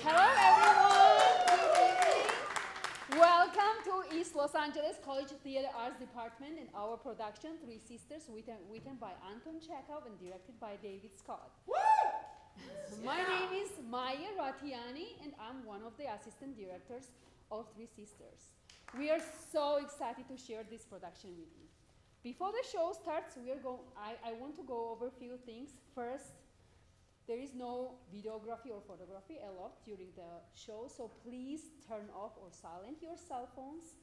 Hello, everyone. Good evening. Welcome to East Los Angeles College Theater Arts Department and our production, Three Sisters, written by Anton Chekhov and directed by David Scott. My name is Maya Ratiani, and I'm one of the assistant directors of Three Sisters. We are so excited to share this production with you. Before the show starts, I want to go over a few things. First, there is no videography or photography allowed during the show, so please turn off or silent your cell phones.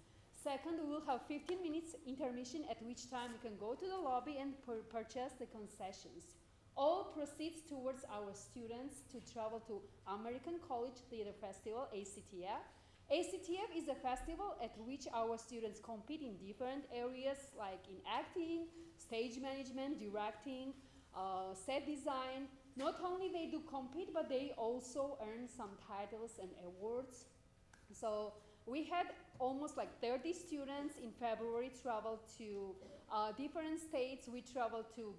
Second, we will have 15 minutes intermission, at which time you can go to the lobby and purchase the concessions. All proceeds towards our students to travel to American College Theater Festival, ACTF. ACTF is a festival at which our students compete in different areas like in acting, stage management, directing, set design. Not only they do compete, but they also earn some titles and awards. So we had almost like 30 students in February travel to different states. We traveled to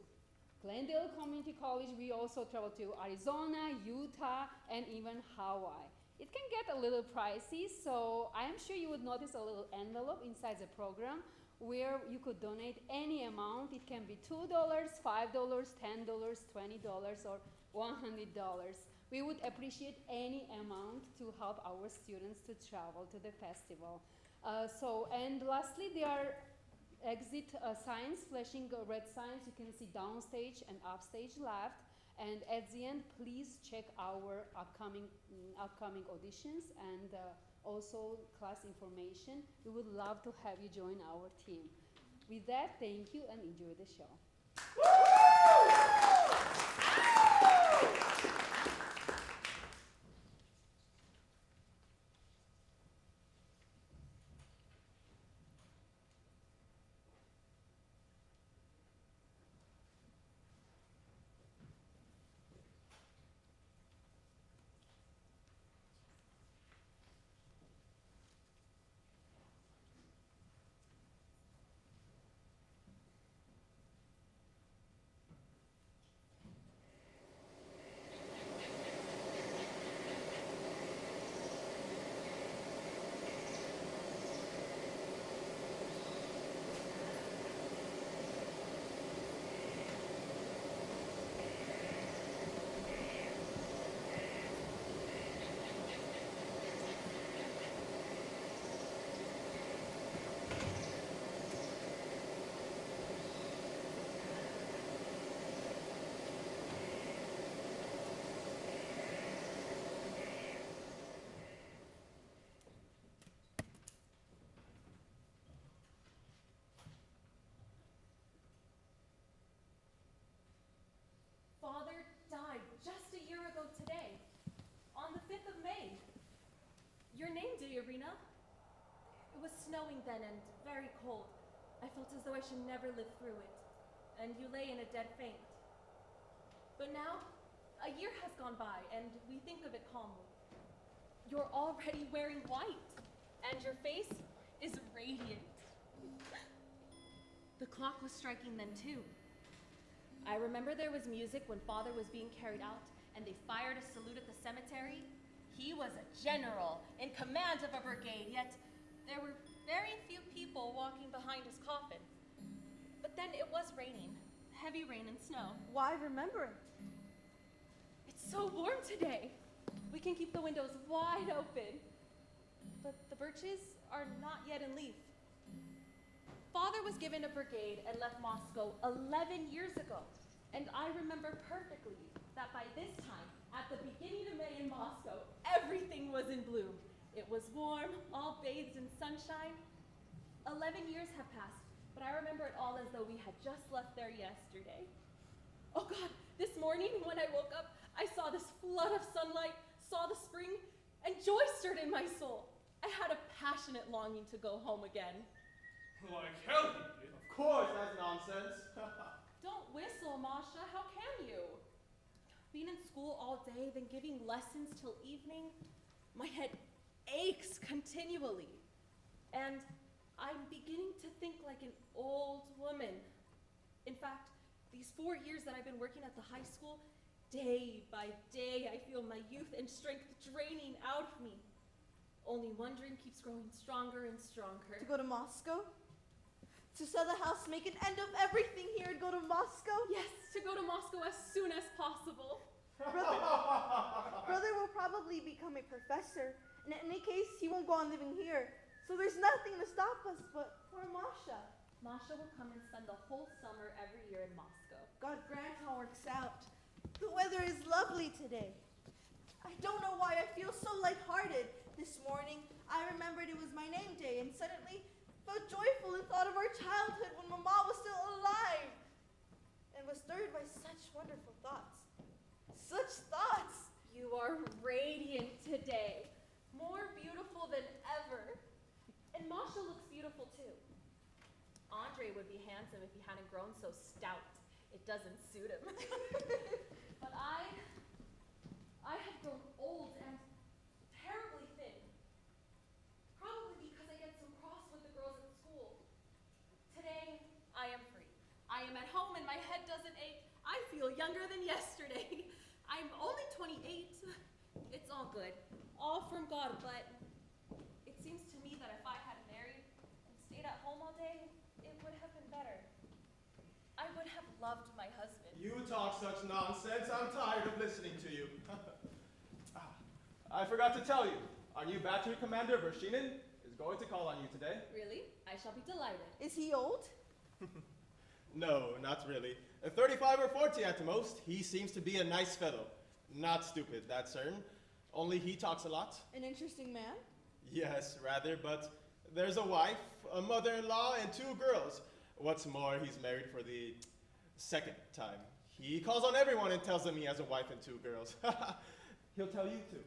Glendale Community College. We also traveled to Arizona, Utah, and even Hawaii. It can get a little pricey, so I am sure you would notice a little envelope inside the program where you could donate any amount. It can be $2, $5, $10, $20, or $100. We would appreciate any amount to help our students to travel to the festival. And lastly, there are exit signs, flashing red signs. You can see downstage and upstage left. And at the end, please check our upcoming auditions and also class information. We would love to have you join our team. With that, thank you and enjoy the show. Father died just a year ago today, on the 5th of May. Your name, dear Irina? It was snowing then and very cold. I felt as though I should never live through it, and you lay in a dead faint. But now, a year has gone by, and we think of it calmly. You're already wearing white, and your face is radiant. The clock was striking then too. I remember there was music when Father was being carried out, and they fired a salute at the cemetery. He was a general in command of a brigade, yet there were very few people walking behind his coffin. But then it was raining, heavy rain and snow. Why remember it? It's so warm today. We can keep the windows wide open. But the birches are not yet in leaf. Father was given a brigade and left Moscow 11 years ago. And I remember perfectly that by this time, at the beginning of May in Moscow, everything was in bloom. It was warm, all bathed in sunshine. 11 years have passed, but I remember it all as though we had just left there yesterday. Oh God, this morning when I woke up, I saw this flood of sunlight, saw the spring, and joy stirred in my soul. I had a passionate longing to go home again. Like hell you did. Of course, that's nonsense. Don't whistle, Masha. How can you? Being in school all day, then giving lessons till evening, my head aches continually. And I'm beginning to think like like an old woman. In fact, these 4 years that I've been working at the high school, day by day I feel my youth and strength draining out of me. Only one dream keeps growing stronger and stronger. To go to Moscow? To sell the house, make an end of everything here and go to Moscow? Yes, to go to Moscow as soon as possible. Brother will probably become a professor. And in any case, he won't go on living here. So there's nothing to stop us but poor Masha. Masha will come and spend the whole summer every year in Moscow. God grant how it works out. The weather is lovely today. I don't know why I feel so lighthearted. This morning, I remembered it was my name day and suddenly felt joyful and thought of our childhood when Mama was still alive. And was stirred by such wonderful thoughts. Such thoughts! You are radiant today, more beautiful than ever. And Masha looks beautiful too. Andre would be handsome if he hadn't grown so stout. It doesn't suit him. But I have grown old and terribly thin. Probably because I get so cross with the girls at school. Today, I am free. I am at home and my head doesn't ache. I feel younger than yesterday. I'm only 28. It's all good. All from God, but it seems to me that if I had married and stayed at home all day, it would have been better. I would have loved my husband. You talk such nonsense, I'm tired of listening to you. I forgot to tell you, our new battery commander, Vershinin, is going to call on you today. Really? I shall be delighted. Is he old? No, not really. 35 or 40 at the most. He seems to be a nice fellow. Not stupid, that's certain. Only he talks a lot. An interesting man? Yes, rather, but there's a wife, a mother-in-law, and 2 girls. What's more, he's married for the 2nd time. He calls on everyone and tells them he has a wife and 2 girls. He'll tell you too.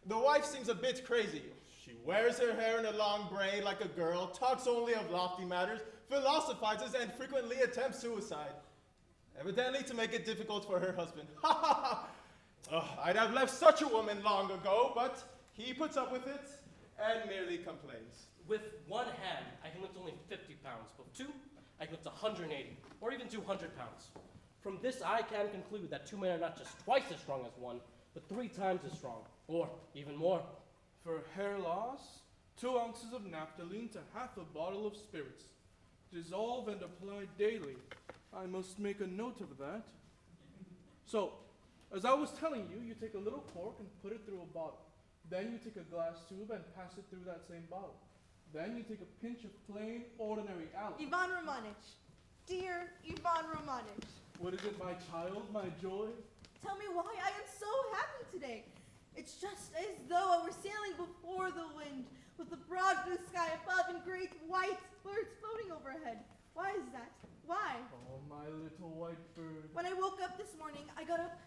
The wife seems a bit crazy. She wears her hair in a long braid like a girl, talks only of lofty matters, philosophizes, and frequently attempts suicide. Evidently to make it difficult for her husband. I'd have left such a woman long ago, but he puts up with it and merely complains. With one hand, I can lift only 50 pounds. With 2, I can lift 180, or even 200 pounds. From this, I can conclude that 2 men are not just twice as strong as one, but 3 times as strong, or even more. For hair loss, 2 ounces of naphthalene to half a bottle of spirits. Dissolve and apply daily. I must make a note of that. So, as I was telling you, you take a little cork and put it through a bottle. Then you take a glass tube and pass it through that same bottle. Then you take a pinch of plain, ordinary alum. Ivan Romanich. Dear Ivan Romanich. What is it, my child, my joy? Tell me why I am so happy today. It's just as though I were sailing before the wind, with the broad blue sky above and great white birds floating overhead. Why is that? Why? Oh, my little white bird. When I woke up this morning, I got up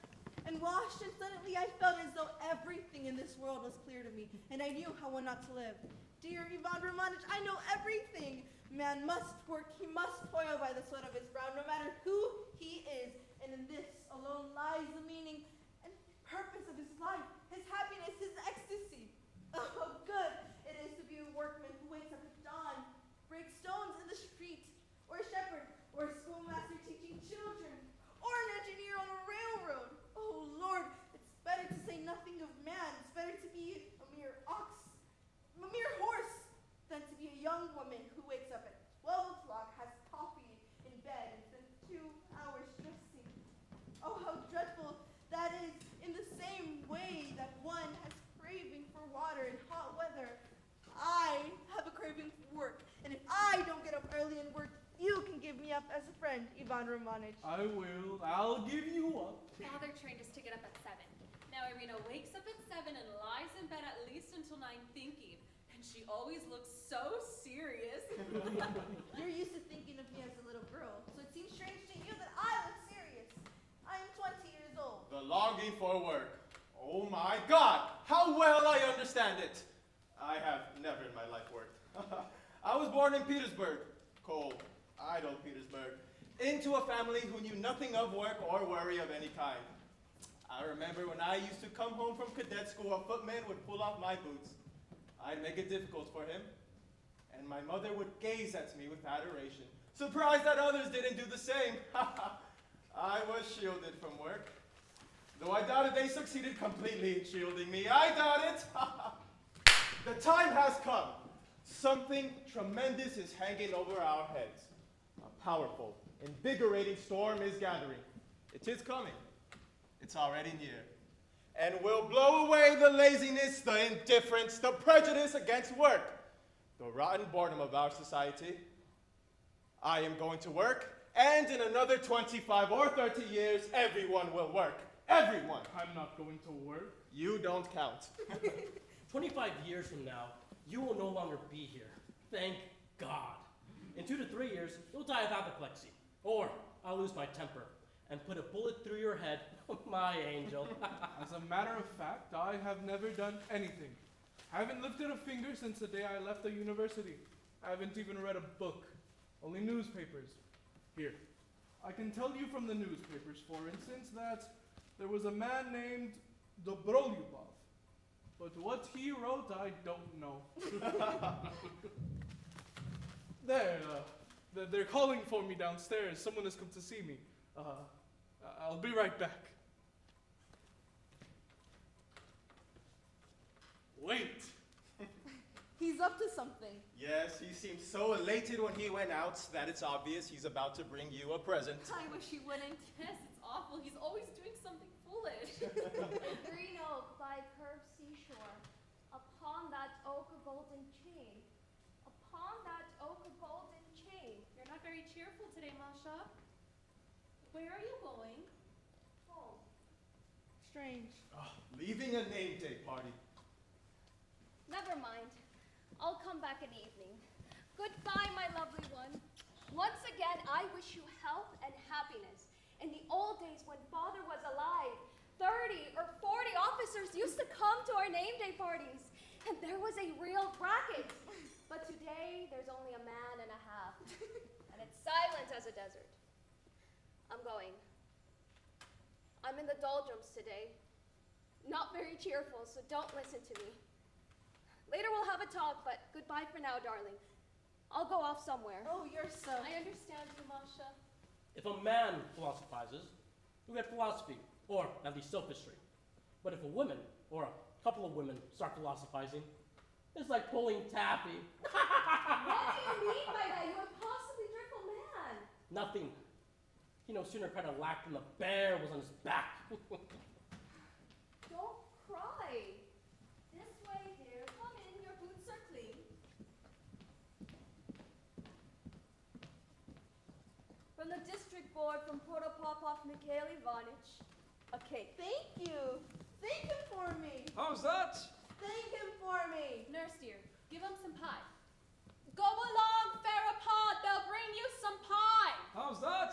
and washed, and suddenly I felt as though everything in this world was clear to me, and I knew how one not to live. Dear Ivan Romanich, I know everything. Man must work, he must toil by the sweat of his brow, no matter who he is, and in this alone lies the meaning and purpose of his life, his happiness, his ecstasy. Oh, how good it is to be a workman who wakes up at dawn, breaks stones in the street, or a shepherd, or a schoolmaster teaching children, or an engineer on a railroad. Oh, Lord, it's better to say nothing of man. It's better to be a mere ox, a mere horse, than to be a young woman who wakes up at 12 o'clock, has coffee in bed, and spends 2 hours dressing. Oh, how dreadful that is. In the same way that one has craving for water in hot weather, I have a craving for work. And if I don't get up early and work, you can give me up as a friend, Ivan Romanich. I will. I'll give you up. Father trained us to get up at 7. Now Irina wakes up at 7 and lies in bed at least until 9 thinking. And she always looks so serious. You're used to thinking of me as a little girl, so it seems strange to you that I look serious. I am 20 years old. The longing for work. Oh my God, how well I understand it. I have never in my life worked. I was born in Petersburg, cold, idle Petersburg, into a family who knew nothing of work or worry of any kind. I remember when I used to come home from cadet school, a footman would pull off my boots. I'd make it difficult for him, and and my mother would gaze at me with adoration, surprised that others didn't do the same. I was shielded from work, though I doubted they succeeded completely in shielding me. I doubt it. The time has come. Something tremendous is hanging over our heads. A powerful, invigorating storm is gathering. It is coming. It's already near. And will blow away the laziness, the indifference, the prejudice against work, the rotten boredom of our society. I am going to work, and in another 25 or 30 years, everyone will work. Everyone. I'm not going to work. You don't count. 25 years from now, you will no longer be here. Thank God. In 2 to 3 years, you'll die of apoplexy. Or I'll lose my temper and put a bullet through your head. My angel. As a matter of fact, I have never done anything. Haven't lifted a finger since the day I left the university. I haven't even read a book. Only newspapers. Here, I can tell you from the newspapers, for instance, that there was a man named Dobrolyubov. But what he wrote, I don't know. They're calling for me downstairs. Someone has come to see me. I'll be right back. Wait. He's up to something. Yes, he seemed so elated when he went out that it's obvious he's about to bring you a present. I wish he wouldn't. Yes, it's awful. He's always doing something foolish. A green oak by a curved seashore. Upon that oak a golden chain. Upon that oak a golden chain. You're not very cheerful today, Masha. Where are you going? Home. Strange. Leaving a name day party. Never mind. I'll come back in the evening. Goodbye, my lovely one. Once again, I wish you health and happiness. In the old days when father was alive, 30 or 40 officers used to come to our name day parties, and there was a real racket. But today, there's only a man and a half, and it's silent as a desert. I'm going. I'm in the doldrums today. Not very cheerful, so don't listen to me. Later we'll have a talk, but goodbye for now, darling. I'll go off somewhere. Oh, you're so... I understand you, Masha. If a man philosophizes, you get philosophy, or at least sophistry. But if a woman, or a couple of women, start philosophizing, it's like pulling taffy. What do you mean by that, you impossibly dreadful man? Nothing. He no sooner cried a lack than the bear was on his back. Don't cry. This way, dear. Come in, your boots are clean. From the district board from Protopopov Mikhail Ivanich. A cake. Thank you. Thank him for me. How's that? Thank him for me. Nurse dear, give him some pie. Go along, Farapod. They'll bring you some pie. How's that?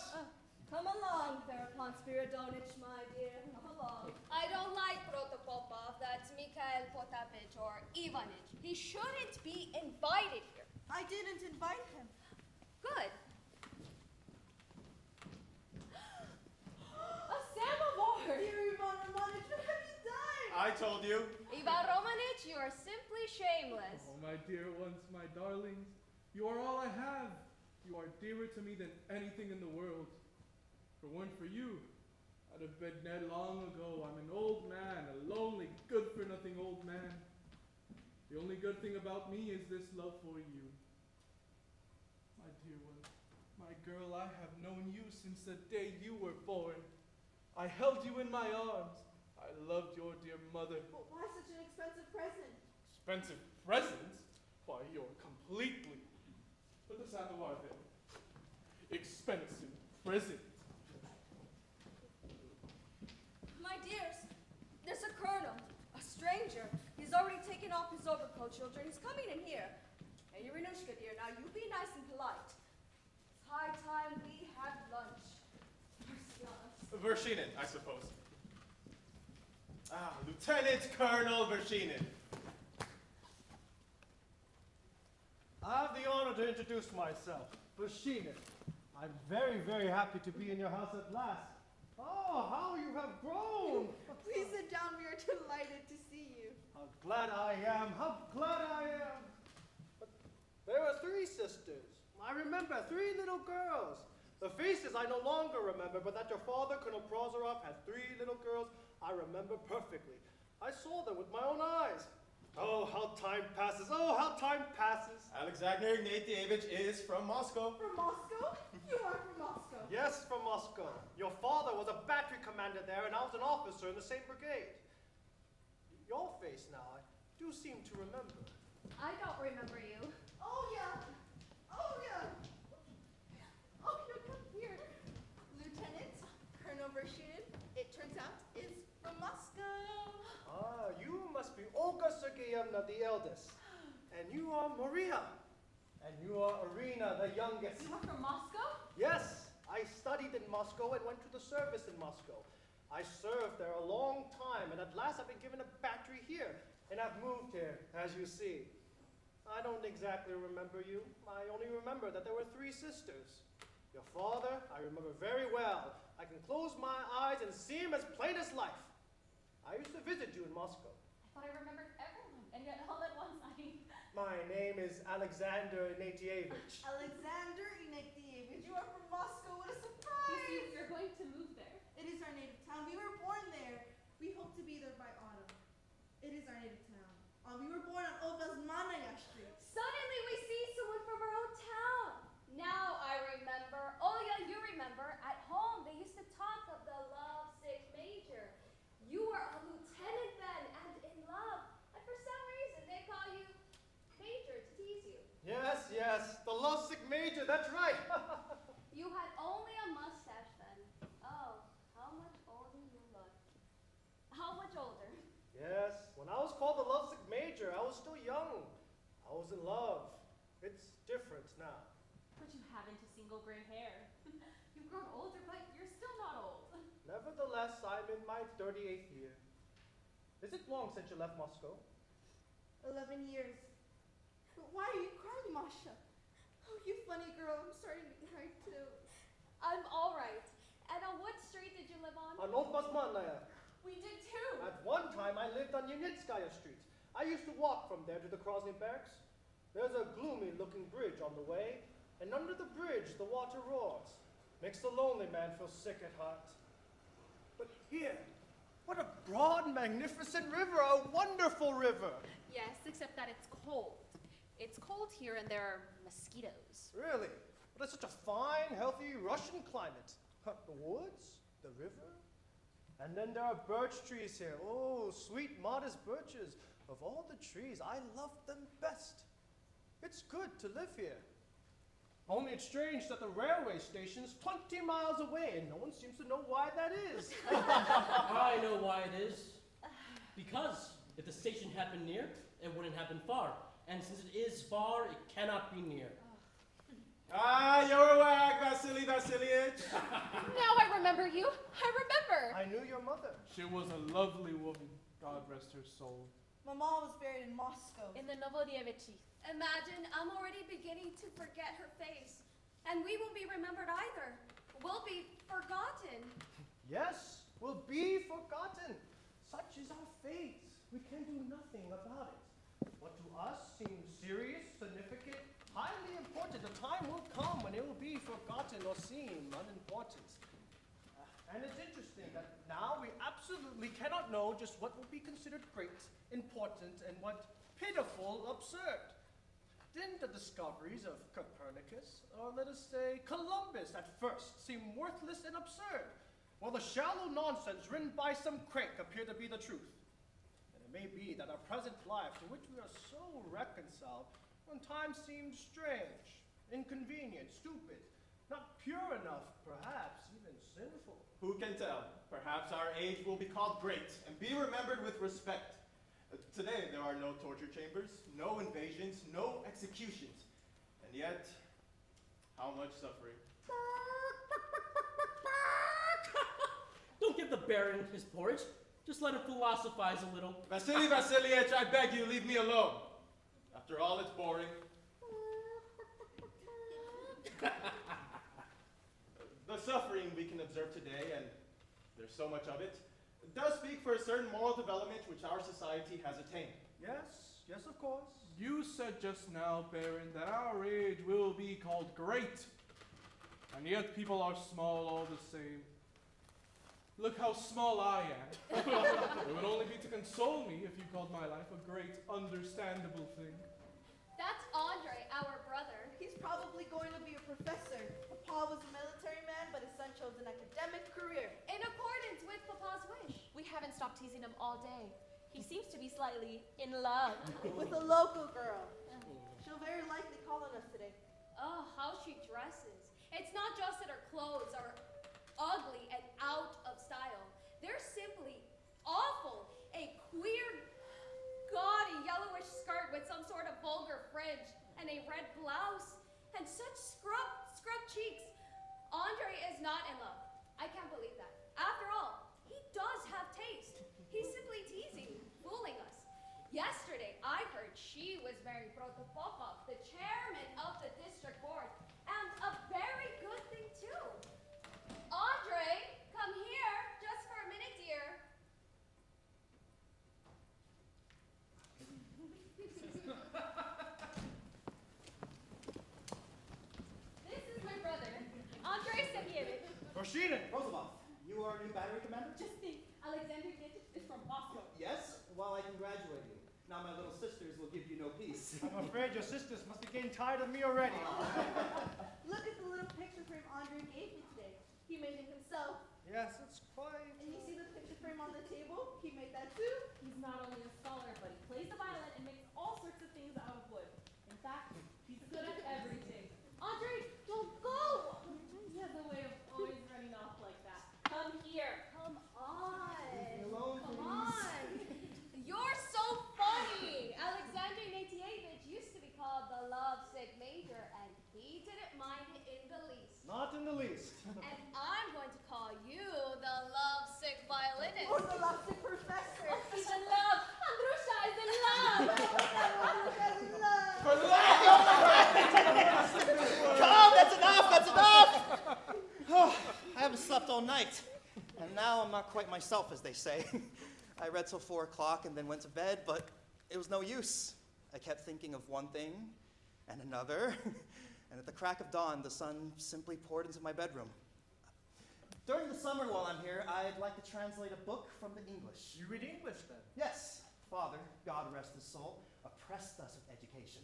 Come along, Ferapon Spiridonich, my dear. Come along. I don't like Protopopov. That's Mikhail Potapich or Ivanich. He shouldn't be invited here. I didn't invite him. Good. A samovar. Dear Ivan Romanich, what have you done? I told you. Ivan Romanich, you are simply shameless. Oh, my dear ones, my darlings, you are all I have. You are dearer to me than anything in the world. If it weren't for you, I'd have been dead long ago. I'm an old man, a lonely, good-for-nothing old man. The only good thing about me is this love for you. My dear one, my girl, I have known you since the day you were born. I held you in my arms. I loved your dear mother. But why such an expensive present? Expensive presents? Why, you're completely... Put the samovar there. Expensive present. My dears, there's a colonel, a stranger. He's already taken off his overcoat, children. He's coming in here. Hey, Irinushka, dear, now you be nice and polite. It's high time we had lunch. Mercy on us. Vershinin, I suppose. Lieutenant Colonel Vershinin. I have the honor to introduce myself, Vershinin. I'm very, very happy to be in your house at last. Oh, how you have grown! Please sit down. We are delighted to see you. How glad I am! How glad I am! There were 3 sisters. I remember 3 little girls. The faces I no longer remember, but that your father, Colonel Prozorov, had 3 little girls, I remember perfectly. I saw them with my own eyes. Oh, how time passes. Oh, how time passes. Alexander Ignatievich is from Moscow. From Moscow? You are from Moscow. Yes, from Moscow. Your father was a battery commander there, and I was an officer in the same brigade. Your face now, I do seem to remember. I don't remember you. Oh, yeah. Oh, yeah. Oh, yeah, come here. Lieutenant Colonel Vershinin, it turns out, is from Moscow. Ah, you must be Olga Sergeyevna, the eldest. And you are Maria. And you are Irina, the youngest. You are from Moscow? Yes, I studied in Moscow and went to the service in Moscow. I served there a long time, and at last I've been given a battery here, and I've moved here, as you see. I don't exactly remember you. I only remember that there were 3 sisters. Your father, I remember very well. I can close my eyes and see him as plain as life. I used to visit you in Moscow. I thought I remembered everyone, and yet all at once My name is Alexander Ignatievich. Alexander Ignatievich, you are from Moscow. What a You surprise! see, you're going to move there. It is our native town. We were born there. We hope to be there by autumn. It is our native town. We were born on Obrazmanaya Street. Suddenly we see someone from our own town. Now I remember. Oh yeah, you remember. At home they used to talk of the lovesick major. You were a lieutenant then and in love. And for some reason they call you Major to tease you. Yes, yes, the lovesick major, that's right. You had only a mustache then. Oh, how much older you look. How much older? Yes, when I was called the lovesick major, I was still young. I was in love. It's different now. But you haven't a single gray hair. You've grown older, but you're still not old. Nevertheless, I'm in my 38th year. Is it long since you left Moscow? 11 years. But why are you crying, Masha? Oh, you funny girl. I'm starting to cry too. I'm all right. And on what street did you live on? On Obrazmanaya. We did too. At one time, I lived on Yunitskaya Street. I used to walk from there to the Krosny Barracks. There's a gloomy-looking bridge on the way, and under the bridge, the water roars. Makes the lonely man feel sick at heart. But here, what a broad, magnificent river, a wonderful river. Yes, except that it's cold. It's cold here and there are mosquitoes. Really? But it's such a fine, healthy Russian climate. The woods, the river, and then there are birch trees here. Oh, sweet, modest birches. Of all the trees, I love them best. It's good to live here. Only it's strange that the railway station is 20 miles away and no one seems to know why that is. I know why it is. Because if the station had been near, it wouldn't have been far. And since it is far, it cannot be near. Ah, you're whack, Vasily Vasilievich. Now I remember you. I remember. I knew your mother. She was a lovely woman. God rest her soul. My mom was buried in Moscow. In the Novodevichy. Imagine, I'm already beginning to forget her face. And we won't be remembered either. We'll be forgotten. Yes, will be forgotten. Such is our fate. We can do nothing about it. What to us seems serious, significant, highly important, the time will come when it will be forgotten or seem unimportant. And it's interesting that now we absolutely cannot know just what will be considered great, important, and what pitiful, absurd. Didn't the discoveries of Copernicus, or let us say Columbus at first, seem worthless and absurd, while the shallow nonsense written by some crank appear to be the truth? And it may be that our present life, to which we are so reconciled, when times seems strange, inconvenient, stupid, not pure enough, perhaps even sinful. Who can tell? Perhaps our age will be called great and be remembered with respect. Today there are no torture chambers, no invasions, no executions. And yet, how much suffering. Don't give the Baron his porridge. Just let him philosophize a little. Vasily Vasilievich, I beg you, leave me alone. After all, it's boring. The suffering we can observe today, and there's so much of it, does speak for a certain moral development which our society has attained. Yes, yes, of course. You said just now, Baron, that our age will be called great. And yet people are small all the same. Look how small I am. It would only be to console me if you called my life a great, understandable thing. That's Andre, our brother. He's probably going to be a professor. Papa was a military man, but his son chose an academic career. In accordance with Papa's wish. We haven't stopped teasing him all day. He seems to be slightly in love. With a local girl. She'll very likely call on us today. Oh, how she dresses. It's not just that her clothes are ugly and out of style. They're simply awful. A queer, gaudy yellowish skirt with some sort of vulgar fringe and a red blouse and such scrub cheeks. Andre is not in love. I can't believe that. After all, he does have taste. He's simply teasing, fooling us. Yesterday, I heard she was marrying Protopopov, the chairman of the district board, and a very good thing too. Andre, come here, just for a minute, dear. This is my brother, Andrei Sergeyevich. Rashidin! Rosalov, you are a new battery commander? Just think, Alexander Yevich is from Moscow. Yes? Well, I congratulate you. Now my little sisters will give you no peace. I'm afraid your sisters must be getting tired of me already. Look at the little picture frame Andre gave me today. He made it himself. Yes, it's quite... And you see the picture frame on the table? He made that too. He's not only a scholar, but he plays the violin and makes all sorts of things out of wood. In fact, he's good at everything. Andre, don't go! He has a way of always running off like that. Come here. Come on. Leave me alone, Come please. on. You're so funny. Alexander Ignatievich used to be called the lovesick major, and he didn't mind it in the least. Not in the least. And I'm going to call you the lovesick violinist. Or the lovesick professor. He's in love. Andrusha is in love. Come, that's enough, that's enough! Oh, I haven't slept all night. And now I'm not quite myself, as they say. I read till 4 o'clock and then went to bed, but it was no use. I kept thinking of one thing and another. And at the crack of dawn, the sun simply poured into my bedroom. During the summer while I'm here, I'd like to translate a book from the English. You read English then? Yes, Father, God rest his soul, oppressed us with education.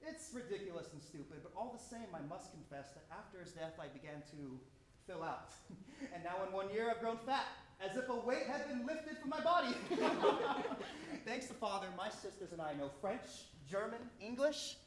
It's ridiculous and stupid, but all the same, I must confess that after his death, I began to fill out. And now in 1 year, I've grown fat, as if a weight had been lifted from my body. Thanks to Father, my sisters and I know French, German, English,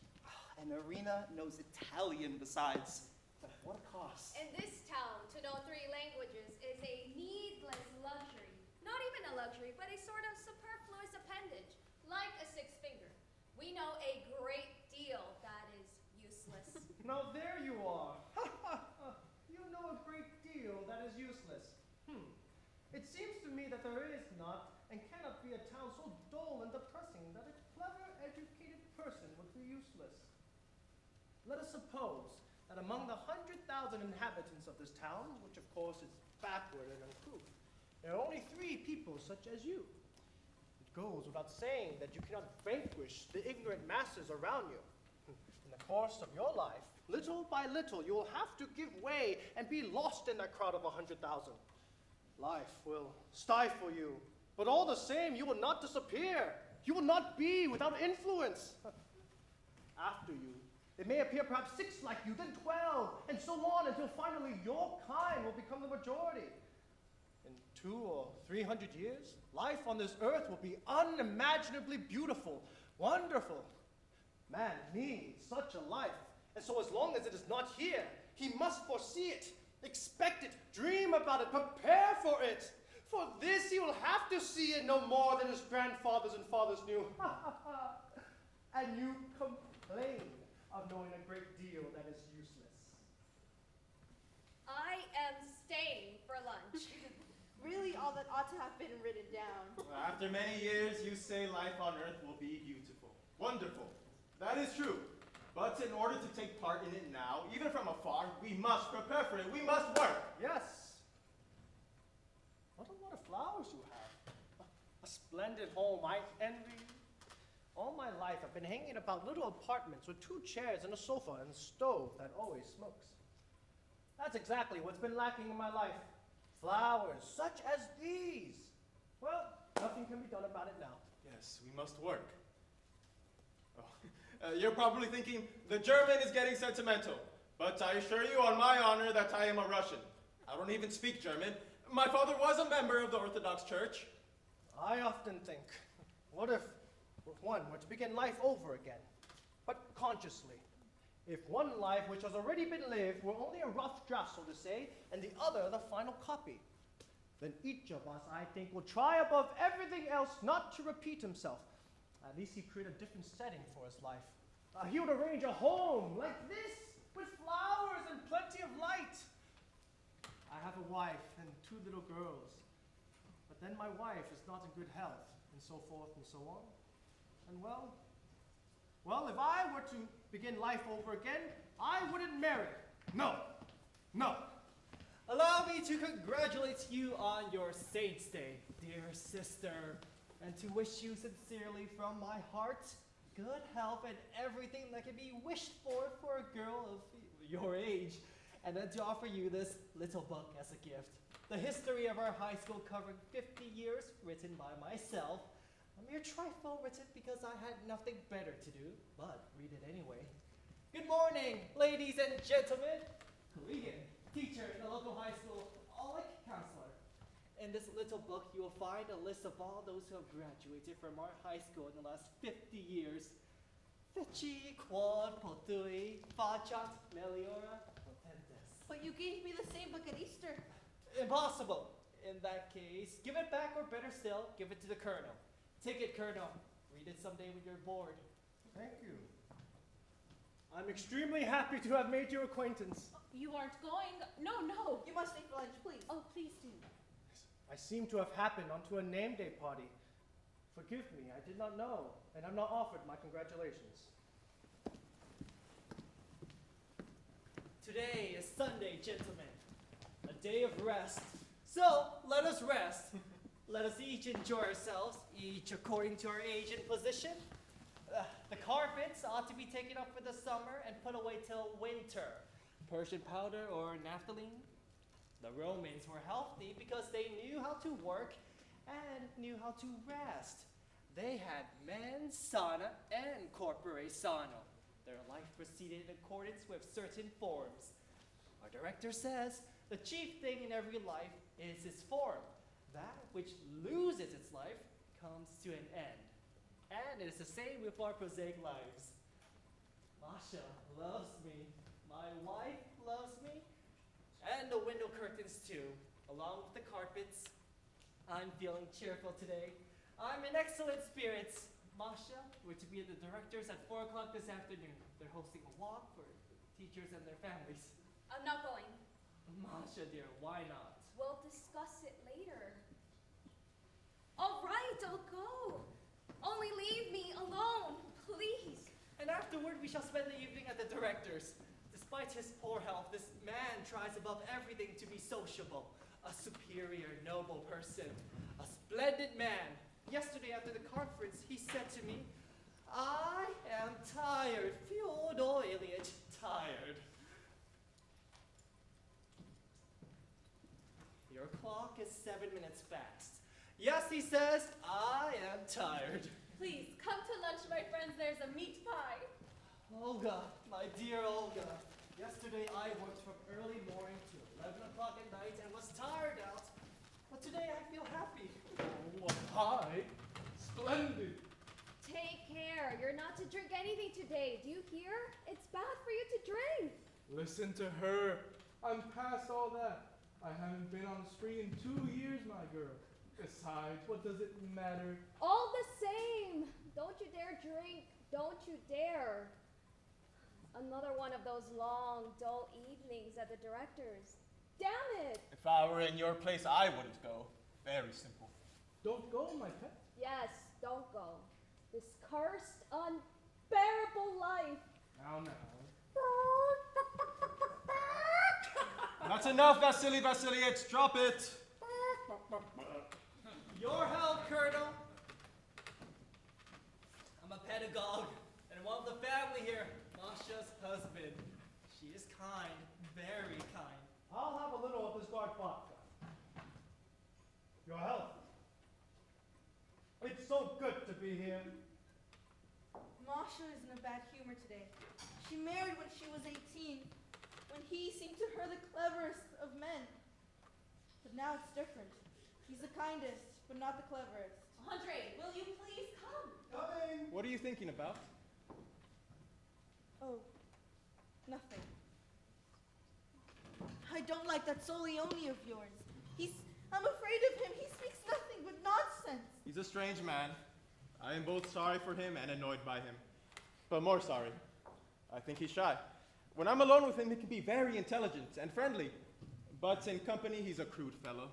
and Irina knows Italian besides. But what a cost. In this town, to know 3 languages is a needless luxury. Not even a luxury, but a sort of superfluous appendage, like a 6th finger. We know a great deal that is useless. Now there you are. You know a great deal that is useless. It seems to me that there is not and cannot be a town so dull and depressing that a clever, educated person would be useless. Let us suppose that among the 100,000 inhabitants of this town, which of course is backward and uncouth, there are only 3 people such as you. It goes without saying that you cannot vanquish the ignorant masses around you. In the course of your life, little by little, you will have to give way and be lost in that crowd of 100,000. Life will stifle you, but all the same, you will not disappear. You will not be without influence. After you, it may appear perhaps 6 like you, then 12, and so on until finally your kind will become the majority. In 200 or 300 years, life on this earth will be unimaginably beautiful, wonderful. Man needs such a life, and so as long as it is not here, he must foresee it, expect it, dream about it, prepare for it. For this he will have to see it no more than his grandfathers and fathers knew. And you complain of knowing a great deal that is useless. I am staying for lunch. Really, all that ought to have been written down. After many years, you say life on earth will be beautiful, wonderful. That is true. But in order to take part in it now, even from afar, we must prepare for it. We must work. Yes. What a lot of flowers you have. A splendid home, I envy you. All my life, I've been hanging about little apartments with 2 chairs and a sofa and a stove that always smokes. That's exactly what's been lacking in my life. Flowers such as these. Well, nothing can be done about it now. Yes, we must work. Oh. You're probably thinking, the German is getting sentimental. But I assure you on my honor that I am a Russian. I don't even speak German. My father was a member of the Orthodox Church. I often think, what if one were to begin life over again, but consciously? If one life which has already been lived were only a rough draft, so to say, and the other the final copy, then each of us, I think, will try above everything else not to repeat himself. At least he'd create a different setting for his life. He would arrange a home like this, with flowers and plenty of light. I have a wife and 2 little girls. But then my wife is not in good health, and so forth and so on. And well, if I were to begin life over again, I wouldn't marry. No. Allow me to congratulate you on your Saints' Day, dear sister, and to wish you sincerely from my heart good health and everything that can be wished for a girl of your age, and then to offer you this little book as a gift. The history of our high school covering 50 years, written by myself. A mere trifle written because I had nothing better to do, but read it anyway. Good morning, ladies and gentlemen. Collegian, teacher in the local high school, Alec counselor. In this little book, you will find a list of all those who have graduated from our high school in the last 50 years. Fici, Quad, Potui, Fachat, Meliora, Potentes. But you gave me the same book at Easter. Impossible. In that case, give it back, or better still, give it to the Colonel. Take it, Colonel. Read it someday when you're bored. Thank you. I'm extremely happy to have made your acquaintance. You aren't going? No. You must stay for lunch, please. Oh, please do. I seem to have happened onto a name day party. Forgive me, I did not know, and I'm not offered my congratulations. Today is Sunday, gentlemen. A day of rest. So, let us rest. Let us each enjoy ourselves, each according to our age and position. The carpets ought to be taken up for the summer and put away till winter. Persian powder or naphthalene. The Romans were healthy because they knew how to work and knew how to rest. They had mens sana and corpore sano. Their life proceeded in accordance with certain forms. Our director says the chief thing in every life is its form. That which loses its life comes to an end. And it is the same with our prosaic lives. Masha loves me. My wife loves me. And the window curtains too, along with the carpets. I'm feeling cheerful today. I'm in excellent spirits. Masha, we're to be at the directors at 4 o'clock this afternoon. They're hosting a walk for teachers and their families. I'm not going. Masha, dear, why not? We'll discuss it later. All right, I'll go. Only leave me alone, please. And afterward, we shall spend the evening at the director's. Despite his poor health, this man tries above everything to be sociable. A superior, noble person. A splendid man. Yesterday after the conference, he said to me, I am tired, Fyodor Ilyich, tired. Your clock is 7 minutes fast. Yes, he says, I am tired. Please, come to lunch, my friends. There's a meat pie. Olga, my dear Olga. Yesterday I worked from early morning to 11 o'clock at night and was tired out. But today I feel happy. Oh, a pie? Splendid. Take care. You're not to drink anything today. Do you hear? It's bad for you to drink. Listen to her. I'm past all that. I haven't been on the spree in 2 years, my girl. Besides, what does it matter? All the same. Don't you dare drink. Don't you dare. Another one of those long, dull evenings at the director's. Damn it! If I were in your place, I wouldn't go. Very simple. Don't go, my pet. Yes, don't go. This cursed, unbearable life. Now. That's enough, Vasily Vasilyevich. Drop it. Your health, Colonel. I'm a pet synagogue, and one of the family here, Masha's husband. She is kind, very kind. I'll have a little of this dark vodka. Your health. It's so good to be here. Masha is in a bad humor today. She married when she was 18, when he seemed to her the cleverest of men. But now it's different. He's the kindest, but not the cleverest. Andre, will you please come? Coming! What are you thinking about? Oh, nothing. I don't like that Solioni of yours. I'm afraid of him. He speaks nothing but nonsense. He's a strange man. I am both sorry for him and annoyed by him. But more sorry. I think he's shy. When I'm alone with him, he can be very intelligent and friendly. But in company, he's a crude fellow.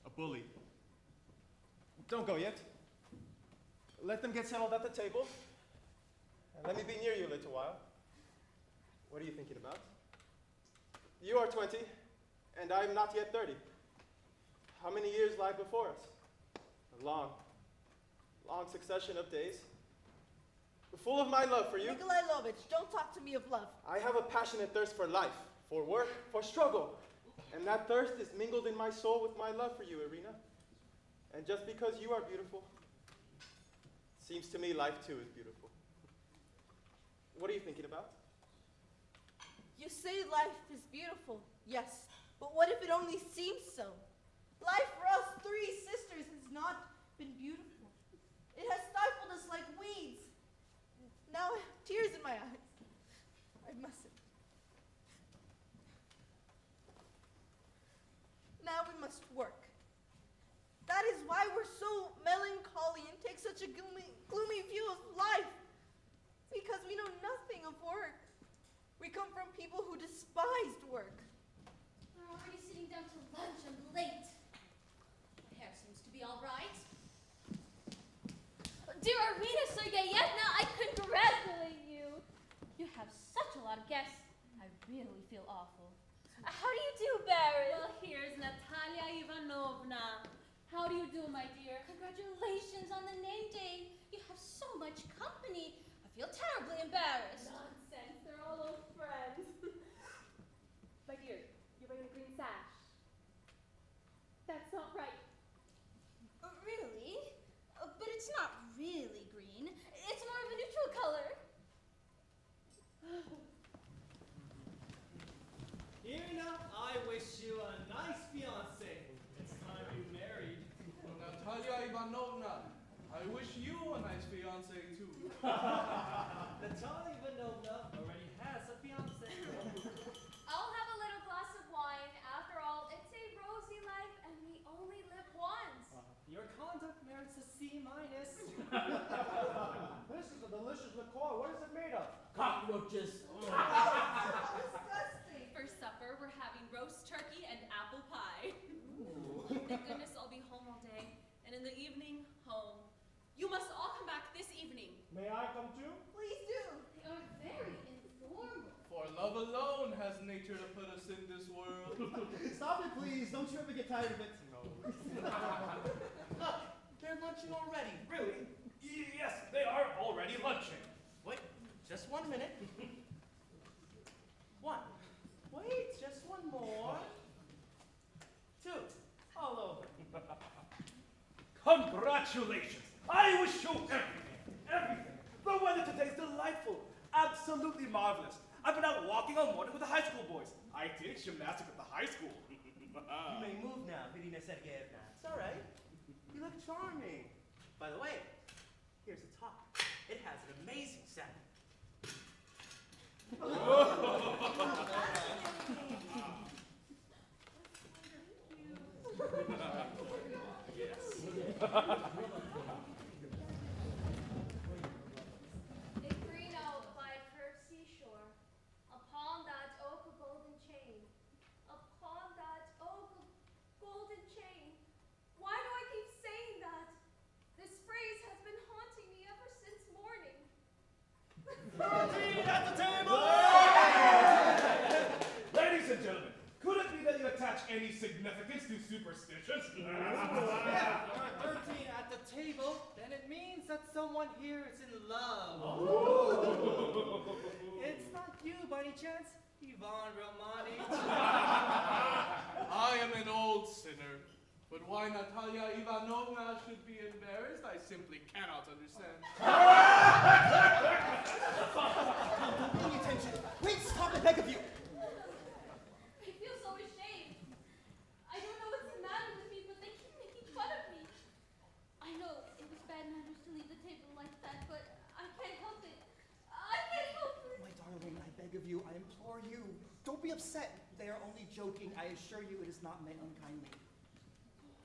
A bully. Don't go yet. Let them get settled at the table. And let me be near you a little while. What are you thinking about? You are 20, and I am not yet 30. How many years lie before us? A long succession of days. Full of my love for you. Nikolai Lovich, don't talk to me of love. I have a passionate thirst for life, for work, for struggle. And that thirst is mingled in my soul with my love for you, Irina. And just because you are beautiful, it seems to me life too is beautiful. What are you thinking about? You say life is beautiful, yes, but what if it only seems so? Life for us three sisters has not been beautiful. It has stifled us like weeds. Now I have tears in my eyes. I mustn't. Now we must work. That is why we're so melancholy and take such a gloomy view of life. Because we know nothing of work. We come from people who despised work. We're already sitting down to lunch and late. My hair seems to be all right. Dear Arina Sergeyevna, I congratulate you. You have such a lot of guests. I really feel awful. How do you do, Baron? Well, here's Natalia Ivanovna. How do you do, my dear? Congratulations on the name day. You have so much company. I feel terribly embarrassed. Nonsense, they're all old friends. My dear, you're wearing a green sash. That's not right. Really? But it's not really green. It's more of a neutral color. Irina, I wish you a nice fiancé. It's time you married. Natalia Ivanovna, I wish you a nice fiancé too. Natalia Ivanovna already has a fiancé. I'll have a little glass of wine. After all, it's a rosy life and we only live once. Your conduct merits a C-. This is a delicious liqueur. What is it made of? Cockroaches. Disgusting. For supper, we're having roast turkey and apple pie. Thank goodness I'll be home all day. And in the evening, home. You must all come back this evening. May I come too? Please do. They are very informal. For love alone has nature to put us in this world. Stop it, please. Don't you ever get tired of it? No. Look, they're lunching already. Really? Yes, they are already lunching. Wait, just 1 minute. One. Wait, just one more. Two. All over. Congratulations! I wish you everything. Everything. The weather today is delightful. Absolutely marvelous. I've been out walking all morning with the high school boys. I did gymnastics at the high school. You may move now, Irina Sergeyevna. It's all right. You look charming. By the way, here's the top. It has an amazing sound. Negrino by curved seashore, upon that oak a golden chain, upon that oak a golden chain. Why do I keep saying that? This phrase has been haunting me ever since morning. Tea at the table! Ladies and gentlemen, Could it be that you attach any significance to superstitions? If there are 13 at the table, then it means that someone here is in love. It's not you by any chance, Ivan Romanich. I am an old sinner, but why Natalia Ivanovna should be embarrassed, I simply cannot understand. Don't pay attention. Wait, stop, I beg of you. I feel so ashamed. I don't know what's the matter with me, but they keep making fun of me. I know it was bad manners to leave the table like that, but I can't help it. I can't help it. My darling, I beg of you, I implore you. Don't be upset. They are only joking. I assure you it is not meant unkindly.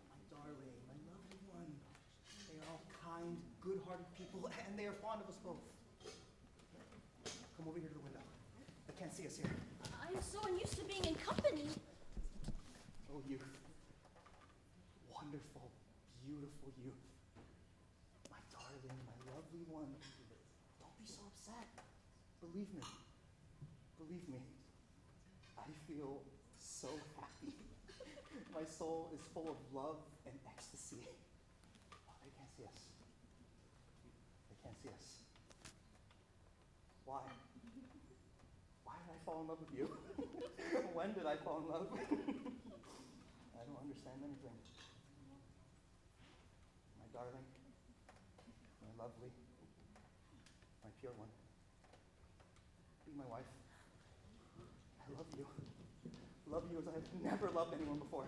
My darling, my lovely one. They are all kind, good-hearted people, and they are fond of us both. Come over here to the window. They can't see us here. I'm so unused to being in company. Oh, youth. Wonderful, beautiful youth. My darling, my lovely one. Don't be so upset. Believe me. Believe me. I feel so happy. My soul is full of love and ecstasy. Oh, they can't see us. They can't see us. Why? Why did I fall in love with you? When did I fall in love? I don't understand anything. My darling, my lovely, my pure one. Be my wife. I love you. Love you as I have never loved anyone before.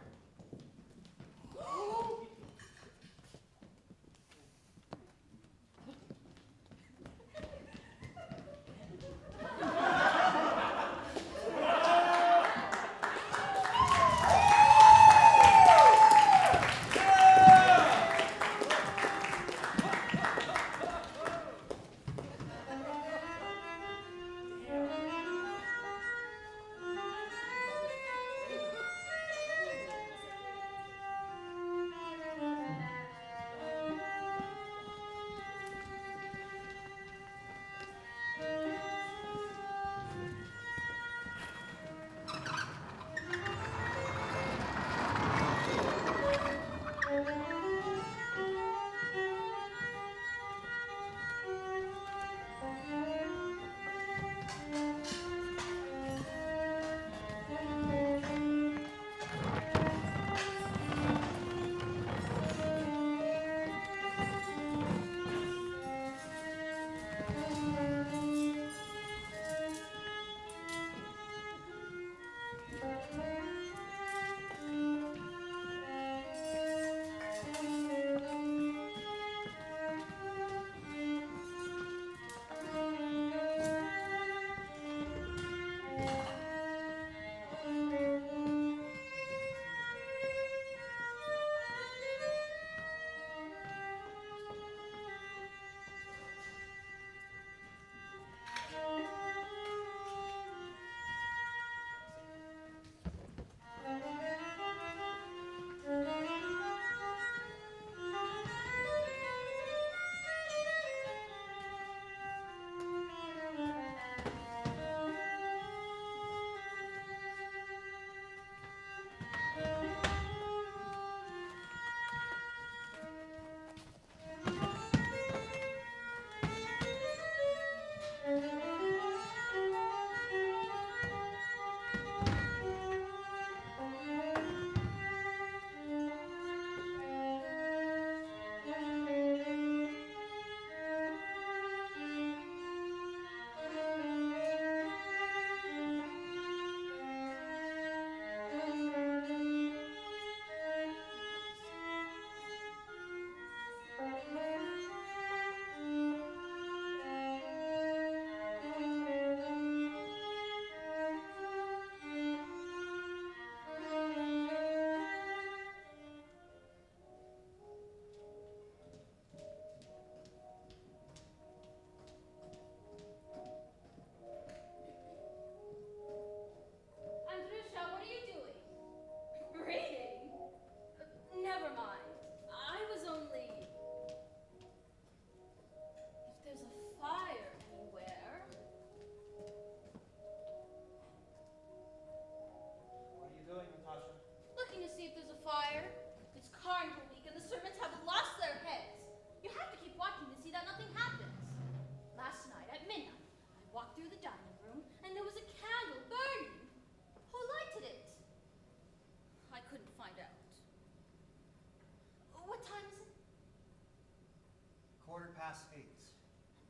8:15.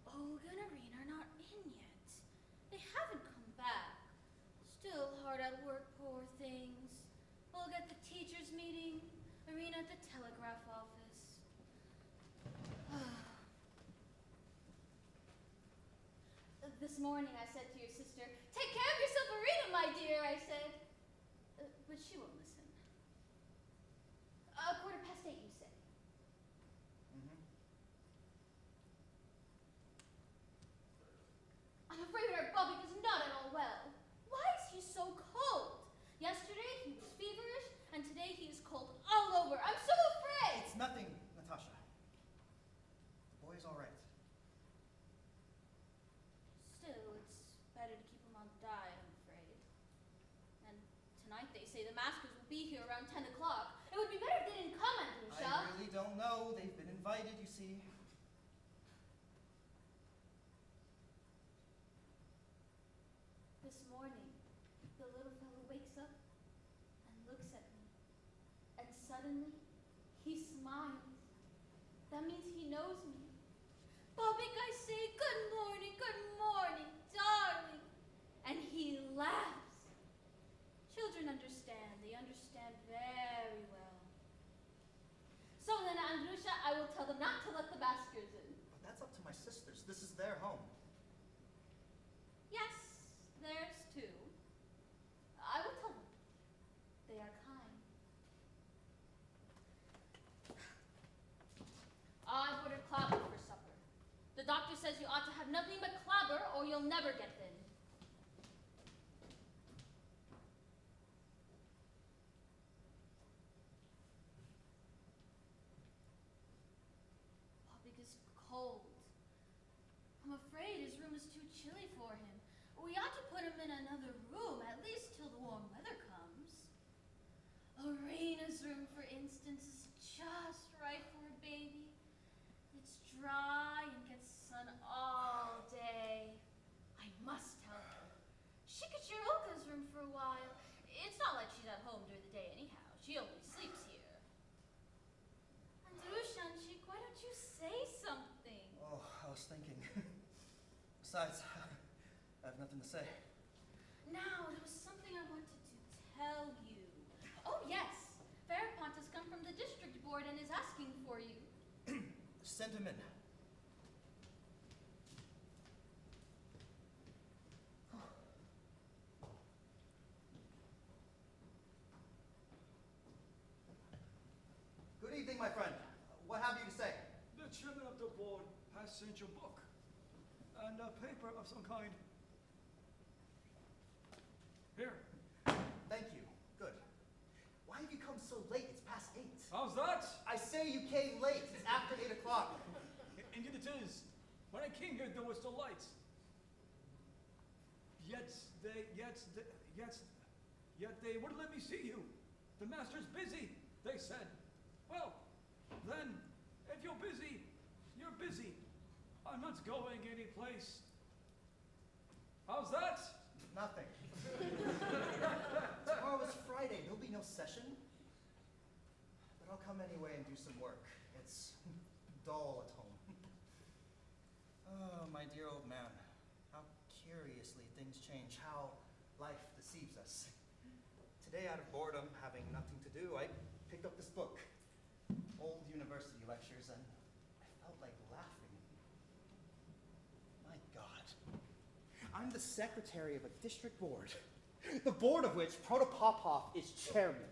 Olga and Irene are not in yet. They haven't come back. Still hard at work, poor things. Olga at the teachers' meeting, Irene at the telegraph office. This morning I said to your sister, "Take care of yourself, Irina, my dear," I said. But she won't listen. 8:15, you said. I'm afraid our Bobby is not at all well. Why is he so cold? Yesterday he was feverish, and today he is cold all over. I'm so afraid! It's nothing, Natasha. The boy's all right. Still, it's better to keep him on diet, I'm afraid. And tonight they say the maskers will be here around 10 o'clock. It would be better if they didn't come, Andrusha. I really don't know. They've been invited, you see. This morning, the little fellow wakes up and looks at me. And suddenly, he smiles. That means he knows me. "Bobik," I say, good morning, darling." And he laughs. Children understand. They understand very well. So then, Andrusha, I will tell them not to let the maskers in. But that's up to my sisters. This is their home. Yes, there's two. I will tell them. They are kind. I ordered clabber for supper. The doctor says you ought to have nothing but clabber or you'll never get thin. Bobik is cold. I'm afraid his room is too chilly for him. We ought to put him in another room, at least till the warm weather comes. Irina's room, for instance, is just right for a baby. It's dry and gets sun all day. I must tell her. She could share Olga's room for a while. It's not like she's at home during the day anyhow. She only sleeps here. Andrushanchik, why don't you say something? Oh, I was thinking. Besides, I have nothing to say. Now, there was something I wanted to tell you. Oh, yes. Fairpont has come from the district board and is asking for you. Send him in. Good evening, my friend. What have you to say? The chairman of the board has sent you a book and a paper of some kind. Here. Thank you. Good. Why have you come so late? It's past 8. How's that? I say you came late. It's after 8 o'clock. Indeed it is. When I came here, there was still lights. Yet they wouldn't let me see you. The master's busy, they said. Well, then, if you're busy, you're busy. I'm not going any place. How's that? Nothing. Tomorrow is Friday. There'll be no session. But I'll come anyway and do some work. It's dull at home. Oh, my dear old man. How curiously things change. How life deceives us. Today, out of boredom, having nothing to do, I picked up this book. Old university lectures, and I felt like laughing. My God. I'm the secretary of a district board, the board of which Protopopov is chairman.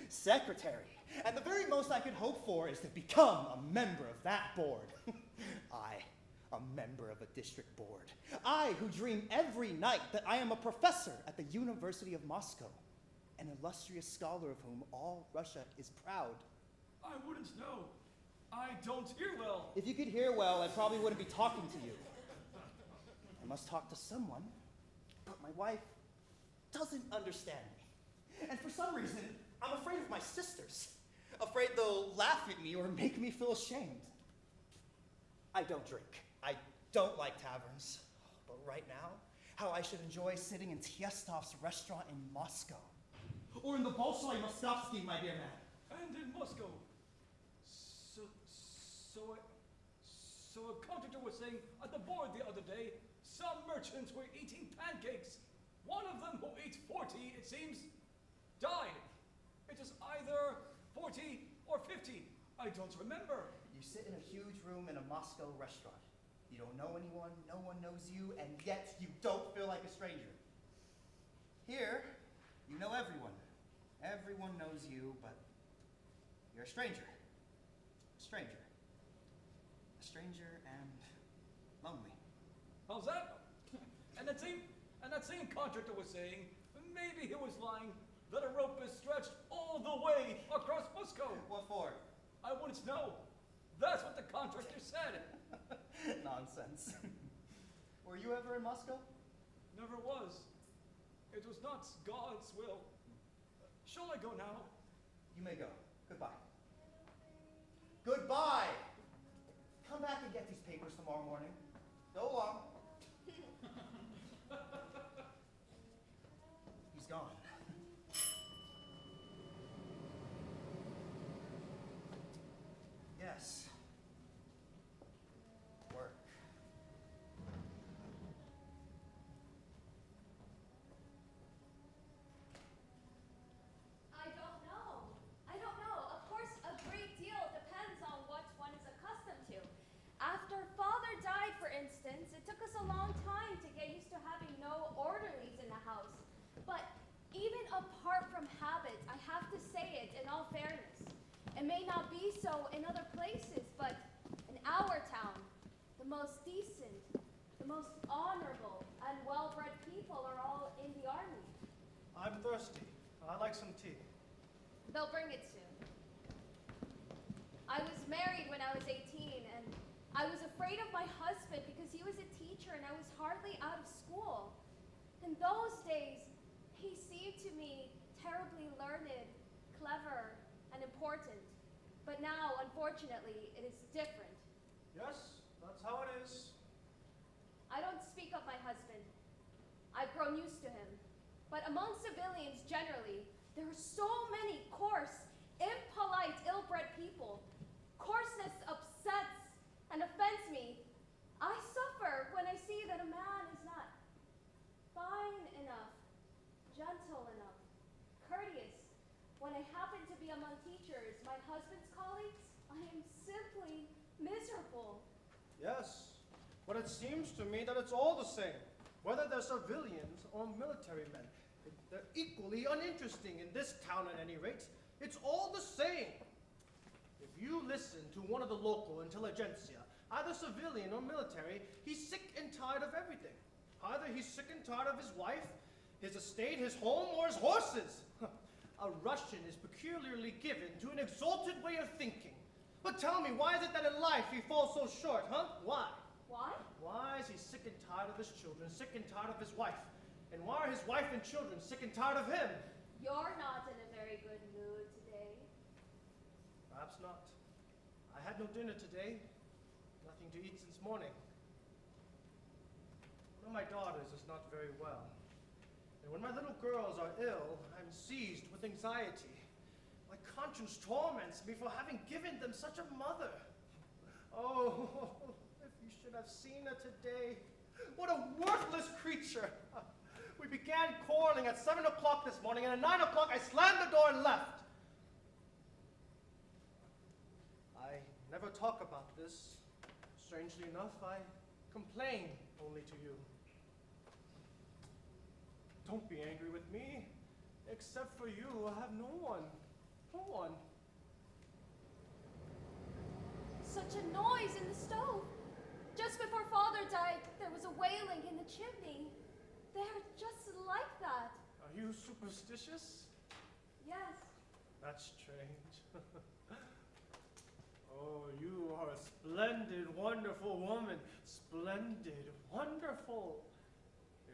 Secretary. And the very most I could hope for is to become a member of that board. I, a member of a district board. I, who dream every night that I am a professor at the University of Moscow, an illustrious scholar of whom all Russia is proud. I wouldn't know. I don't hear well. If you could hear well, I probably wouldn't be talking to you. I must talk to someone, but my wife doesn't understand me. And for some reason, I'm afraid of my sisters. Afraid they'll laugh at me or make me feel ashamed. I don't drink. I don't like taverns. But right now, how I should enjoy sitting in Tiestov's restaurant in Moscow. Or in the Bolshoi Moskovsky, my dear man. And in Moscow. So a contractor was saying at the board the other day, some merchants were eating pancakes. One of them, who ate 40, it seems, died. It is either 40 or 50. I don't remember. You sit in a huge room in a Moscow restaurant. You don't know anyone, no one knows you, and yet you don't feel like a stranger. Here, you know everyone. Everyone knows you, but you're a stranger. A stranger. A stranger and lonely. How's that? And that same contractor was saying, maybe he was lying, that a rope is stretched all the way across Moscow. What for? I wouldn't know. That's what the contractor said. Nonsense. Were you ever in Moscow? Never was. It was not God's will. Shall I go now? You may go. Goodbye. Goodbye! Come back and get these papers tomorrow morning. Go along. He's gone. Yes. Work. I don't know. I don't know. Of course, a great deal depends on what one is accustomed to. After father died, for instance, it took us a long time to get used to having no orderlies in the house. But even apart from habit, I have to say it in all fairness. It may not be so in other places, but in our town, the most decent, the most honorable, and well-bred people are all in the army. I'm thirsty. I'd like some tea. They'll bring it soon. I was married when I was 18, and I was afraid of my husband because he was a teacher and I was hardly out of school. In those days, he seemed to me terribly learned, clever, and important. But now, unfortunately, it is different. Yes, that's how it is. I don't speak of my husband. I've grown used to him. But among civilians generally, there are so many coarse, impolite, ill-bred people. Coarseness upsets and offends me. I suffer when I see that a man is not fine enough, gentle enough, courteous. When I happen to be among teachers, my husband's colleagues, I am simply miserable. Yes, but it seems to me that it's all the same, whether they're civilians or military men. They're equally uninteresting in this town at any rate. It's all the same. If you listen to one of the local intelligentsia, either civilian or military, he's sick and tired of everything. Either he's sick and tired of his wife, his estate, his home, or his horses. A Russian is peculiarly given to an exalted way of thinking. But tell me, why is it that in life he falls so short, huh? Why? Why? Why is he sick and tired of his children, sick and tired of his wife? And why are his wife and children sick and tired of him? You're not in a very good mood today. Perhaps not. I had no dinner today. Nothing to eat since morning. One of my daughters is not very well. And when my little girls are ill, I'm seized with anxiety. My conscience torments me for having given them such a mother. Oh, if you should have seen her today. What a worthless creature. We began quarreling at 7 o'clock this morning, and at 9 o'clock I slammed the door and left. I never talk about this. Strangely enough, I complain only to you. Don't be angry with me. Except for you, I have no one. No one. Such a noise in the stove. Just before father died, there was a wailing in the chimney. They're just like that. Are you superstitious? Yes. That's strange. Oh, you are a splendid, wonderful woman. Splendid, wonderful.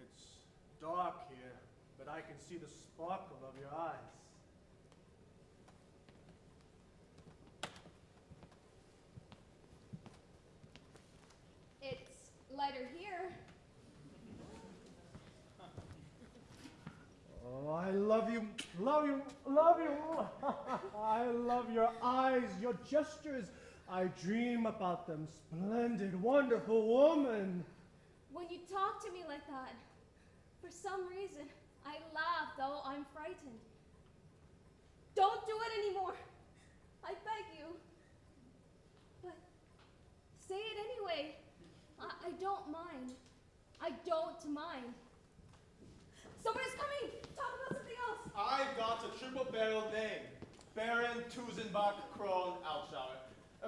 It's dark here, but I can see the sparkle of your eyes. It's lighter here. Oh, I love you, love you, love you. I love your eyes, your gestures. I dream about them, splendid, wonderful woman. When you talk to me like that, for some reason, I laugh though I'm frightened. Don't do it anymore. I beg you. But say it anyway. I don't mind. I don't mind. Someone is coming. Talk about something else. I've got a triple-barreled name. Baron Tuzenbach Kron Altschauer.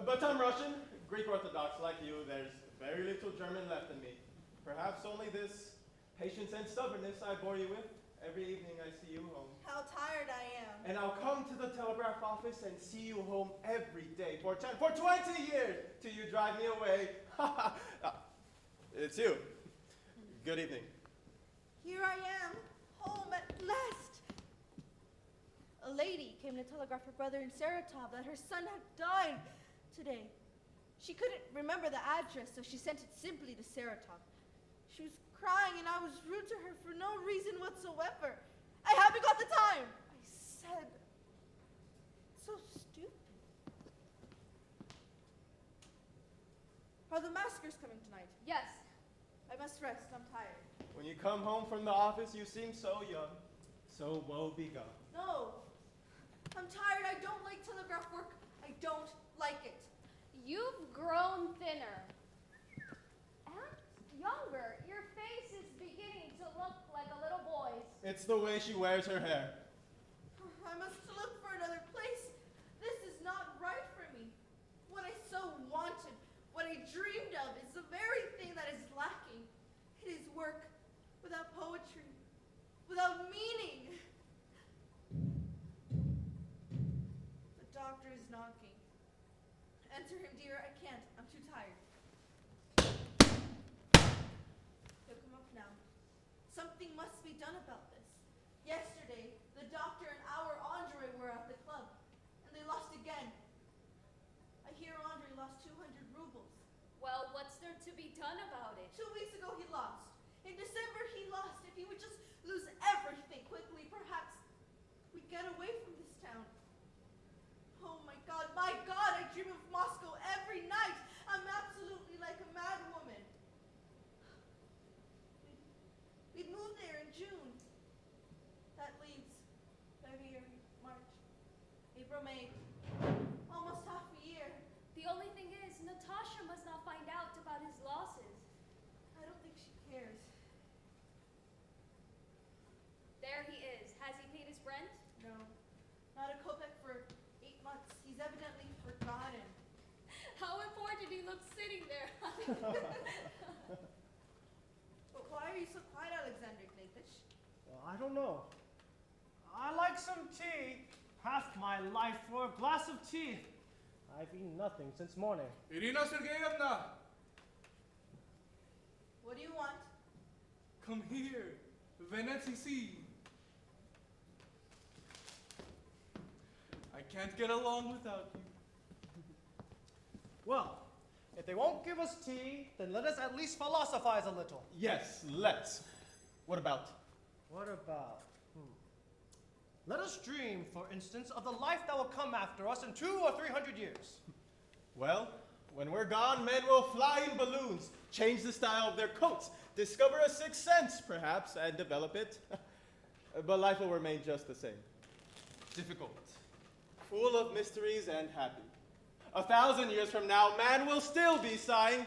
But I'm Russian, Greek Orthodox like you. There's very little German left in me. Perhaps only this patience and stubbornness I bore you with. Every evening I see you home. How tired I am. And I'll come to the telegraph office and see you home every day for 20 years till you drive me away. It's you. Good evening. Here I am, home at last. A lady came to telegraph her brother in Saratov that her son had died today. She couldn't remember the address, so she sent it simply to Saratov. She was crying and I was rude to her for no reason whatsoever. I haven't got the time. I said, so stupid. Are the maskers coming tonight? Yes. I must rest, I'm tired. When you come home from the office, you seem so young, so woe-begone. No, I'm tired. I don't like telegraph work. I don't like it. You've grown thinner. And younger. Your face is beginning to look like a little boy's. It's the way she wears her hair. I must look for another place. This is not right for me. What I so wanted, what I dreamed of, is the very thing that is lacking. It is work without poetry, without meaning. The doctor is knocking. Answer him, dear. I can't. I'm too tired. He'll come up now. Something must be done about this. Yesterday, the doctor and our Andre were at the club, and they lost again. I hear Andre lost 200 rubles. Well, what's there to be done about it? 2 weeks ago he lost. In December he lost. If he would just lose everything quickly, perhaps we'd get away from this town. Oh my God, I dream of Moscow every night. I'm absolutely like a mad woman. We'd moved there in June. That leaves February, March, April, May. Almost half a year. The only thing is, Natasha must not find out about his losses. I don't think she cares. There he is. Has he paid his rent? No, not a kopeck for 8 months. He's evidently forgotten. How important he looks sitting there. But why are you so quiet, Alexander Ignatych? Well, I don't know. I like some tea. Half my life for a glass of tea. I've eaten nothing since morning. Irina Sergeyevna! What do you want? Come here. Venez ici. I can't get along without you. Well, if they won't give us tea, then let us at least philosophize a little. Yes, let's. What about? What about? Let us dream, for instance, of the life that will come after us in 200 or 300 years. Well, when we're gone, men will fly in balloons, change the style of their coats, discover a sixth sense, perhaps, and develop it. But life will remain just the same. Difficult, full of mysteries and happy. 1,000 years from now, man will still be sighing,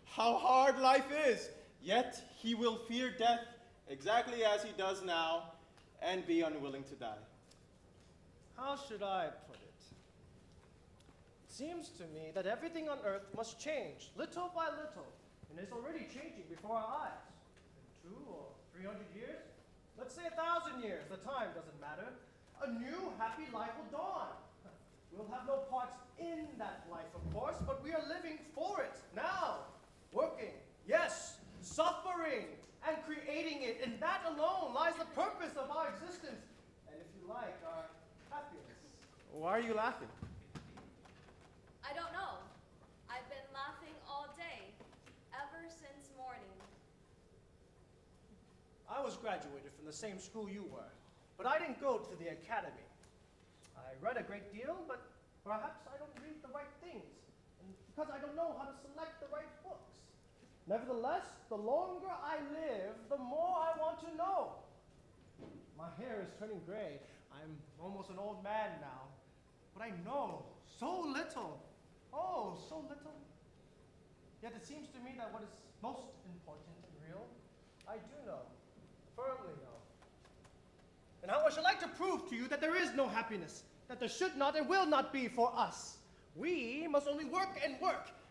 how hard life is. Yet he will fear death exactly as he does now, and be unwilling to die. How should I put it? It seems to me that everything on earth must change, little by little, and is already changing before our eyes. In 200 or 300 years, let's say 1,000 years, the time doesn't matter, a new happy life will dawn. We'll have no parts in that life, of course, but we are living for it now, working, yes, suffering, and creating it, and that alone lies the purpose of our existence, and if you like, our happiness. Why are you laughing? I don't know. I've been laughing all day, ever since morning. I was graduated from the same school you were, but I didn't go to the academy. I read a great deal, but perhaps I don't read the right things. and because I don't know how to select the right books. Nevertheless, the longer I live, the more I want to know. My hair is turning gray. I'm almost an old man now. But I know so little. Oh, so little. Yet it seems to me that what is most important and real, I do know, firmly know. And how I should like to prove to you that there is no happiness, that there should not and will not be for us. We must only work,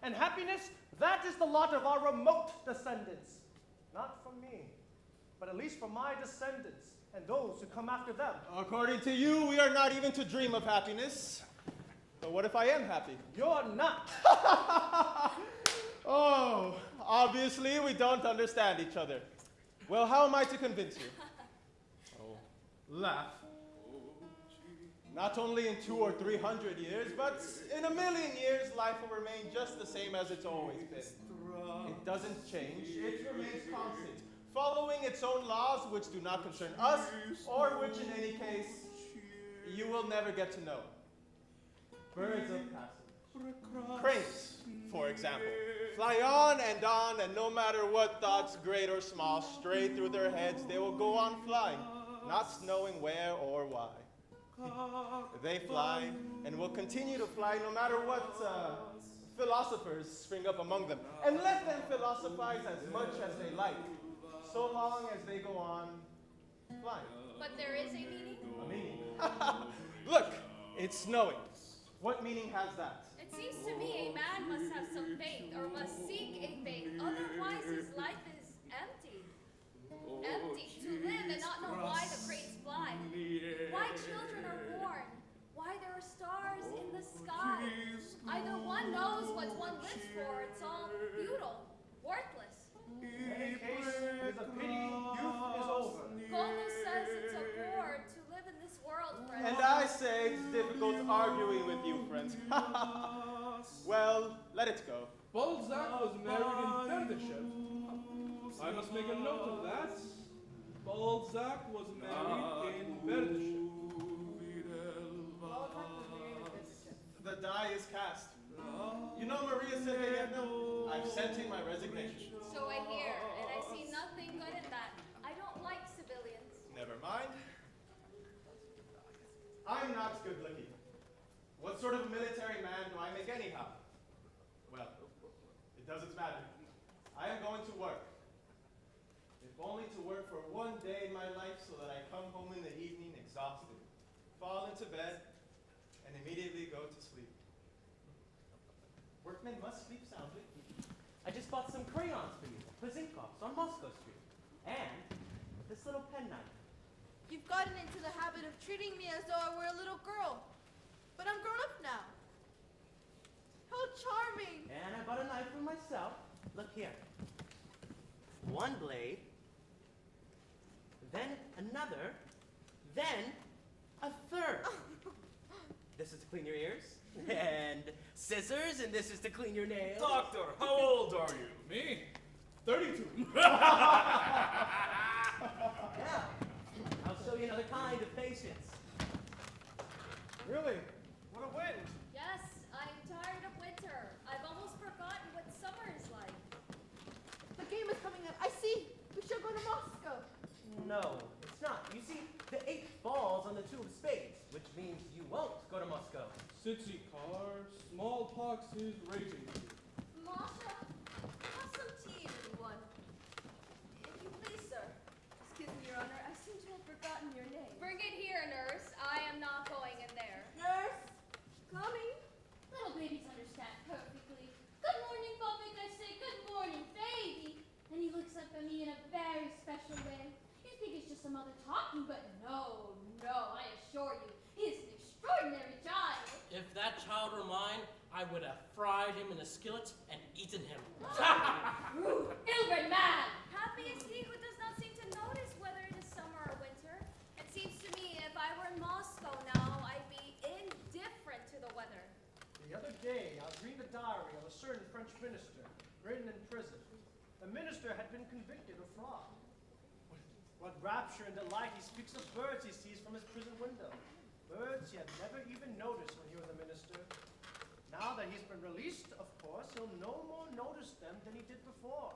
and happiness, that is the lot of our remote descendants. Not from me, but at least from my descendants and those who come after them. According to you, we are not even to dream of happiness. But what if I am happy? You're not. Oh, obviously we don't understand each other. Well, how am I to convince you? Oh, laugh. Not only in 200 or 300 years, but in 1,000,000 years, life will remain just the same as it's always been. It doesn't change, it remains constant, following its own laws which do not concern us, or which in any case, you will never get to know. Birds of passage. Cranes, for example, fly on, and no matter what thoughts, great or small, stray through their heads, they will go on flying, not knowing where or why. They fly and will continue to fly no matter what philosophers spring up among them. And let them philosophize as much as they like, so long as they go on flying. But there is a meaning? A meaning? Look, it's snowing. What meaning has that? It seems to me a man must have some faith, or must seek a faith. Otherwise his life is empty. Empty. To live and not know why the cranes fly. Why children are born. Why there are stars in the sky. Either one knows what one lives for. It's all futile. Worthless. In any case, it is a pity youth is over. Gomu says it's a bore to live in this world, friends. And I say it's difficult arguing with you, friends. Well, let it go. Balzac was married in Berdyshev. I must make a note of that. Balzac was married in Berdyshev. The die is cast. You know Maria Sergeyevna? I've sent in my resignation. So I hear, and I see nothing good in that. I don't like civilians. Never mind. I'm not good looking. What sort of military man do I make anyhow? Well, it doesn't matter. I am going to work. If only to work for one day in my life so that I come home in the evening exhausted, fall into bed, and immediately go to sleep. Workmen must sleep soundly. I just bought some crayons for you, Pazinkovs on Moscow Street. And this little penknife. You've gotten into the habit of treating me as though I were a little girl. But I'm grown up now. How charming. And I bought a knife for myself. Look here. One blade, then another, then a third. This is to clean your ears, and scissors, and this is to clean your nails. Doctor, how old are you? Me? 32. Yeah. I'll show you another kind of patience. Really? What a wind. Yes, I'm tired of winter. I've almost forgotten what summer is like. The game is coming up. I see. We shall go to Moscow. No, it's not. You see, the 8 falls on the 2 of spades, which means you won't go to Moscow. City car, smallpox is raging. Masha, have some tea, little one. If you please, sir. Excuse me, Your Honor. I seem to have forgotten your name. Bring it here, nurse. I am not going in there. Nurse, coming. Little babies understand perfectly. Good morning, Bobby, I say. Good morning, baby. And he looks up at me in a very special way. You think it's just a mother talking, but no, I assure you, he is an extraordinary child. If that child were mine, I would have fried him in a skillet and eaten him. Rude, ill-bred man. Happy is he who does not seem to notice whether it is summer or winter. It seems to me if I were in Moscow now, I'd be indifferent to the weather. The other day, I was reading the diary of a certain French minister, written in prison. The minister had been convicted of fraud. What rapture and delight he speaks of birds he sees from his prison window. Birds he had never even noticed when he was a minister. Now that that he's been released, of course, he'll no more notice them than he did before.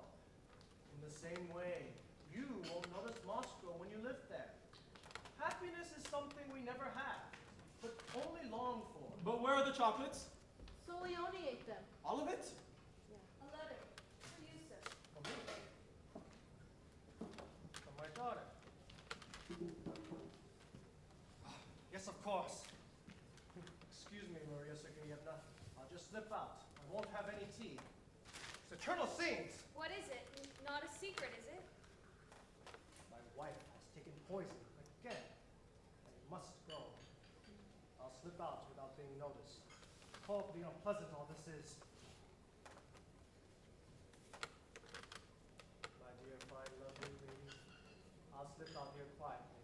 In the same way, you won't notice Moscow when you live there. Happiness is something we never have, but only long for. But where are the chocolates? So Leone ate them. All of it? A letter for you, sir. For me. For my daughter. Yes, of course. Excuse me, Maria Sergeyevna. I'll just slip out. I won't have any tea. It's eternal scenes. What is it? Not a secret, is it? My wife has taken poison again. I must go. I'll slip out without being noticed. Horribly unpleasant all this is. My dear, fine, lovely lady, I'll slip out here quietly.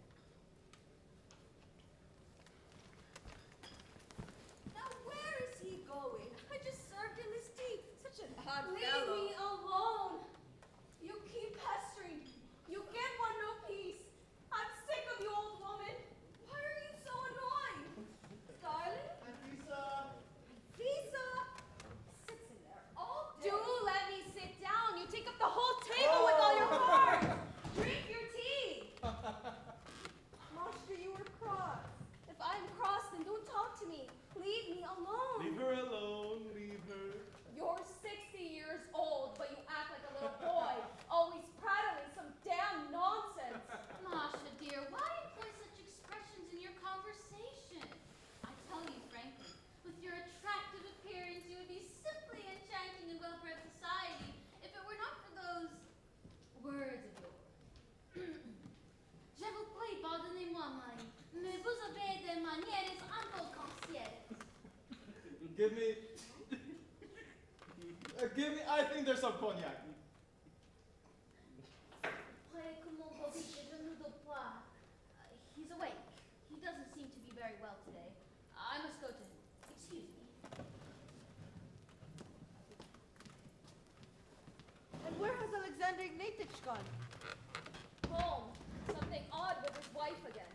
Now where is he going? I just served him his tea. Such an odd Leave fellow. me alone. You keep pestering me. You get one no peace. I'm sick of you, old woman. Why are you so annoying? Darling? Visa sits in there all day. Do let me sit down. You take up the whole table with all your cards. Drink your tea. Moshka, you were cross. If I'm cross, then don't talk to me. Leave me alone. Leave her alone, leave her. You're 60 years old, but you act like a little boy, always prattling some damn nonsense. Masha, dear, why employ such expressions in your conversation? I tell you frankly, with your attractive appearance, you would be simply enchanting in well-bred society if it were not for those words of yours. Je vous prie, pardonnez-moi, Marie, mais vous avez des manières un peu grossières. Give me, I think there's some cognac. Pray, comment Bobby, je ne dois pas. He's awake. He doesn't seem to be very well today. I must go to him. Excuse me. And where has Alexander Ignatich gone? Home. Something odd with his wife again.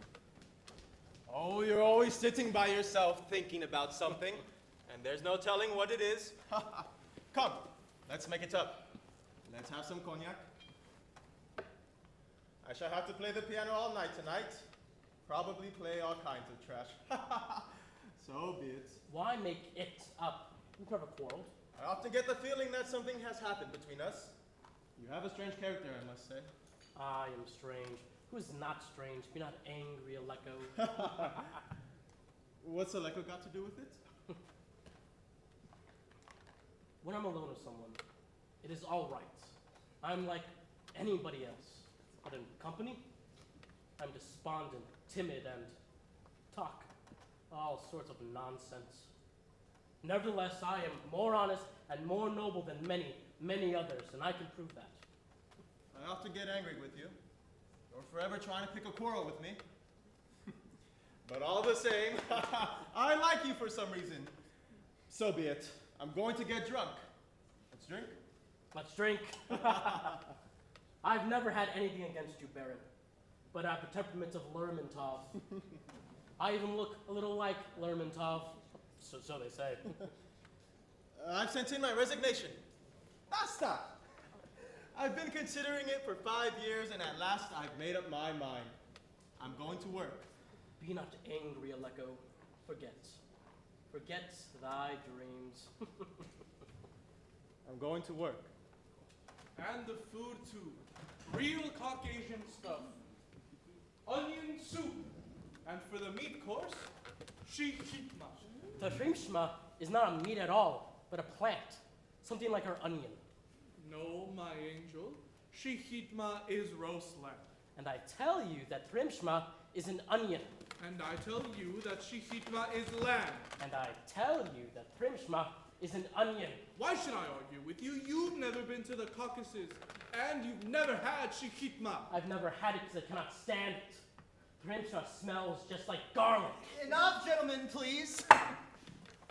Oh, you're always sitting by yourself thinking about something, and there's no telling what it is. Come, let's make it up. Let's have some cognac. I shall have to play the piano all night tonight. Probably play all kinds of trash. So be it. Why make it up? We've never quarreled. I often get the feeling that something has happened between us. You have a strange character, I must say. I am strange. Who is not strange? Be not angry, Aleko. What's Aleko got to do with it? When I'm alone with someone, it is all right. I'm like anybody else. But in company, I'm despondent, timid, and talk all sorts of nonsense. Nevertheless, I am more honest and more noble than many, many others, and I can prove that. I often get angry with you. You're forever trying to pick a quarrel with me. But all the same, I like you for some reason. So be it. I'm going to get drunk. Let's drink. Let's drink. I've never had anything against you, Baron, but I have the temperament of Lermontov. I even look a little like Lermontov, so they say. I've sent in my resignation. Basta! I've been considering it for 5 years, and at last I've made up my mind. I'm going to work. Be not angry, Aleko. Forget. Forget thy dreams. I'm going to work. And the food too. Real Caucasian stuff. Onion soup. And for the meat course, shikitma. The shrimshma is not a meat at all, but a plant. Something like our onion. No, my angel. Shikitma is roast lamb. And I tell you that shrimshma is an onion. And I tell you that shikitma is lamb. And I tell you that shrimshma is an onion. Why should I argue with you? You've never been to the Caucasus, and you've never had shikitma. I've never had it because I cannot stand it. Shrimshma smells just like garlic. Enough, gentlemen, please.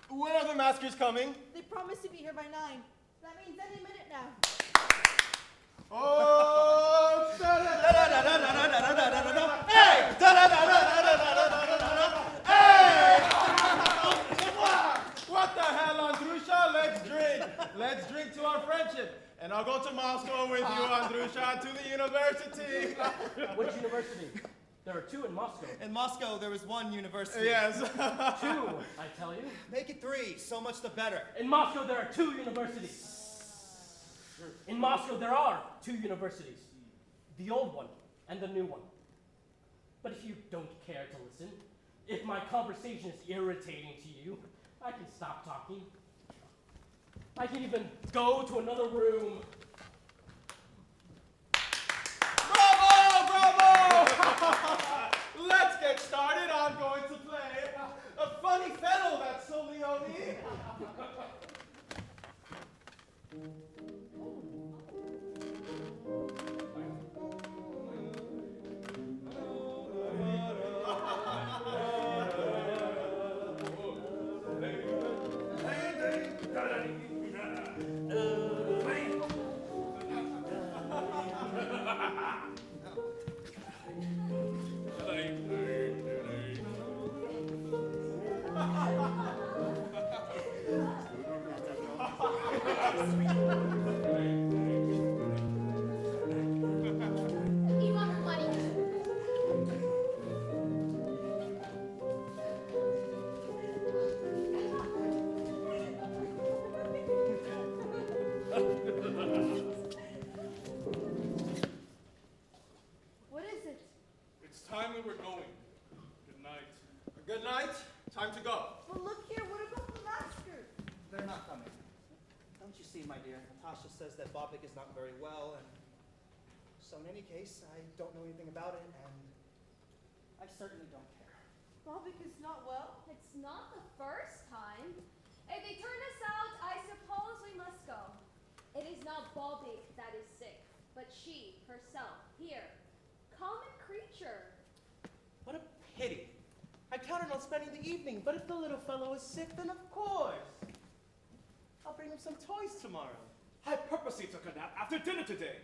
When are the maskers coming? They promised to be here by 9. That means any minute now. Oh! Hey! Hey! What the hell, Andrusha? scholarship, and I'll go to Moscow with you, Andrusha, to the university. Which university? There are 2 in Moscow. In Moscow, there is 1 university. Yes. 2, I tell you. Make it 3, so much the better. In Moscow, there are 2 universities. In Moscow, there are 2 universities. The old one and the new one. But if you don't care to listen, if my conversation is irritating to you, I can stop talking. I can even go to another room. Bravo! Bravo! Let's get started. I'm going to play a funny fellow, that's Solioni. Ivan Romanich. What is it? It's time we were going. Good night. Good night. Time to go. But look here, what about the maskers? They're not coming. Don't you see, my dear? Natasha says that Bobik is not very well, and so in any case, I don't know anything about it, and I certainly don't care. Bobik is not well? It's not the first time. If they turn us out, I suppose we must go. It is not Bobik that is sick, but she herself, here. Common creature. What a pity. I counted on spending the evening, but if the little fellow is sick, then of course. I'll bring him some toys tomorrow. I purposely took a nap after dinner today.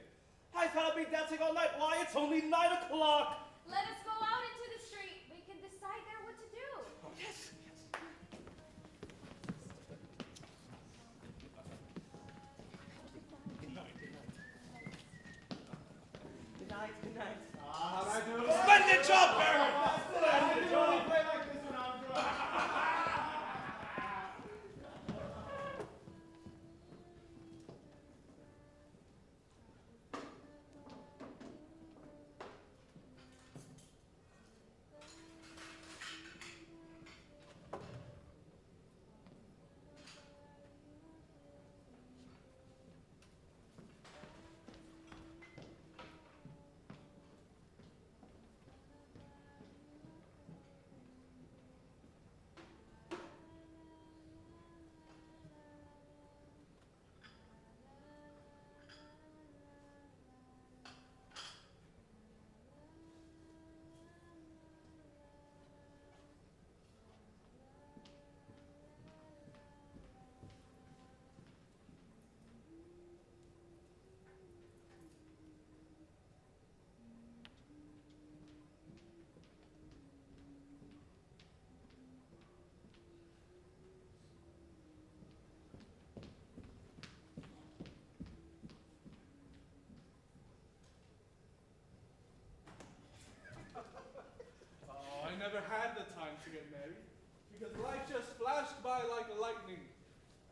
I thought I'd be dancing all night. Why, it's only 9 o'clock. Let us go out into the street. We can decide there what to do. Oh, yes, yes. Good night, good night. Good night, good night. How'd I do? Splendid job, Barry! Splendid job. Play like this one, Andra. I never had the time to get married because life just flashed by like lightning,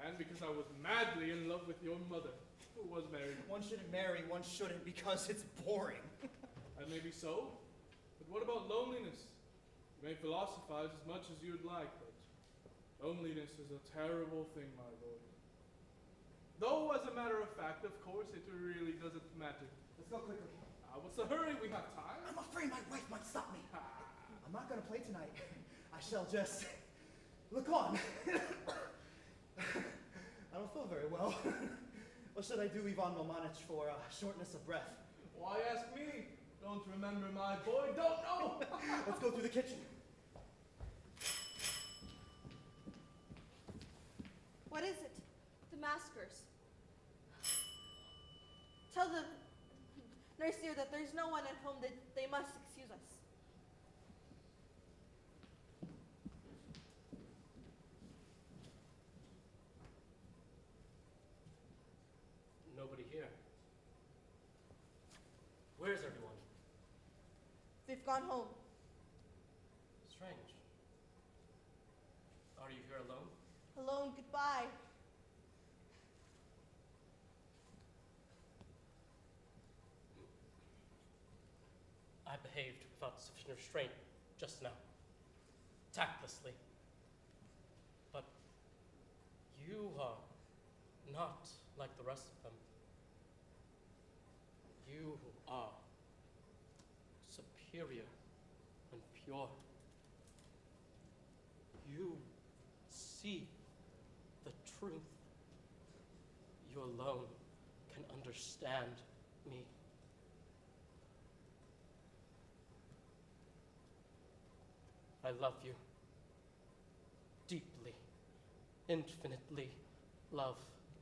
and because I was madly in love with your mother, who was married. One shouldn't marry, one shouldn't, because it's boring. And maybe so, but what about loneliness? You may philosophize as much as you'd like, but loneliness is a terrible thing, my lord. Though, as a matter of fact, of course, it really doesn't matter. Let's go quickly. What's the hurry? We have time. I'm afraid my wife might stop me. I'm not going to play tonight. I shall just look on. I don't feel very well. What should I do, Ivan Romanich, for shortness of breath? Why ask me? Don't remember, my boy. Don't know. Let's go through the kitchen. What is it? The maskers. Tell the nurse here that there's no one at home, that they must excuse us. No They've gone home. Strange. Are you here alone? Alone, goodbye. I behaved without sufficient restraint just now, tactlessly. But you are not like the rest of them. You are superior and pure. You see the truth. You alone can understand me. I love you deeply, infinitely love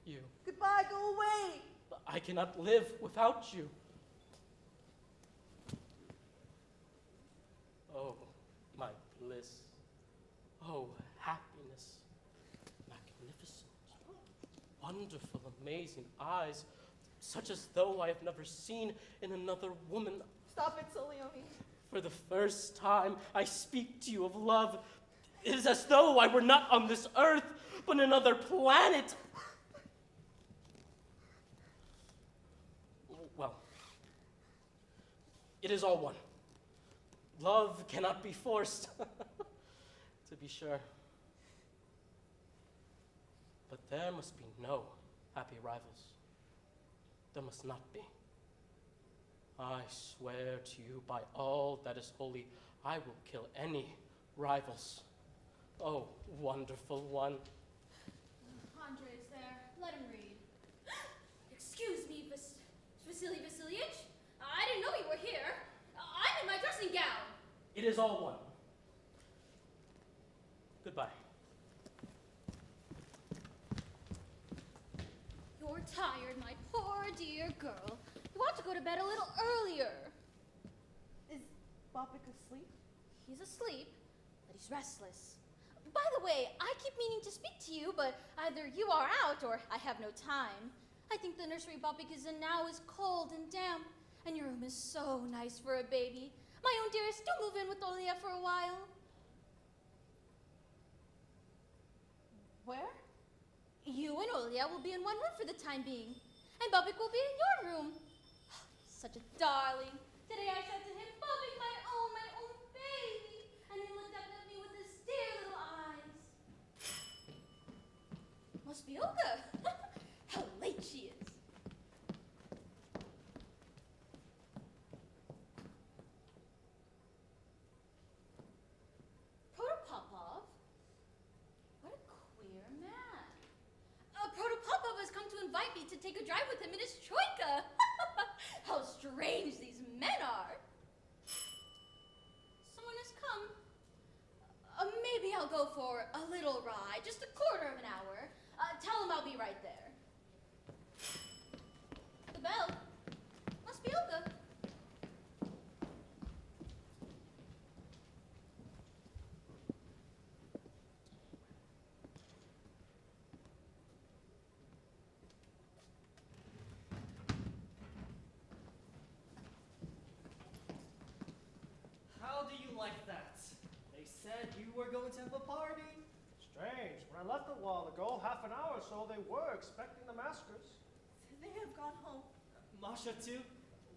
you. Goodbye, go away. But I cannot live without you. Oh, my bliss. Oh, happiness. Magnificent, wonderful, amazing eyes, such as though I have never seen in another woman. Stop it, Soleoni. For the first time, I speak to you of love. It is as though I were not on this earth, but another planet. Well, it is all one. Love cannot be forced, to be sure. But there must be no happy rivals. There must not be. I swear to you by all that is holy, I will kill any rivals. Oh, wonderful one. Andre is there. Let him read. Excuse me, Vasily Vasilyich. I didn't know you were here. I'm in my dressing gown. It is all one. Goodbye. You're tired, my poor dear girl. You ought to go to bed a little earlier. Is Bobik asleep? He's asleep, but he's restless. By the way, I keep meaning to speak to you, but either you are out or I have no time. I think the nursery Bobik is in now is cold and damp, and your room is so nice for a baby. My own dearest, do move in with Olia for a while. Where? You and Olia will be in one room for the time being, and Bobik will be in your room. Such a darling. Today I said to him, Bobik, my own baby. And he looked up at me with his dear little eyes. Must be Olga. How late she is. Protopopov? What a queer man. Protopopov has come to invite me to take a drive with him in his troika. How strange these men are. Someone has come. Maybe I'll go for a little ride, just a quarter of an hour. Tell him I'll be right there. The bell. Must be Olga. How do you like that? They said you were going to have a party. Strange. When I left a while ago, half an hour or so, they were expecting the maskers. They have gone home. Masha too?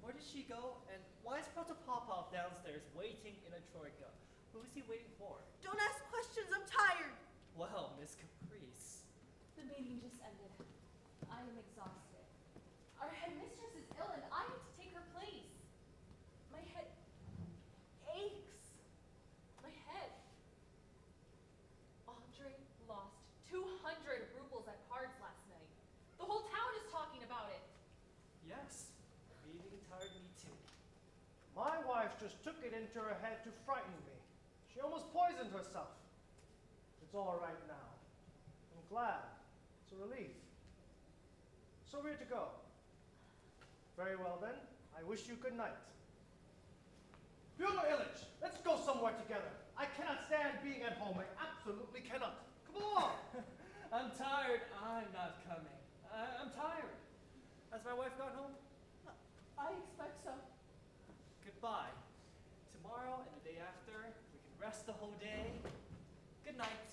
Where did she go? And why is Protopopov downstairs waiting in a troika? Who is he waiting for? Don't ask questions, I'm tired. Well, Miss Caprice. The meeting just ended. I am exhausted. Our headmistress is ill and I need to take her place. My head aches. My head. Andre lost 200 rubles at cards last night. The whole town is talking about it. Yes, the meeting tired me too. My wife just took it into her head to frighten me. She almost poisoned herself. It's all right now. I'm glad. It's a relief. So we're to go. Very well then. I wish you good night. Fyodor Ilyich, let's go somewhere together. I cannot stand being at home. I absolutely cannot. Come on. I'm tired. I'm not coming. I'm tired. Has my wife gone home? I expect so. Goodbye. Tomorrow rest the whole day. Good night.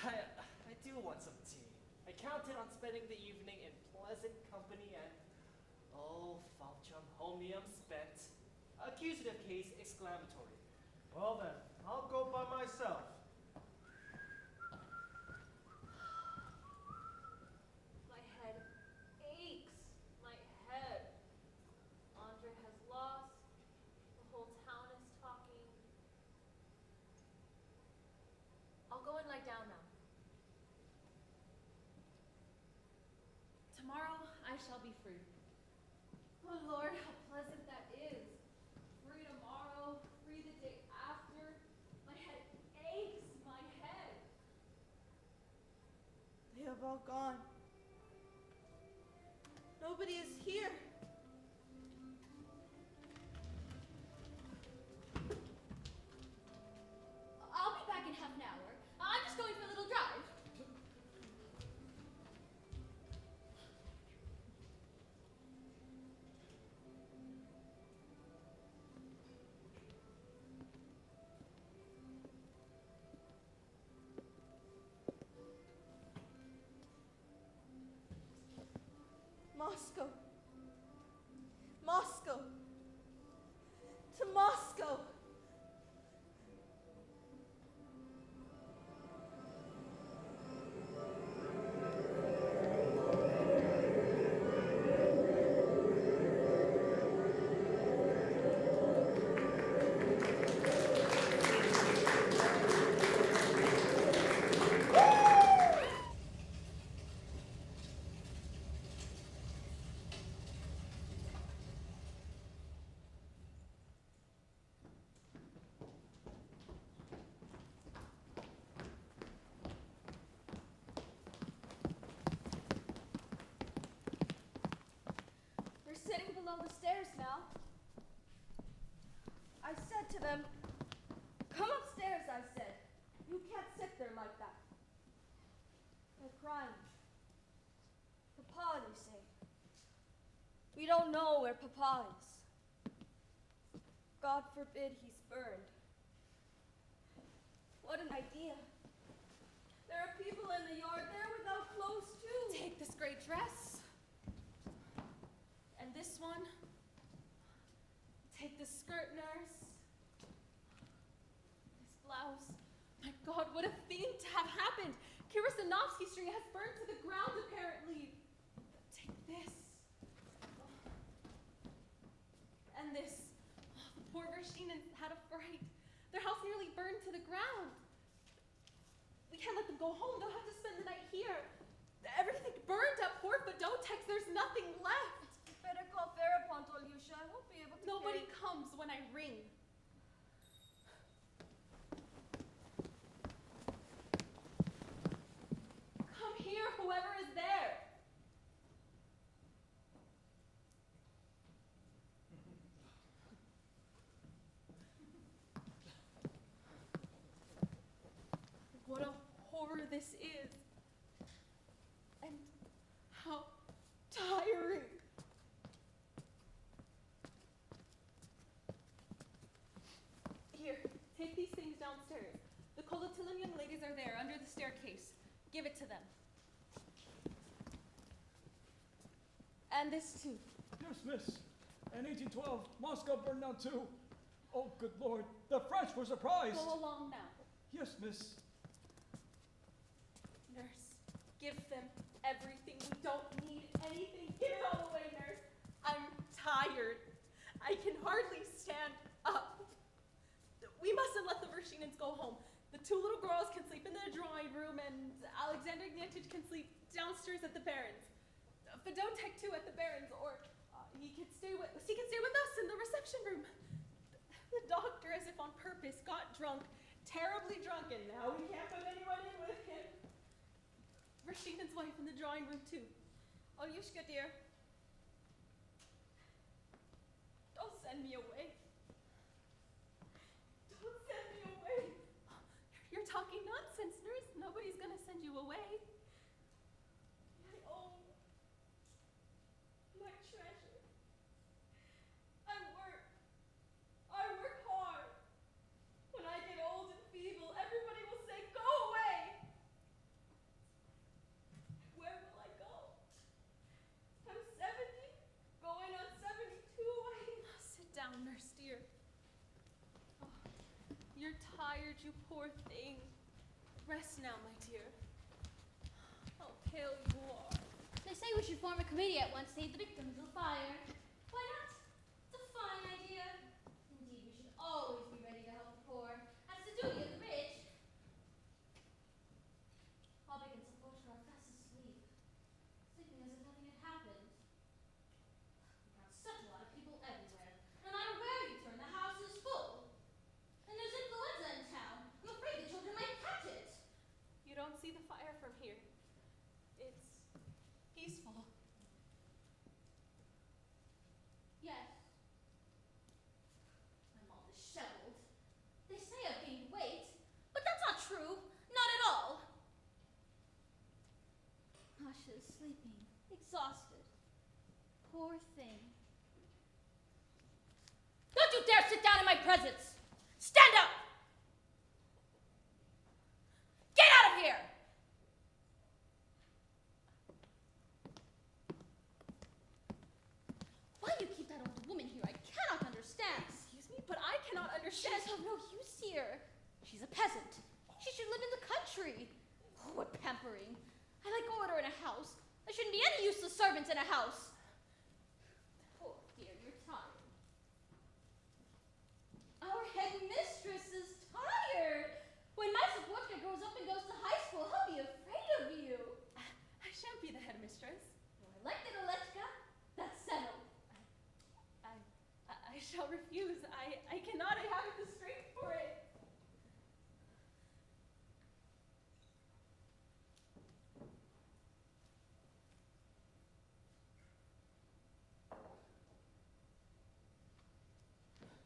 I do want some tea. I counted on spending the evening in pleasant company and falcium homium spent. Accusative case exclamatory. Well then, I'll go by myself. My head aches. My head. Andre has lost. The whole town is talking. I'll go and lie down now. Tomorrow I shall be free. Oh Lord, how pleasant that is. Free tomorrow, free the day after. My head aches, my head. They have all gone. Nobody is here. I'll be back in half an hour. I'm just going for a little drive. Moscow. Moscow. To Moscow. They're sitting below the stairs now. I said to them, come upstairs, I said. You can't sit there like that. They're crying. Papa, they say. We don't know where Papa is. God forbid he's burned. What an idea. There are people in the yard there without clothes too. Take this gray dress. And this one. Take this skirt, nurse. This blouse. My God, what a thing to have happened. Kirisanovsky Street has burned to the ground, apparently. Take this. And this. Oh, the poor Vershinin had a fright. Their house nearly burned to the ground. We can't let them go home. They'll have to spend the night here. Everything burned up. Poor Fedotex. There's nothing left. Better call Farapont, Olyusha. I won't be able to Nobody carry- comes when I ring. Come here, whoever is there. What a horror this is. And how tiring. Here, take these things downstairs. The Kolotilin young ladies are there, under the staircase. Give it to them. And this too. Yes, miss. In 1812, Moscow burned down too. Oh, good Lord. The French were surprised. Go along now. Yes, miss. Nurse, give them everything. We don't need anything. Give it all away, nurse. I'm tired. I can hardly stand up. We mustn't let the Vershinins go home. The two little girls can sleep in the drawing room, and Alexander Ignatich can sleep downstairs at the Baron's. Fedotek too at the Baron's, or he can stay with us in the reception room. The doctor, as if on purpose, got drunk, terribly drunk, and now we can't put anyone in with him. Vershinen's wife in the drawing room too. Olyushka, dear, don't send me away. Don't send me away. You're talking nonsense, nurse. Nobody's gonna send you away. My own, my treasure. I work hard. When I you poor thing. Rest now, my dear. How pale you are. They say we should form a committee at once, save the victims of fire. Why not? It's a fine idea. Indeed, we should always be ready to help the poor. That's the duty of the rich. Hobbit and Sapphira are fast asleep, sleeping as if nothing had happened. We got such a lot of people everywhere. No matter where you turn, the house is full. And there's influenza in town. I'm afraid the children might catch it. You don't see the fire from here. It's peaceful. Yes. I'm all disheveled. They say I've gained weight, but that's not true. Not at all. Masha is sleeping, exhausted. Poor thing. Don't you dare sit down in my presence! Stand up! Get out of here! Why do you keep that old woman here? I cannot understand. Excuse me, but I cannot understand. She's of no use here. She's a peasant. She should live in the country. Oh, what pampering. I like order in a house. There shouldn't be any useless servants in a house. Poor dear, you're tired. Our headmistress is tired. When my Sapphira grows up and goes to high school, I'll be afraid of you. I shan't be the headmistress. You're elected, Alechka. That's settled. I shall refuse. I cannot. I haven't the strength for it.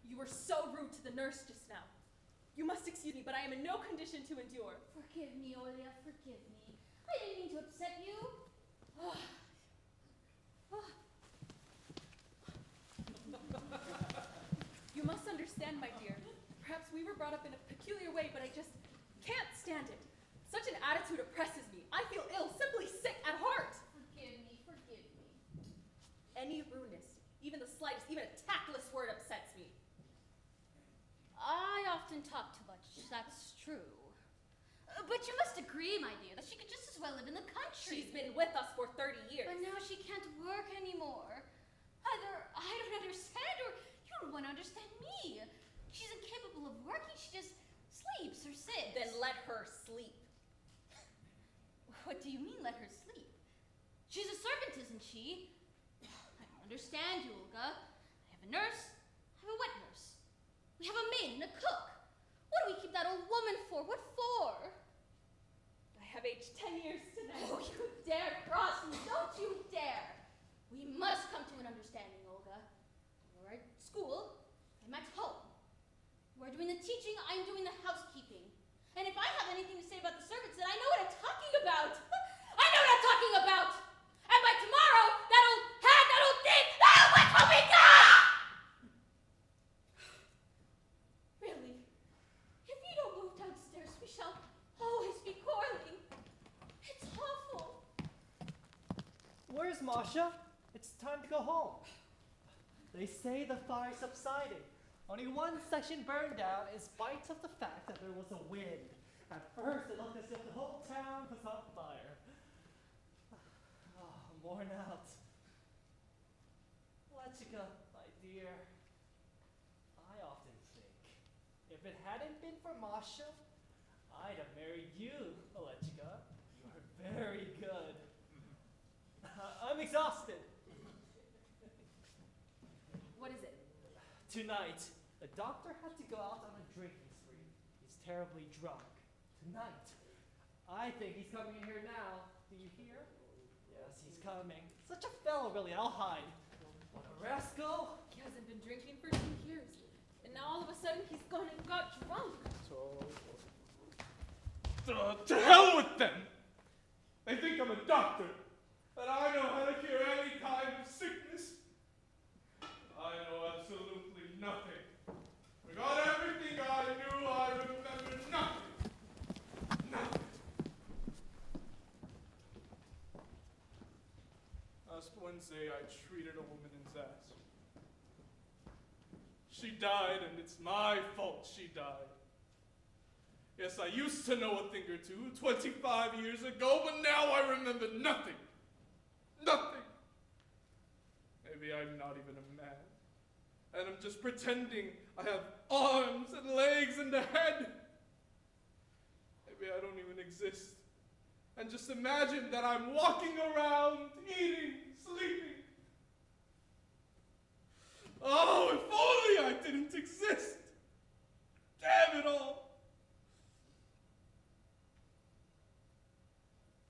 You were so rude to the nurse just now. You must excuse me, but I am in no condition to endure. Forgive me, Olia, forgive me. I didn't mean to upset you. You must understand, my dear. Perhaps we were brought up in a peculiar way, but I just can't stand it. Such an attitude oppresses me. I feel ill, simply sick at heart. Forgive me, forgive me. Any rudeness, even the slightest, even a tactless word upsets me. I often talk too much, that's true. But you must agree, my dear, that she could just as well live in the country. She's been with us for 30 years. But now she can't work anymore. Either I don't understand or you don't want to understand me. She's incapable of working, she just sleeps or sits. Then let her sleep. What do you mean, let her sleep? She's a servant, isn't she? I don't understand you, Olga. I have a nurse, I have a wet nurse. We have a maid and a cook. What do we keep that old woman for? What for? I have aged 10 years tonight. Oh, you dare cross me, don't you dare! We must come to an understanding, Olga. You're at school, I'm at home. We're doing the teaching, I'm doing the housekeeping. And if I have anything to say about the servants, then I know what I'm talking about. I know what I'm talking about! And by tomorrow, that old hag, that old thing, that old witch will be gone! Really? If you don't move downstairs, we shall always be quarreling. It's awful. Where's Masha? It's time to go home. They say the fire subsided. Only one section burned down in spite of the fact that there was a wind. At first, it looked as if the whole town was on fire. I'm worn out. Lechika, my dear, I often think, if it hadn't been for Masha, I'd have married you, Lechika. You are very good. I'm exhausted. What is it? Tonight, the doctor had to go out on a drinking spree. He's terribly drunk. Tonight. I think he's coming in here now. Do you hear? Yes, he's coming. Such a fellow, really. I'll hide. What a rascal. He hasn't been drinking for 2 years. And now all of a sudden he's gone and got drunk. To hell with them! They think I'm a doctor, that I know how to cure any kind of sickness. I know absolutely nothing. Forgot everything I knew, I remember nothing. Nothing. Last Wednesday, I treated a woman in Zaz. She died, and it's my fault she died. Yes, I used to know a thing or two 25 years ago, but now I remember nothing. Nothing. Maybe I'm not even a man. And I'm just pretending I have arms and legs and a head. Maybe I don't even exist. And just imagine that I'm walking around, eating, sleeping. Oh, if only I didn't exist. Damn it all.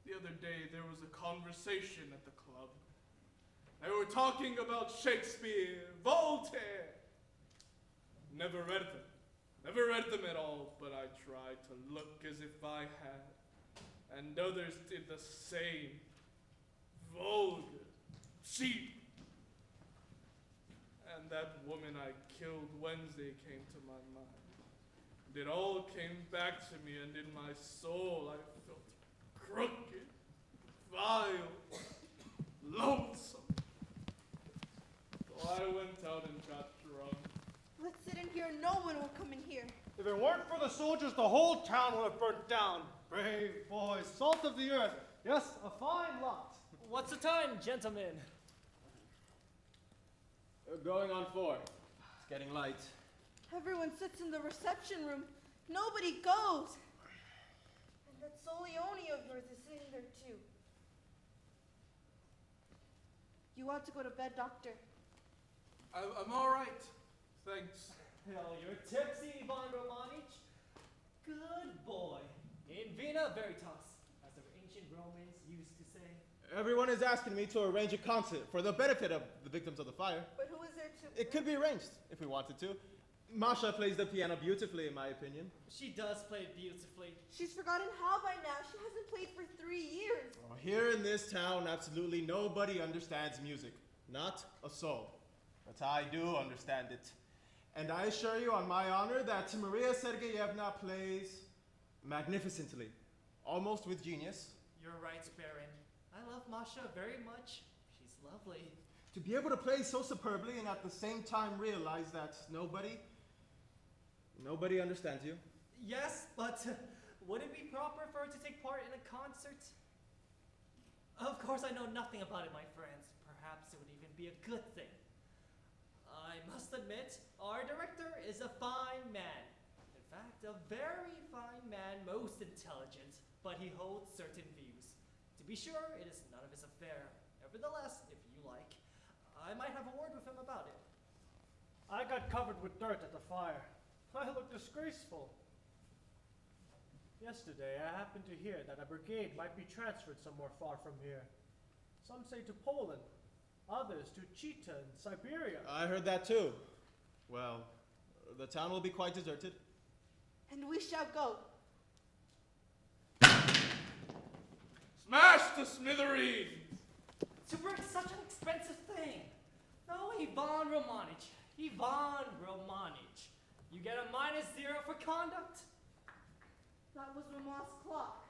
The other day, there was a conversation at the club. They were talking about Shakespeare, Voltaire. Never read them. Never read them at all, but I tried to look as if I had. And others did the same. Vulgar, cheap. And that woman I killed Wednesday came to my mind. It all came back to me, and in my soul I felt crooked, vile, loathsome. So I went out and got drunk. Let's sit in here. No one will come in here. If it weren't for the soldiers, the whole town would have burnt down. Brave boys, salt of the earth. Yes, a fine lot. What's the time, gentlemen? Going on 4. It's getting light. Everyone sits in the reception room. Nobody goes. And that Solioni of yours is sitting there too. You ought to go to bed, Doctor. I'm all right. Thanks. Hell, you're tipsy, Ivan Romanich. Good boy. In Vina Veritas, as the ancient Romans used to say. Everyone is asking me to arrange a concert for the benefit of the victims of the fire. But who is there to... It could be arranged if we wanted to. Masha plays the piano beautifully, in my opinion. She does play beautifully. She's forgotten how by now. She hasn't played for 3 years. Oh, here in this town, absolutely nobody understands music. Not a soul. But I do understand it. And I assure you on my honor that Maria Sergeyevna plays magnificently. Almost with genius. You're right, Baron. I love Masha very much. She's lovely. To be able to play so superbly and at the same time realize that nobody understands you. Yes, but would it be proper for her to take part in a concert? Of course, I know nothing about it, my friends. Perhaps it would even be a good thing. I must admit, our director is a fine man. In fact, a very fine man, most intelligent, but he holds certain views. To be sure, it is none of his affair. Nevertheless, if you like, I might have a word with him about it. I got covered with dirt at the fire. I look disgraceful. Yesterday, I happened to hear that a brigade might be transferred somewhere far from here. Some say to Poland, others to Chita in Siberia. I heard that too. Well, the town will be quite deserted. And we shall go. Smash to smithereens! To bring such an expensive thing. No, Ivan Romanich. Ivan Romanich. You get a -0 for conduct? That was Mama's clock.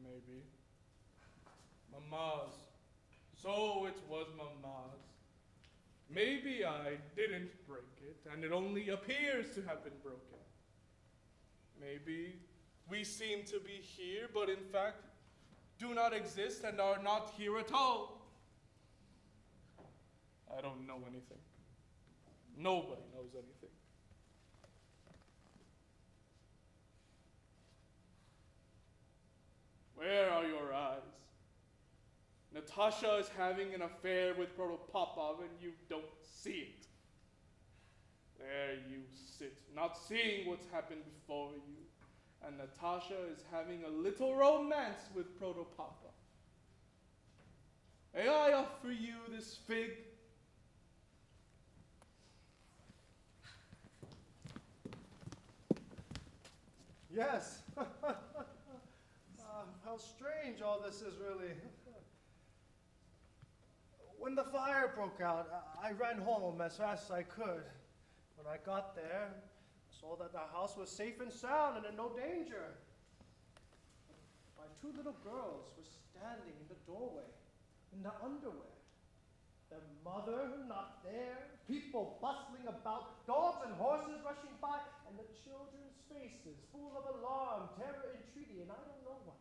Maybe. Mama's. So it was Mama's. Maybe I didn't break it, and it only appears to have been broken. Maybe we seem to be here, but in fact do not exist and are not here at all. I don't know anything. Nobody knows anything. Where are your eyes? Natasha is having an affair with Protopopov and you don't see it. There you sit, not seeing what's happened before you. And Natasha is having a little romance with Protopopov. May I offer you this fig? Yes. How strange all this is, really. When the fire broke out, I ran home as fast as I could. When I got there, I saw that the house was safe and sound and in no danger. My 2 little girls were standing in the doorway, in their underwear. Their mother not there, people bustling about, dogs and horses rushing by, and the children's faces full of alarm, terror, entreaty, and I don't know what.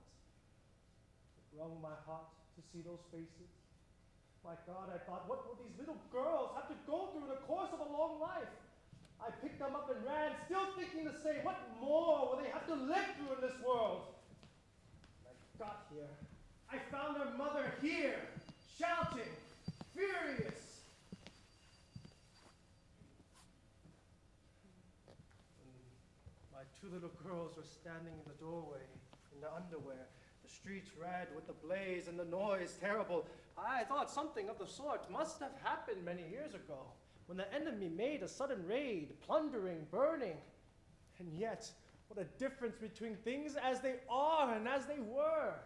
It wrung my heart to see those faces. My God, I thought, what will these little girls have to go through in the course of a long life? I picked them up and ran, still thinking the same. What more will they have to live through in this world? When I got here, I found their mother here, shouting, furious. My two little girls were standing in the doorway, in their underwear, the streets red with the blaze and the noise terrible. I thought something of the sort must have happened many years ago, when the enemy made a sudden raid, plundering, burning. And yet, what a difference between things as they are and as they were.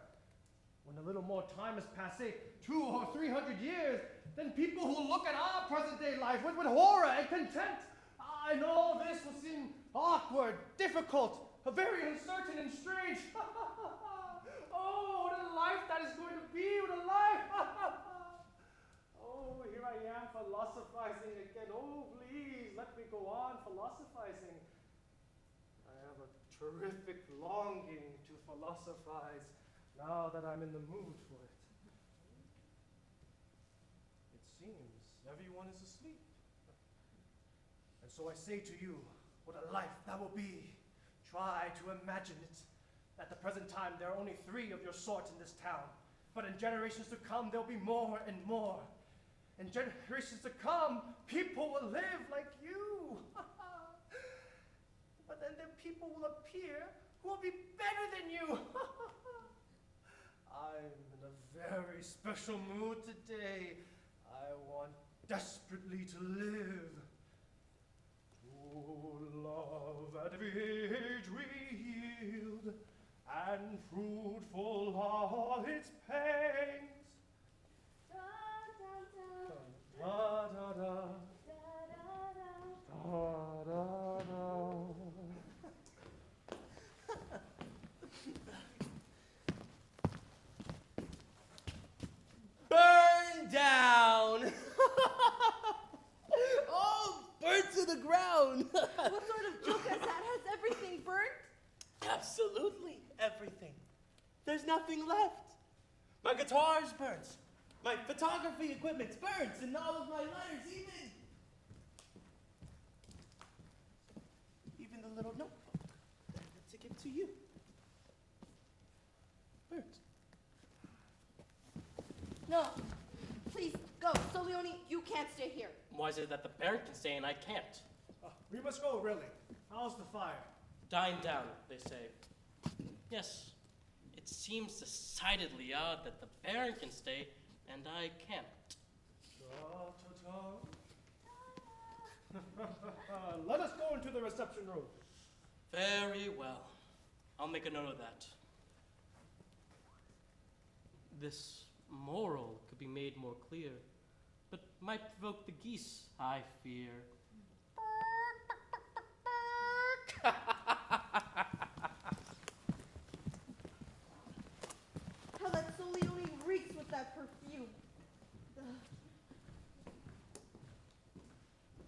When a little more time has passed, say 200 or 300 years, then people who look at our present day life with horror and contempt. I know this will seem awkward, difficult, very uncertain and strange. Oh, what a life that is going to be, what a life! Oh, here I am philosophizing again. Oh, please, let me go on philosophizing. I have a terrific longing to philosophize now that I'm in the mood for it. It seems everyone is asleep. And so I say to you, what a life that will be. Try to imagine it. At the present time, there are only 3 of your sort in this town. But in generations to come, there'll be more and more. In generations to come, people will live like you. But then people will appear who will be better than you. I'm in a very special mood today. I want desperately to live. To love at every age we yield, and fruitful are its pangs. Da, da, da. Da, da, da. Burn down! Oh, burn to the ground! What sort of joke is that? Has everything burnt? Absolutely everything. There's nothing left. My guitar's burnt. My photography equipment's burnt, and all of my letters, even the little notebook that I meant to give to you. Burnt. No, please go. Soleone, you can't stay here. Why is it that the parent can stay and I can't? We must go, really. How's the fire? Dying down, they say. Yes, it seems decidedly odd that the parent can stay and I can't. Let us go into the reception room. Very well. I'll make a note of that. This moral could be made more clear, but might provoke the geese, I fear. How that Soleone reeks with that perfume.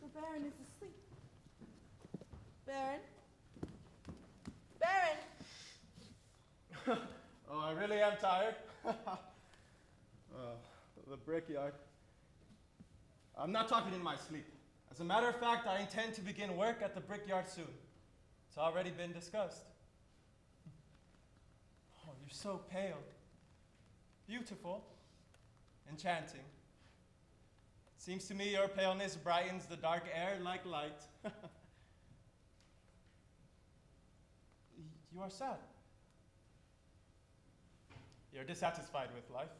The Baron is asleep. Baron? Baron! Oh, I really am tired. The brickyard. I'm not talking in my sleep. As a matter of fact, I intend to begin work at the brickyard soon. It's already been discussed. Oh, you're so pale. Beautiful. Enchanting. Seems to me your paleness brightens the dark air like light. You are sad. You're dissatisfied with life.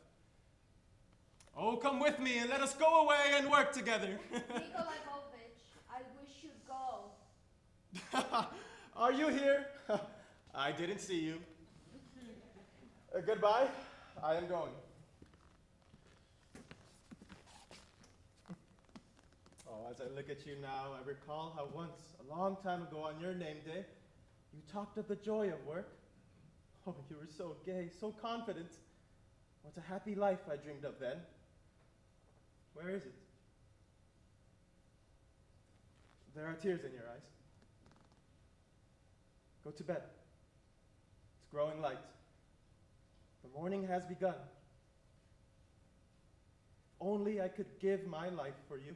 Oh, come with me and let us go away and work together. Nikolai Povich, I wish you'd go. Are you here? I didn't see you. Goodbye. I am going. Oh, as I look at you now, I recall how once, a long time ago on your name day, you talked of the joy of work. Oh, you were so gay, so confident. What a happy life I dreamed of then. Where is it? There are tears in your eyes. Go to bed. It's growing light. The morning has begun. If only I could give my life for you.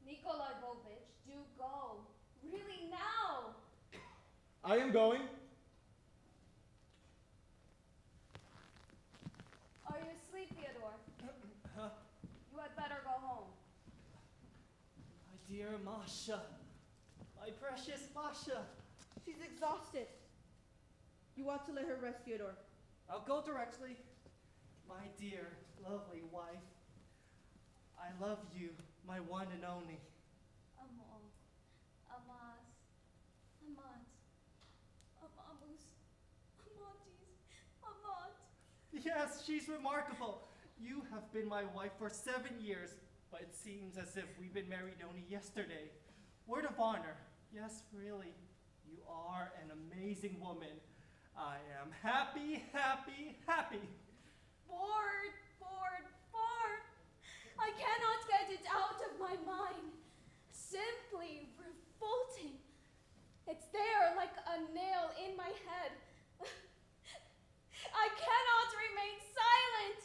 Nikolai Lvovich, do go. Really now. I am going. Are you asleep, Theodore? You had better go home. My dear Masha. My precious Masha. She's exhausted. You want to let her rest, Theodore. I'll go directly. My dear, lovely wife. I love you, my one and only. Amor, amas, amat, amamus, amatis, amat. Yes, she's remarkable. You have been my wife for 7 years, but it seems as if we've been married only yesterday. Word of honor. Yes, really. You are an amazing woman. I am happy, happy, happy. Bored, bored, bored. I cannot get it out of my mind. Simply revolting. It's there like a nail in my head. I cannot remain silent.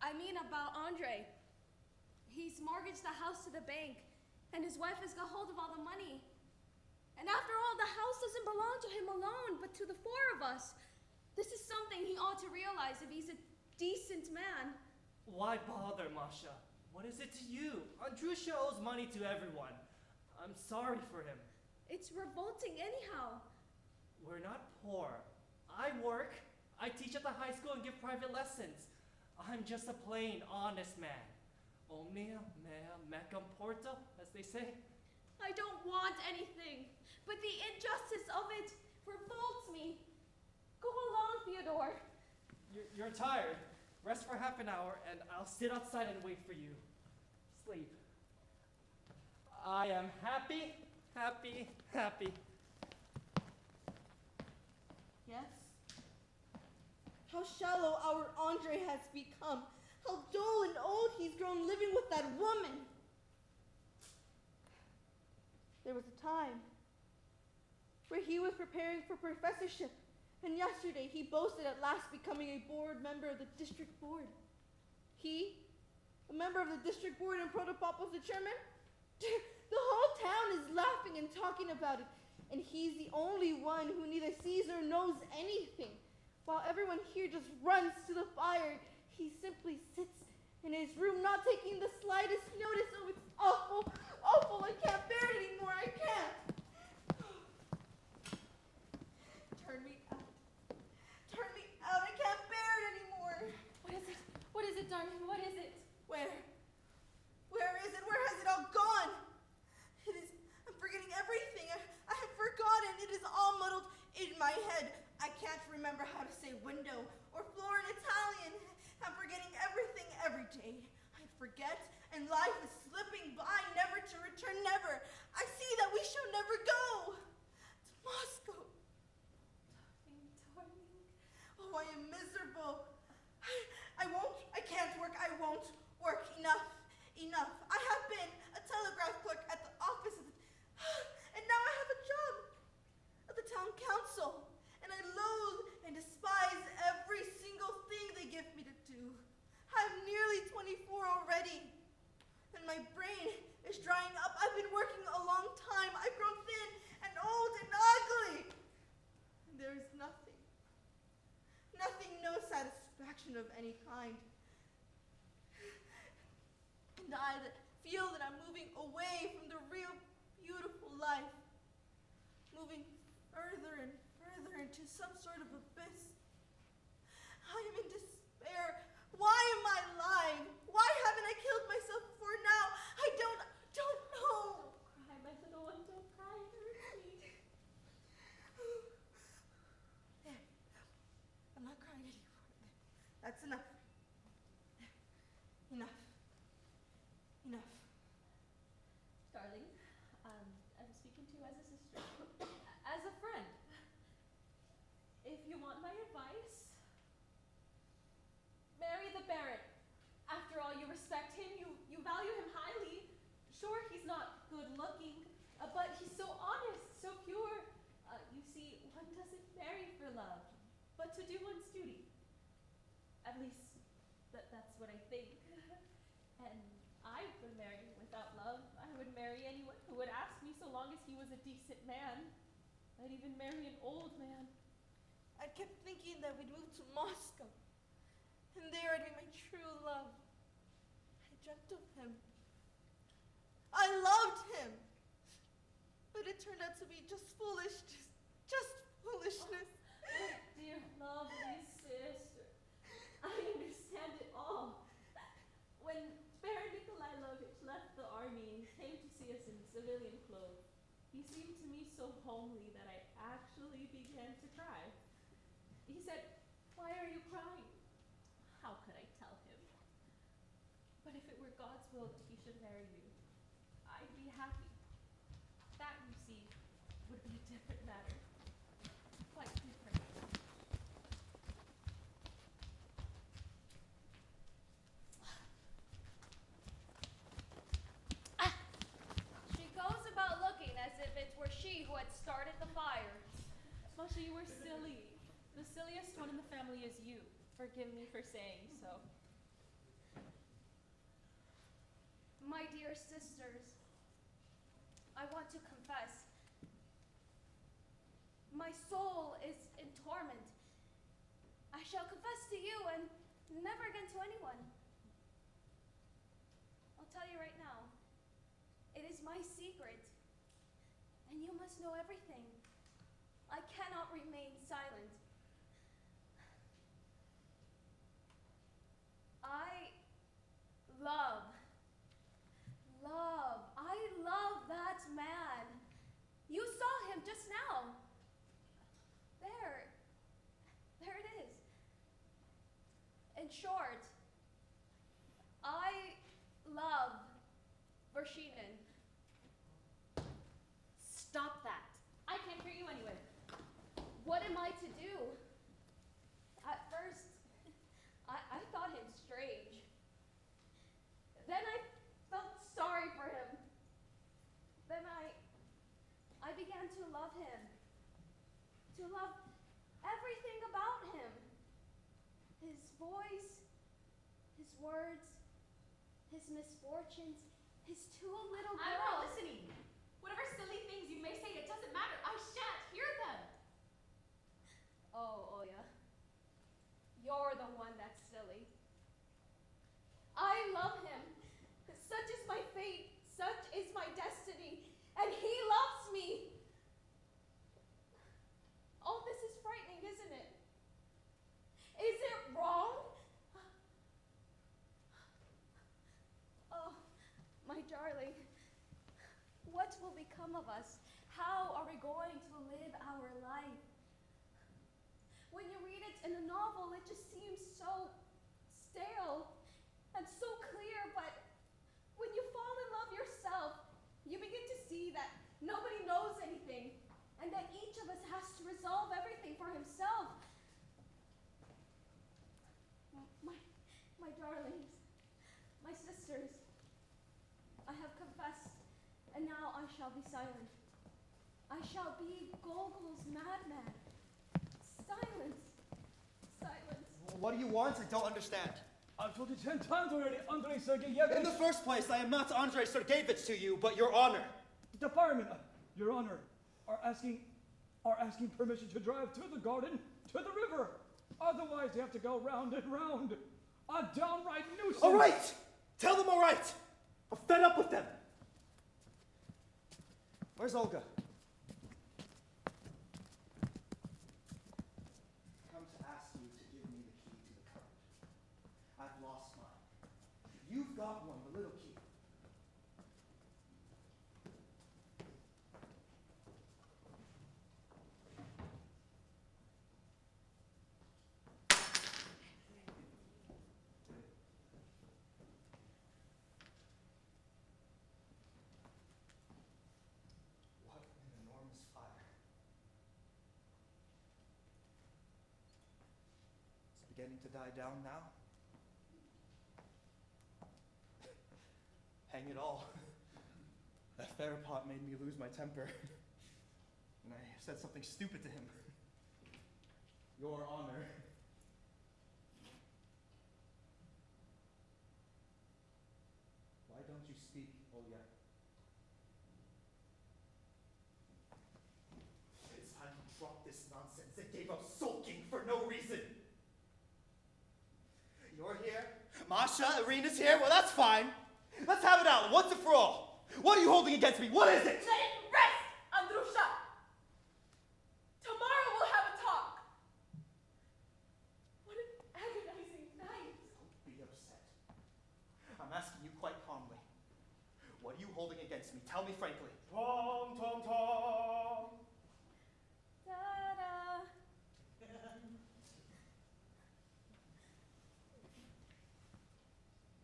I mean about Andre. He's mortgaged the house to the bank, and his wife has got hold of all the money. And after all, the house doesn't belong to him alone, but to the 4 of us. This is something he ought to realize if he's a decent man. Why bother, Masha? What is it to you? Andrusha owes money to everyone. I'm sorry for him. It's revolting anyhow. We're not poor. I work. I teach at the high school and give private lessons. I'm just a plain, honest man. Omnia mea mecum porto, as they say. I don't want anything, but the injustice of it revolts me. Go along, Theodore. You're tired. Rest for half an hour, and I'll sit outside and wait for you. Sleep. I am happy, happy, happy. Yes? How shallow our Andre has become. How dull and old he's grown living with that woman. There was a time where he was preparing for professorship, and yesterday he boasted at last becoming a board member of the district board. He, a member of the district board and Protopopov the chairman? The whole town is laughing and talking about it, and he's the only one who neither sees or knows anything. While everyone here just runs to the fire, he simply sits in his room, not taking the slightest notice. Oh, it's awful, awful. I can't bear it anymore. I can't. Turn me out. Turn me out. I can't bear it anymore. What is it? What is it, darling? What is it? Where? Where is it? Where has it all gone? It is. I'm forgetting everything. I have forgotten. It is all muddled in my head. I can't remember how to say window or floor in Italian. I'm forgetting everything every day. I forget, and life is slipping by, never to return, never. I see that we shall never go to Moscow. Darling. Oh, I am miserable. I can't work. I won't work. Enough. Enough. I have been a telegraph clerk at the office, and now I have a job at the town council. And I loathe and despise every single thing they give me to do. I'm nearly 24 already, and my brain is drying up. I've been working a long time. I've grown thin and old and ugly. And there is nothing, no satisfaction of any kind. And I feel that I'm moving away from the real beautiful life, moving further and further into some sort of abyss. I am in despair. Why am I alive? Why haven't I killed myself before now? I don't know. Don't cry, my little one. Don't cry. Hurt me. There. I'm not crying anymore. That's enough. Enough. Enough. to do one's duty. At least, that's what I think. And I would marry without love. I would marry anyone who would ask me so long as he was a decent man. I'd even marry an old man. I kept thinking that we'd move to Moscow, and there I'd meet my true love. I dreamt of him. I loved him. But it turned out to be just foolishness. Just foolishness. Oh, dear lovely sister, I understand it all. When Baron Nikolailovich left the army and came to see us in civilian clothes, he seemed to me so homely that I actually began to cry. He said, "Why are you crying?" How could I tell him? But if it were God's will that he should marry you, I'd be happy. That, you see, would be a different matter. Quite different. She goes about looking as if it were she who had started the fire. Masha, you were silly. The silliest one in the family is you. Forgive me for saying so. My dear sisters, I want to confess. My soul is in torment. I shall confess to you and never again to anyone. I'll tell you right now. It is my secret, and you must know everything. I cannot remain silent. I love that man. You saw him just now. There it is. In short, I love Vershinin. Stop that. I can't hear you anyway. What am I to do? At first, I thought him strange. Then I felt sorry for him. Then I began to love him. To love everything about him. His voice, his words, his misfortunes, his two little girls. I'm not listening. Whatever silly things you may say, it doesn't matter. I shan't hear them. Oh, Oya. You're the one that's silly. I love him. Such is my fate. Such is my destiny. And he loves me. All this is frightening, isn't it? Is it wrong? Oh, my darling. What will become of us? How are we going to live our life? When you read it in a novel, it just seems so stale and so clear, but when you fall in love yourself, you begin to see that nobody knows anything, and that each of us has to resolve everything for himself. My darlings, my sisters, I have confessed, and now I shall be silent. I shall be Gogol's madman. Silence. Silence. What do you want? I don't understand. I've told you 10 times already, Andrei Sergeyevich. In the first place, I am not Andrei Sergeyevich to you, but your honor. The firemen, Your Honor, are asking permission to drive to the garden, to the river. Otherwise, you have to go round and round. A downright nuisance. All right! Tell them all right! I'm fed up with them. Where's Olga? Come to ask you to give me the key to the cupboard. I've lost mine. You've got one, the little key. What an enormous fire. It's beginning to die down now. Hang it all. That Therapot made me lose my temper. And I said something stupid to him. Your honor. Why don't you speak, Olya? It's time you dropped this nonsense and gave up sulking for no reason. You're here. Masha, Irina's here. Well, that's fine. Let's have it out once and for all. What are you holding against me? What is it? Let it rest, Andrusha! Tomorrow we'll have a talk. What an agonizing night. Don't be upset. I'm asking you quite calmly. What are you holding against me? Tell me frankly. Tom, Tom, Tom. Ta-da.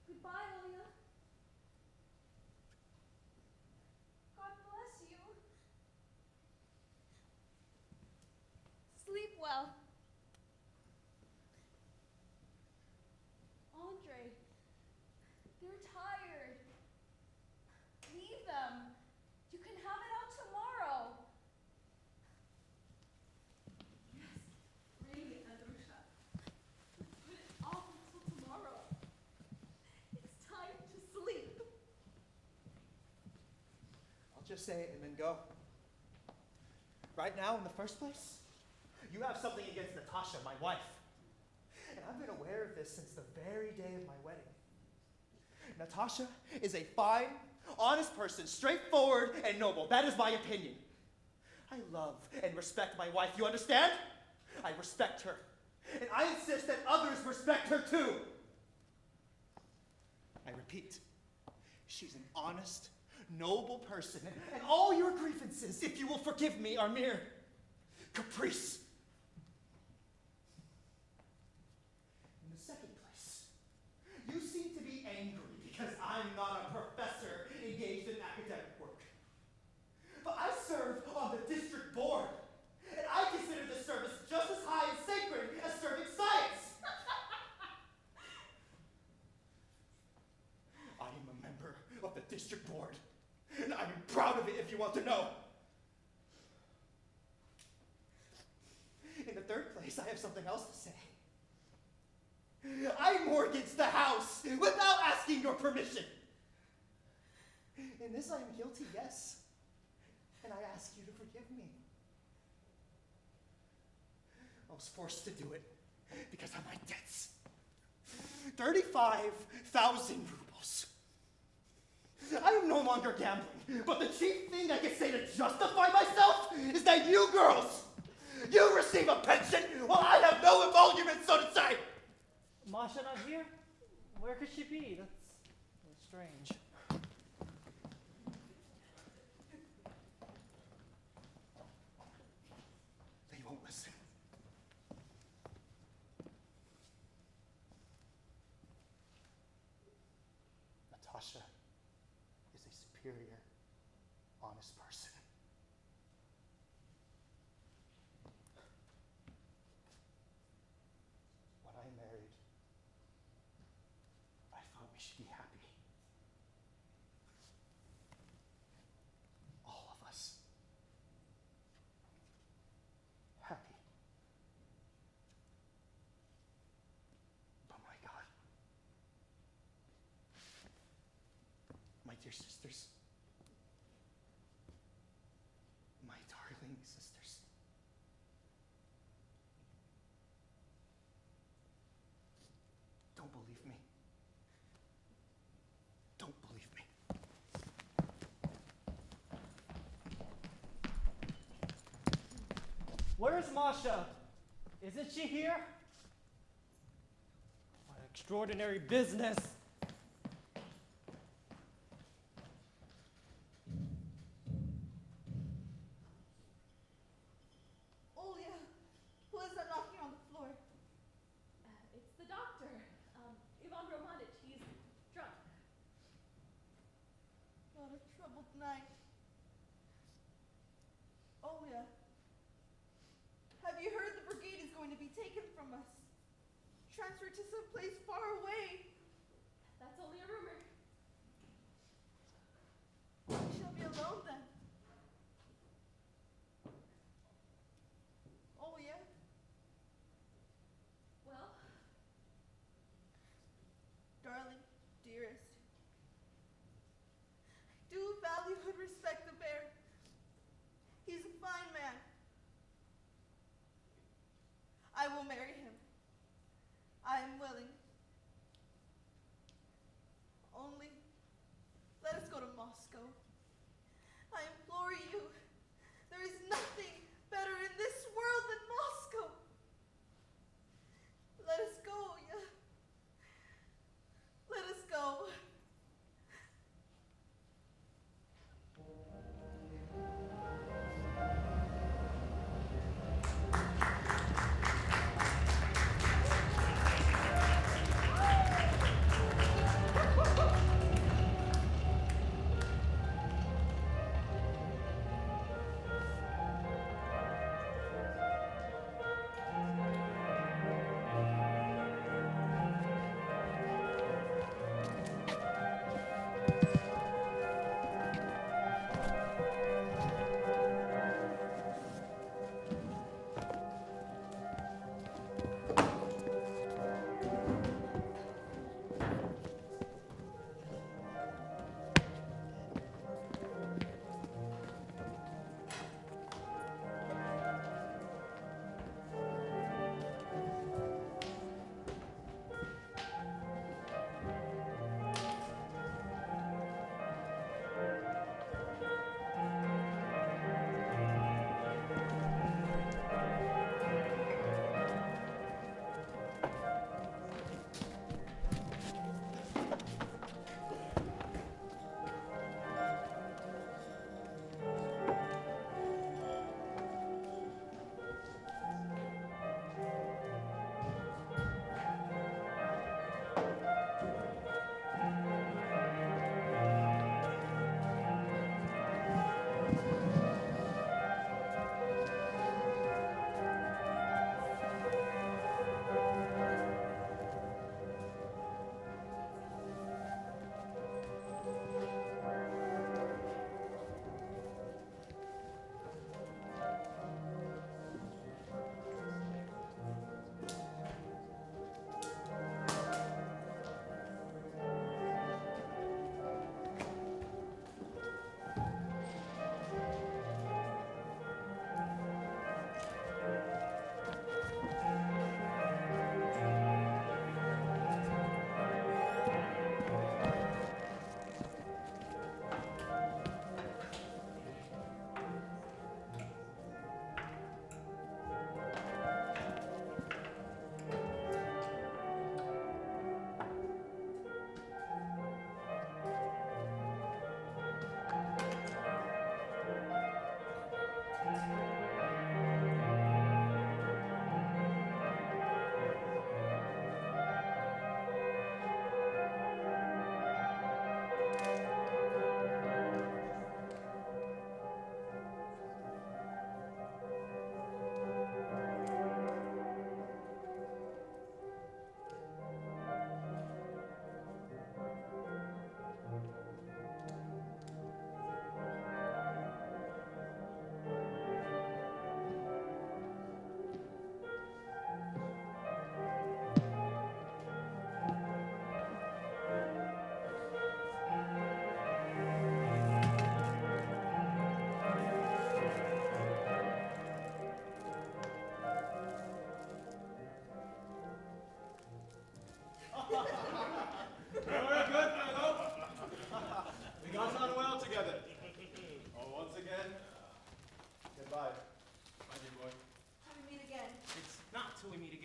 Goodbye, Olya. God bless you. Sleep well. Andre, they're tired. Leave them. You can have it out tomorrow. Yes, really, Andrusha. Put it off until tomorrow. It's time to sleep. I'll just say it and then go. Right now, in the first place, you have something against Natasha, my wife. And I've been aware of this since the very day of my wedding. Natasha is a fine, honest person, straightforward and noble. That is my opinion. I love and respect my wife, you understand? I respect her. And I insist that others respect her too. I repeat, she's an honest, noble person, and all your grievances, if you will forgive me, are mere caprice. In the second place, you seem to be angry because I'm not a professor engaged in academic work. But I serve on the district board, and I consider this service just as high and sacred as serving science. I am a member of the district board, and I'm proud of it if you want to know. In the third place, I have something else to say. I mortgaged the house without asking your permission. In this I am guilty, yes. And I ask you to forgive me. I was forced to do it because of my debts. 35,000 rubles. I am no longer gambling, but the chief thing I can say to justify myself is that you girls, you receive a pension while I have no emolument, so to say. Masha not here? Where could she be? That's strange. They won't listen. Natasha is a superior, honest person. When I married, I thought we should be happy. All of us. Happy. But my God. My dear sisters. My darling sisters. Don't believe me. Don't believe me. Where's Masha? Isn't she here? What extraordinary business. Olya, who is that knocking on the floor? It's the doctor, Ivan Romanich. He's drunk. What a troubled night. Olya, have you heard the brigade is going to be taken from us? Transferred to some place far away. That's only a rumor. We shall be alone then.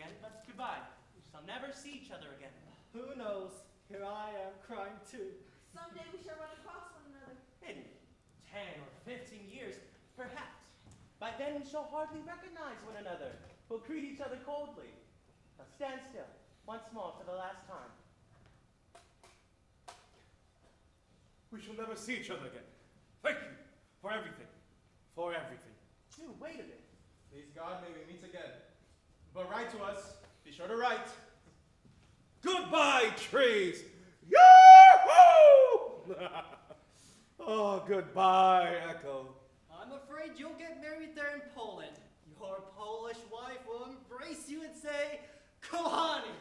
again, but goodbye. We shall never see each other again. Who knows? Here I am crying too. Someday we shall run across one another. In 10 or 15 years, perhaps. By then we shall hardly recognize one another. We'll greet each other coldly. Now stand still, once more for the last time. We shall never see each other again. Thank you for everything. For everything. Dude, wait a minute. Please God, may we meet again. But write to us. Be sure to write. Goodbye, trees! Yoo-hoo! Oh, goodbye, Echo. I'm afraid you'll get married there in Poland. Your Polish wife will embrace you and say, Kochani!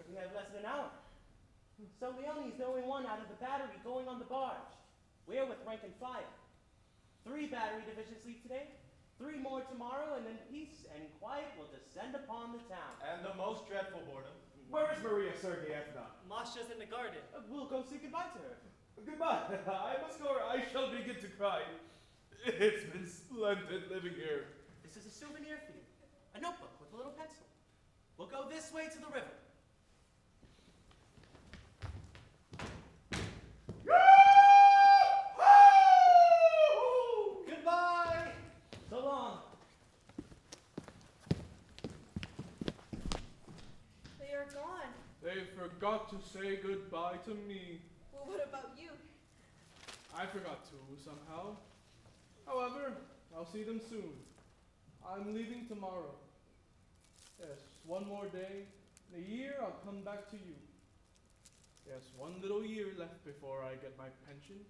We have less than an hour. So Leonie's the only one out of the battery going on the barge. We're with rank and file. 3 battery divisions leave today, 3 more tomorrow, and then peace and quiet will descend upon the town. And the most dreadful boredom. Where is Maria Sergeyevna? Masha's in the garden. We'll go say goodbye to her. Goodbye. I must go or I shall begin to cry. It's been splendid living here. This is a souvenir for you. A notebook with a little pencil. We'll go this way to the river. Goodbye! So long. They are gone. They forgot to say goodbye to me. Well, what about you? I forgot too, somehow. However, I'll see them soon. I'm leaving tomorrow. Yes, one more day. In a year, I'll come back to you. Yes, one little year left before I get my pension.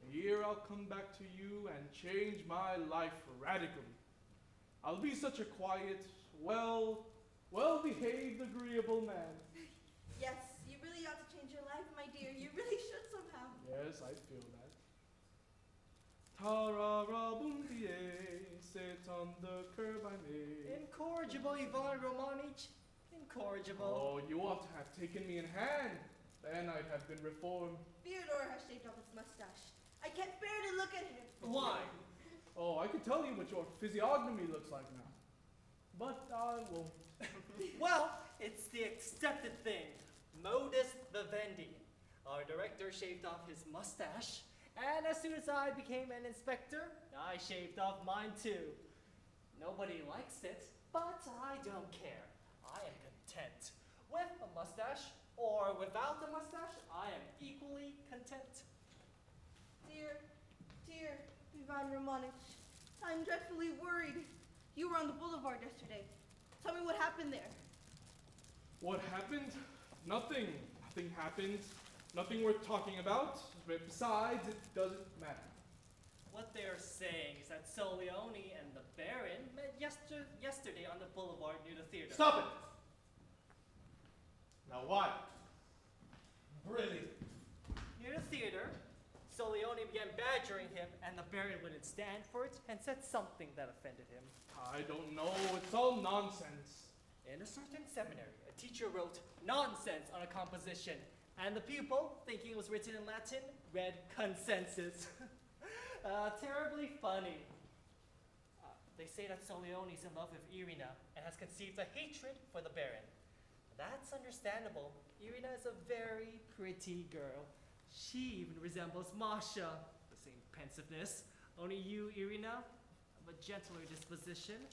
In a year, I'll come back to you and change my life radically. I'll be such a quiet, well-behaved, agreeable man. Yes, you really ought to change your life, my dear. You really should somehow. Yes, I feel that. Tararabuntie, sit on the curb I made. Incorrigible, Ivan Romanich. Incorrigible. Oh, you ought to have taken me in hand. Then I'd have been reformed. Theodore has shaved off his mustache. I can't bear to look at him. Why? Oh, I could tell you what your physiognomy looks like now. But I won't. Well, it's the accepted thing. Modus vivendi. Our director shaved off his mustache, and as soon as I became an inspector, I shaved off mine too. Nobody likes it, but I don't care. I am content. With a mustache or without a mustache, I am equally content. Dear Ivan Romanich, I'm dreadfully worried. You were on the boulevard yesterday. Tell me what happened there. What happened? Nothing. Nothing happened. Nothing worth talking about. Besides, it doesn't matter. What they're saying is that Soleone and the Baron met yesterday on the boulevard near the theater. Stop it! Now why? Brilliant. Near the theater, Soleone began badgering him, and the Baron wouldn't stand for it and said something that offended him. I don't know. It's all nonsense. In a certain seminary, a teacher wrote nonsense on a composition, and the pupil, thinking it was written in Latin, read consensus. Terribly funny. They say that Soleone is in love with Irina and has conceived a hatred for the Baron. That's understandable. Irina is a very pretty girl. She even resembles Masha, the same pensiveness. Only you, Irina, have a gentler disposition,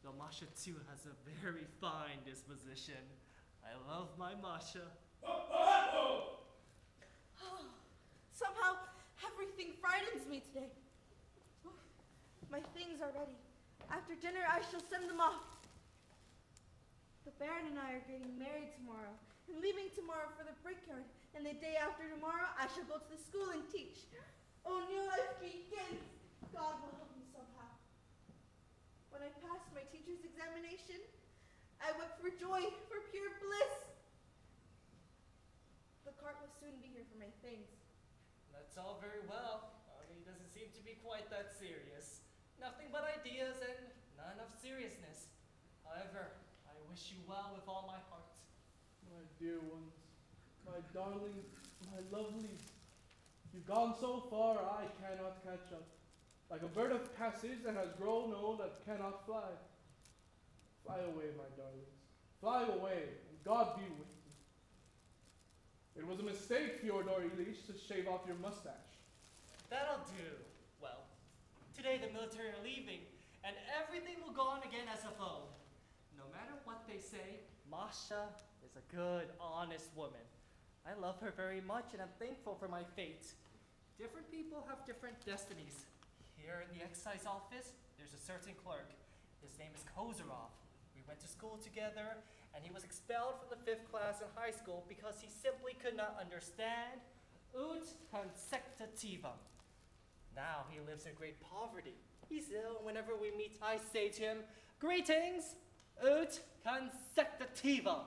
though Masha too has a very fine disposition. I love my Masha. Somehow, everything frightens me today. My things are ready. After dinner, I shall send them off. The Baron and I are getting married tomorrow, and leaving tomorrow for the brickyard. And the day after tomorrow, I shall go to the school and teach. Oh, new life begins. God will help me somehow. When I passed my teacher's examination, I wept for joy, for pure bliss. The cart will soon be here for my things. That's all very well, only it doesn't seem to be quite that serious. Nothing but ideas and none of seriousness. However, I wish you well with all my heart. My dear ones, my darlings, my lovelies, you've gone so far I cannot catch up. Like a bird of passage that has grown old that cannot fly. Fly away, my darlings. Fly away, and God be with you. It was a mistake, Fyodor Ilyich, to shave off your mustache. That'll do. Well, today the military are leaving, and everything will go on again as of old. No matter what they say, Masha is a good, honest woman. I love her very much, and I'm thankful for my fate. Different people have different destinies. Here in the excise office, there's a certain clerk. His name is Kozarov. We went to school together, and he was expelled from the 5th class in high school because he simply could not understand ut consecutivum. Now he lives in great poverty. He's ill, and whenever we meet, I say to him, "Greetings, ut consecutivum."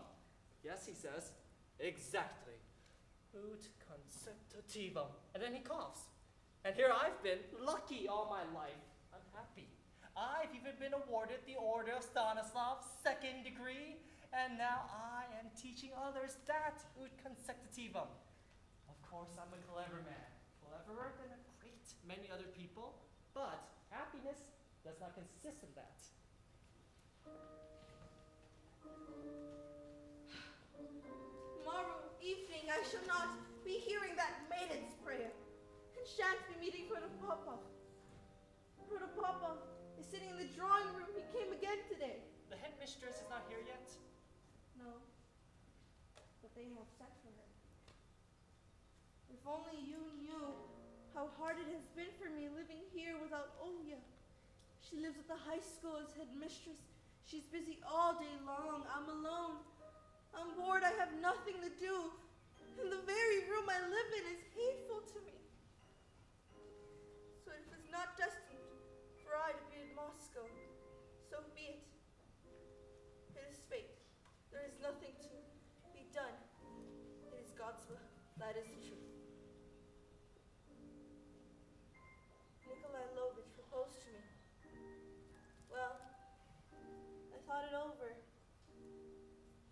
Yes, he says, exactly. Ut consecutivum. And then he coughs. And here I've been, lucky all my life. I'm happy. I've even been awarded the Order of Stanislav, 2nd degree, and now I am teaching others that ut consecutivum. Of course, I'm a clever man, cleverer than a great many other people, but happiness does not consist in that. Tomorrow evening I shall not be hearing that maiden's prayer, and shan't be meeting Protopopov. Protopopov is sitting in the drawing room. He came again today. The headmistress is not here yet. No, but they have sent for her. If only you knew how hard it has been for me living here without Olya. She lives at the high school as headmistress. She's busy all day long. I'm alone. I'm bored. I have nothing to do. And the very room I live in is hateful to me. So if it's not destined for I to be in Moscow, so be it. It is fate. There is nothing to be done. It is God's will. That is the truth. Nikolai Lovich proposed to me. Well, I thought it over.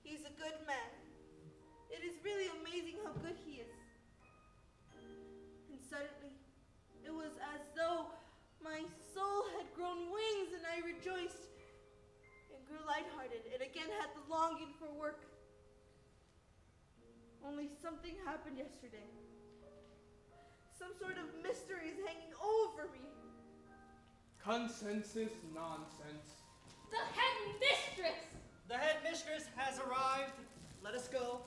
He's a good man. It is really amazing how good he is. And suddenly, it was as though my soul had grown wings, and I rejoiced and grew lighthearted and again had the longing for work. Only something happened yesterday. Some sort of mystery is hanging over me. Consensus nonsense. The headmistress! The headmistress has arrived. Let us go.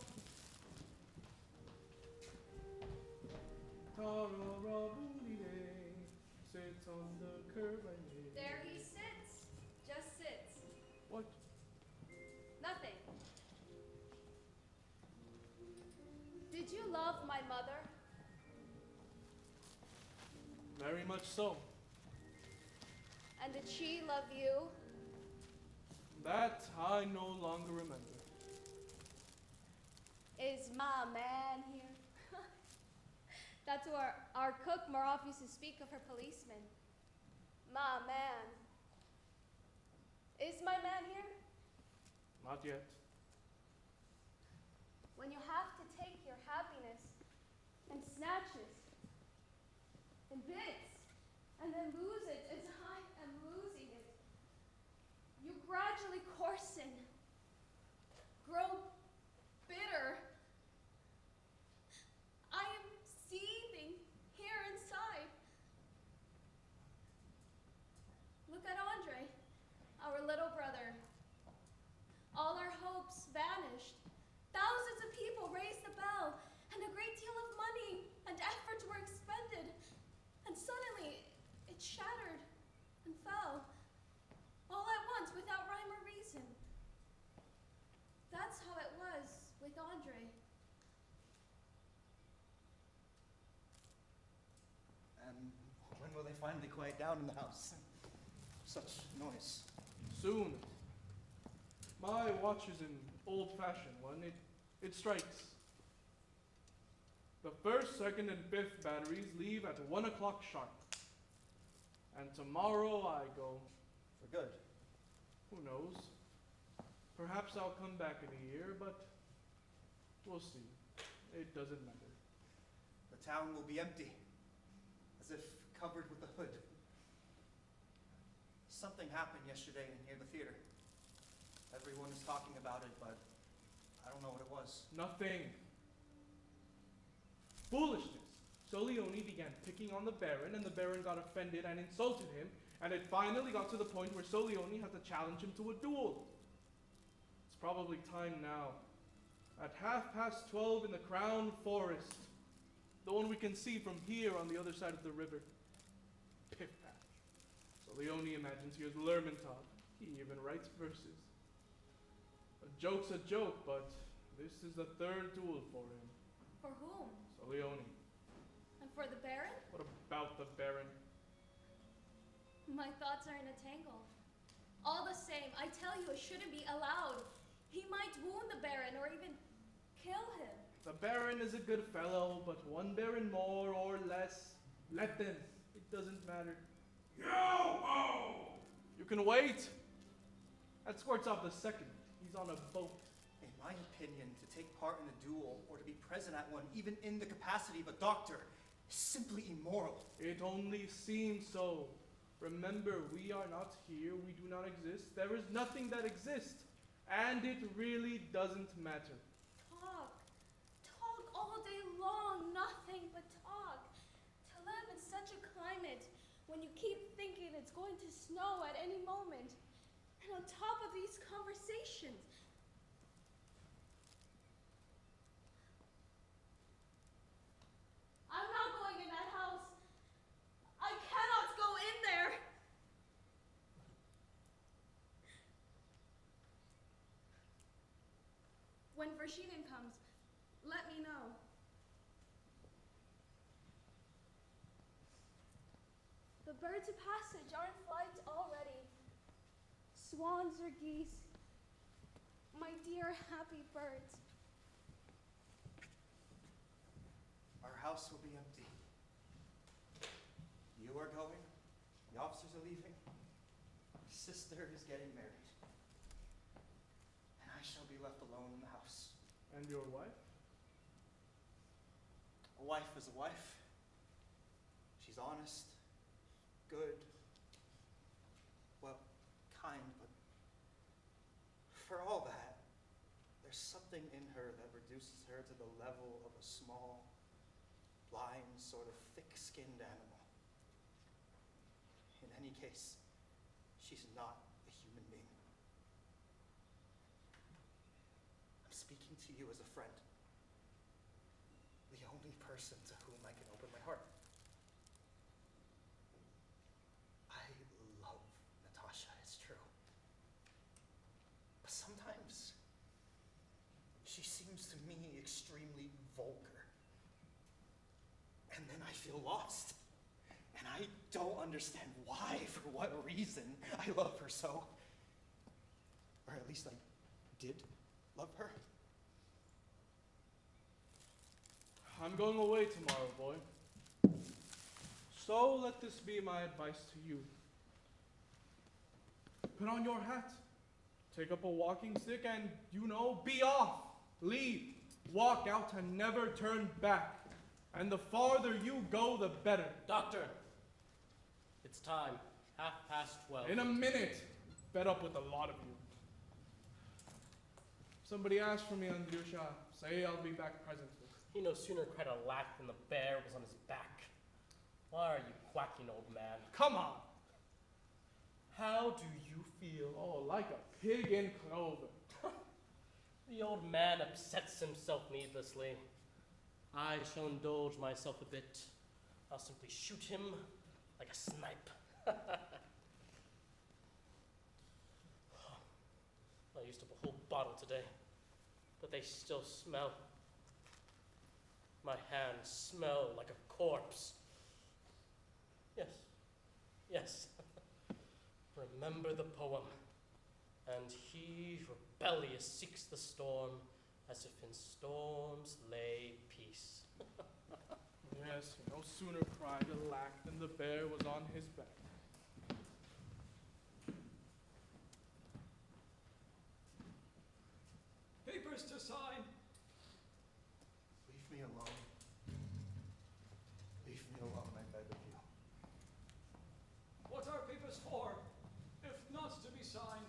Sits on the curb I made. There he sits. Just sits. What? Nothing. Did you love my mother? Very much so. And did she love you? That I no longer remember. Is my man here? That's where our cook Marov used to speak of her policeman. My man. Is my man here? Not yet. When you have to take your happiness and snatches and bits and then lose it as I am losing it, you gradually coarsen, grow bitter. I am seething here inside. Look at Andre, our little brother. All our hopes vanished. Thousands of people raised the bell, and a great deal of money and efforts were expended. And suddenly, it shattered and fell, all at once, without rhyme or reason. That's how it was with Andre. And when will they finally quiet down in the house? Such noise. Soon. My watch is an old-fashioned one. It strikes. The first, second, and fifth batteries leave at 1 o'clock sharp. And tomorrow I go. For good. Who knows? Perhaps I'll come back in a year, but we'll see. It doesn't matter. The town will be empty, as if covered with a hood. Something happened yesterday near the theater. Everyone is talking about it, but I don't know what it was. Nothing. Foolishness. Soleone began picking on the Baron, and the Baron got offended and insulted him, and it finally got to the point where Soleone had to challenge him to a duel. It's probably time now. At 12:30 in the Crown Forest, the one we can see from here on the other side of the river. Piff-paff. Soleone imagines he is Lermontov. He even writes verses. A joke's a joke, but this is the third duel for him. For whom? Soleone. And for the Baron? What about the Baron? My thoughts are in a tangle. All the same, I tell you, it shouldn't be allowed. He might wound the Baron or even kill him. The Baron is a good fellow, but one Baron more or less, let them. It doesn't matter. Yo-ho! You can wait. That Skvortsov the second. He's on a boat. In my opinion, to take part in a duel or to be present at one, even in the capacity of a doctor, is simply immoral. It only seems so. Remember, we are not here. We do not exist. There is nothing that exists. And it really doesn't matter. Talk. Talk all day long. Nothing but talk. To live in such a climate when you keep thinking it's going to snow at any moment. And on top of these conversations. I'm not going in that house. I cannot go in there. When Vershinin comes, let me know. The birds of passage are in flight already. Swans or geese, my dear happy birds. Our house will be empty. You are going. The officers are leaving. My sister is getting married. And I shall be left alone in the house. And your wife? A wife is a wife. She's honest, good, well, kind, but for all that, there's something in her that reduces her to the level of a small, blind, sort of thick-skinned animal. In any case, she's not a human being. I'm speaking to you as a friend. The only person to whom I can open my heart. I love Natasha, it's true. But sometimes she seems to me extremely vulgar. And then I feel lost. And I don't understand why, for what reason, I love her so. Or at least I did love her. I'm going away tomorrow, boy. So let this be my advice to you. Put on your hat. Take up a walking stick and, be off. Leave. Walk out and never turn back. And the farther you go, the better. Doctor, it's time. 12:30. In a minute. Fed up with a lot of you. Somebody asked for me, Andryusha. Say I'll be back presently. He no sooner cried a laugh than the bear was on his back. Why are you quacking, old man? Come on. How do you feel? Oh, like a pig in clover. The old man upsets himself needlessly. I shall indulge myself a bit. I'll simply shoot him like a snipe. I used up a whole bottle today, but they still smell. My hands smell like a corpse. Yes. Remember the poem. And he, rebellious, seeks the storm, as if in storms lay peace. Yes, he no sooner cried alack than the bear was on his back. Papers to sign. Leave me alone. Leave me alone, I beg of you. What are papers for, if not to be signed?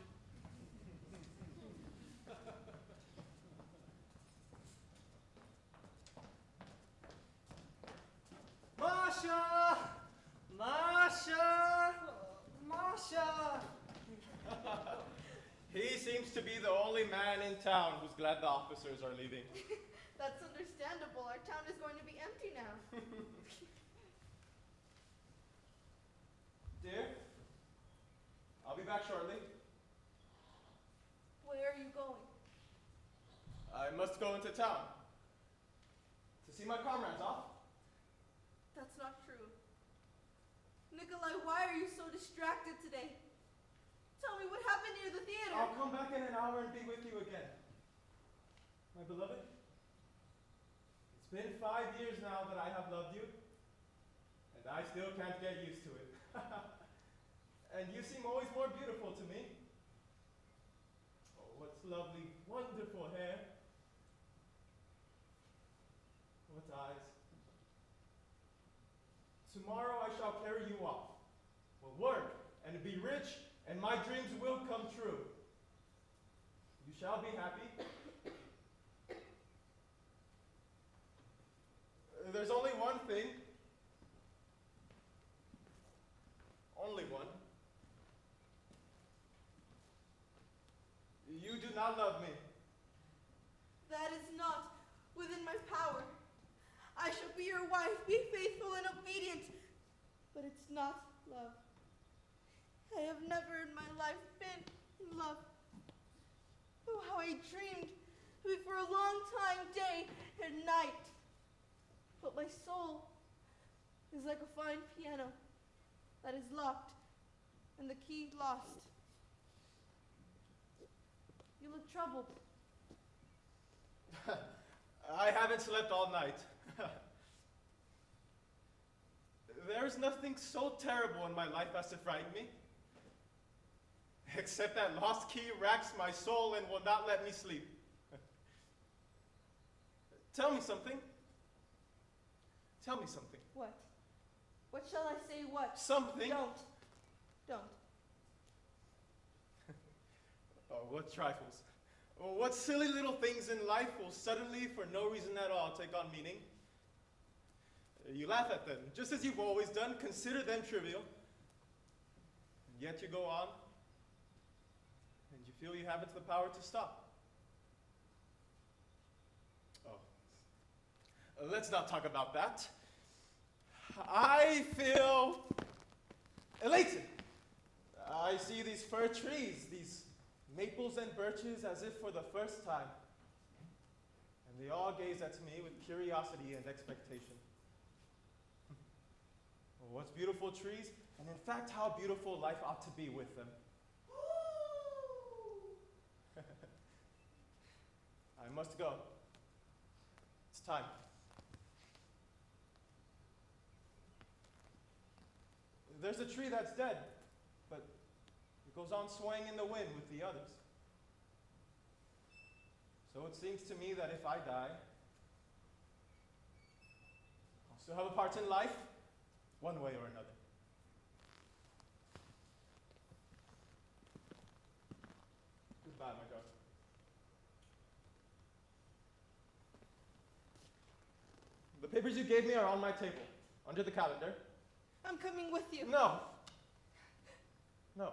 He seems to be the only man in town who's glad the officers are leaving. That's understandable. Our town is going to be empty now. Dear, I'll be back shortly. Where are you going? I must go into town to see my comrades off. That's not true. Nikolai, why are you so distracted today? Tell me what happened near the theater. I'll come back in an hour and be with you again. My beloved, it's been 5 years now that I have loved you, and I still can't get used to it. And you seem always more beautiful to me. Oh, what lovely, wonderful hair. What eyes. Tomorrow I shall carry you off. We'll work and be rich, and my dreams will come true. You shall be happy. There's only one thing. Only one. You do not love me. That is not within my power. I shall be your wife, be faithful and obedient, but it's not love. I have never in my life been in love. Oh, how I dreamed of it for a long time, day and night. But my soul is like a fine piano that is locked and the key lost. You look troubled. I haven't slept all night. There's nothing so terrible in my life as to frighten me. Except that lost key racks my soul and will not let me sleep. Tell me something. Tell me something. What? What shall I say what? Something. Don't. Oh, what trifles. Oh, what silly little things in life will suddenly, for no reason at all, take on meaning. You laugh at them, just as you've always done, consider them trivial. And yet you go on, and you feel you haven't the power to stop. Oh. Let's not talk about that. I feel elated. I see these fir trees, these maples and birches as if for the first time. And they all gaze at me with curiosity and expectation. Oh, what's beautiful trees, and in fact how beautiful life ought to be with them. I must go. It's time. There's a tree that's dead, but it goes on swaying in the wind with the others. So it seems to me that if I die, I'll still have a part in life, one way or another. Goodbye, my darling. The papers you gave me are on my table, under the calendar. I'm coming with you. No. No.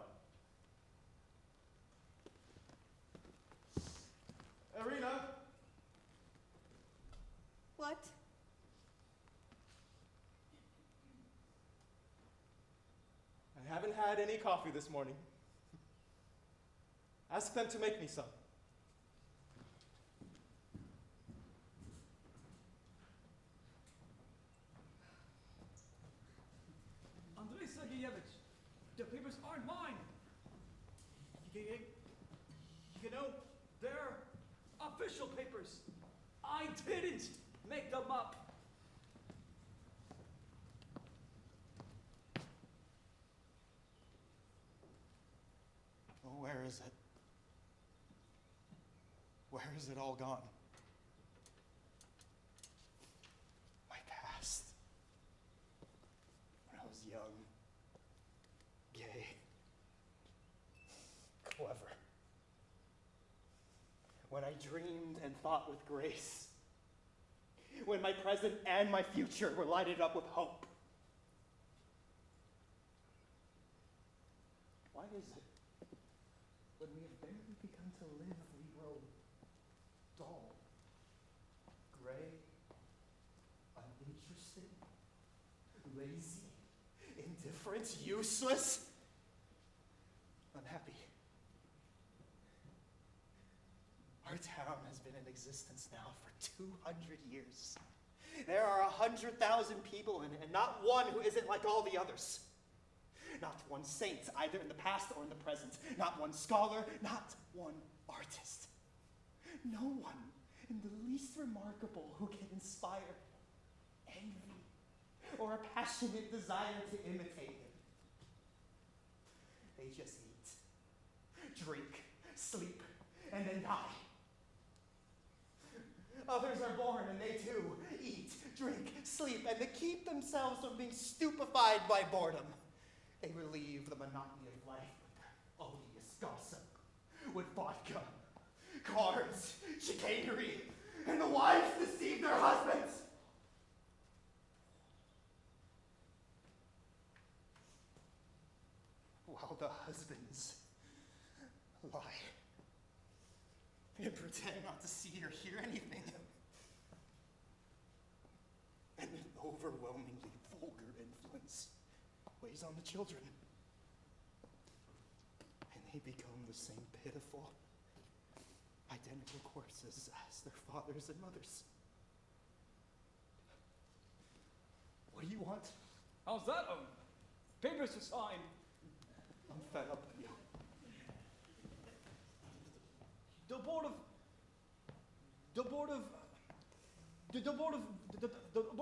Irina. What? I haven't had any coffee this morning. Ask them to make me some. Andrei Sergeyevich, the papers aren't mine. You know, they're official papers. I didn't make them up. Oh, where is it? Where is it all gone? My past. When I was young, gay, clever. When I dreamed and thought with grace. When my present and my future were lighted up with hope. Why is it? When we have barely begun to live, we grow dull, gray, uninterested, lazy, indifferent, useless, unhappy. Our town has been in existence now for 200 years. There are 100,000 people in it, and not one who isn't like all the others. Not one saint, either in the past or in the present. Not one scholar, not one artist. No one in the least remarkable who can inspire envy or a passionate desire to imitate him. They just eat, drink, sleep, and then die. Others are born and they too eat, drink, sleep, and they keep themselves from being stupefied by boredom. They relieve the monotony of life with their odious gossip, with vodka, cards, chicanery, and the wives deceive their husbands. While the husbands lie and pretend not to see or hear anything. And an overwhelmingly vulgar influence weighs on the children. And they become the same pitiful, identical corpses as their fathers and mothers. What do you want? How's that? Papers to sign. I'm fed up with you. The board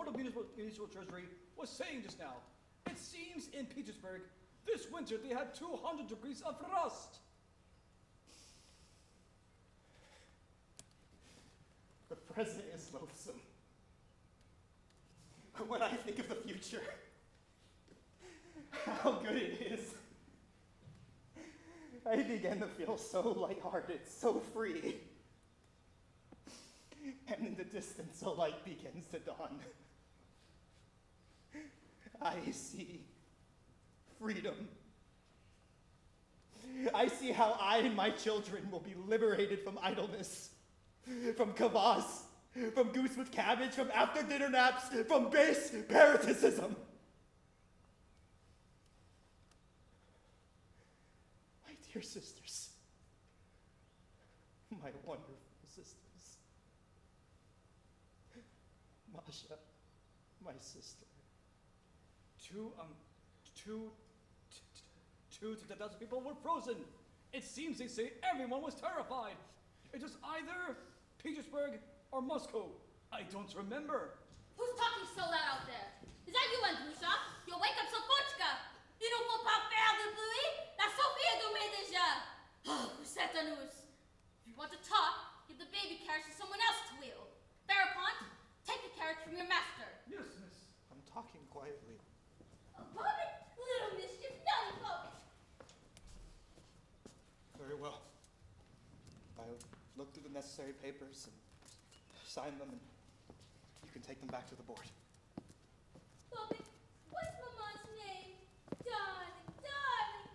of municipal treasury was saying just now. It seems in Petersburg this winter they had 200 degrees of frost. The present is loathsome. But when I think of the future, how good it is, I begin to feel so lighthearted, so free. And in the distance, a light begins to dawn. I see freedom. I see how I and my children will be liberated from idleness, from kvass, from goose with cabbage, from after-dinner naps, from base parasitism. My dear sisters, my wonderful sisters. Masha, my sister. 2,000 people were frozen. It seems they say everyone was terrified. It was either Petersburg or Moscow. I don't remember. Who's talking so loud out there? Is that you, Andrusha? Yo, wake up, Sofochka! Il ne faut pas faire de bruit! La Sophie est dormie déjà! Oh, c'est un nous. If you want to talk, give the baby carriage to someone else to wheel. Farapont, take the carriage from your master. Yes, miss. I'm talking quietly. Bobby, little mischief, naughty Bobby. Very well. I'll look through the necessary papers and sign them, and you can take them back to the board. Bobby, what's Mama's name? Darling, darling.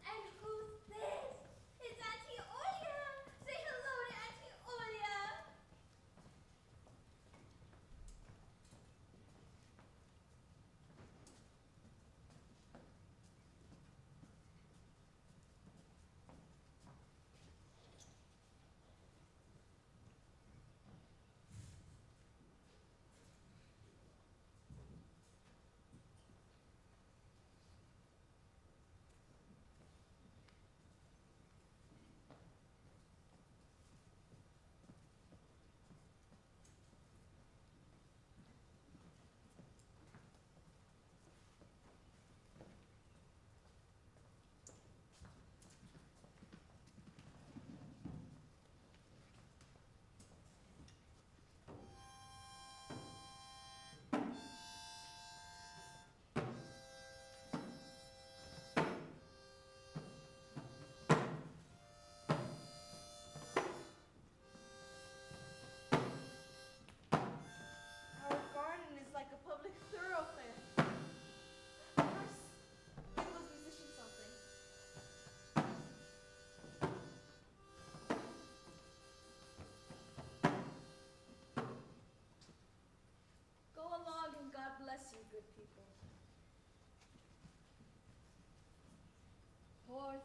And who's this? It's Auntie Olia. Say hello to Auntie Olia.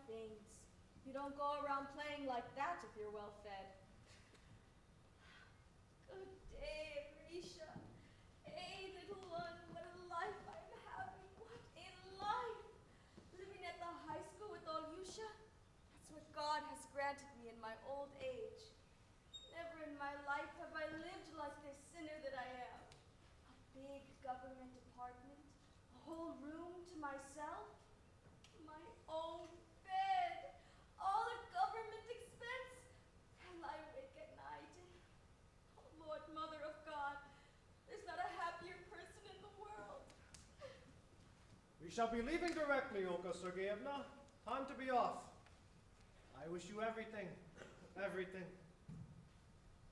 things. You don't go around playing like that if you're well fed. Good day, Risha. Hey, little one, what a life I'm having. What a life. Living at the high school with Olyusha. That's what God has granted me in my old age. Never in my life have I lived like this sinner that I am. A big government apartment, a whole room to myself, my own bed, all a government expense, and lie awake at night. Oh, Lord, Mother of God, there's not a happier person in the world. We shall be leaving directly, Olga Sergeyevna. Time to be off. I wish you everything. Everything.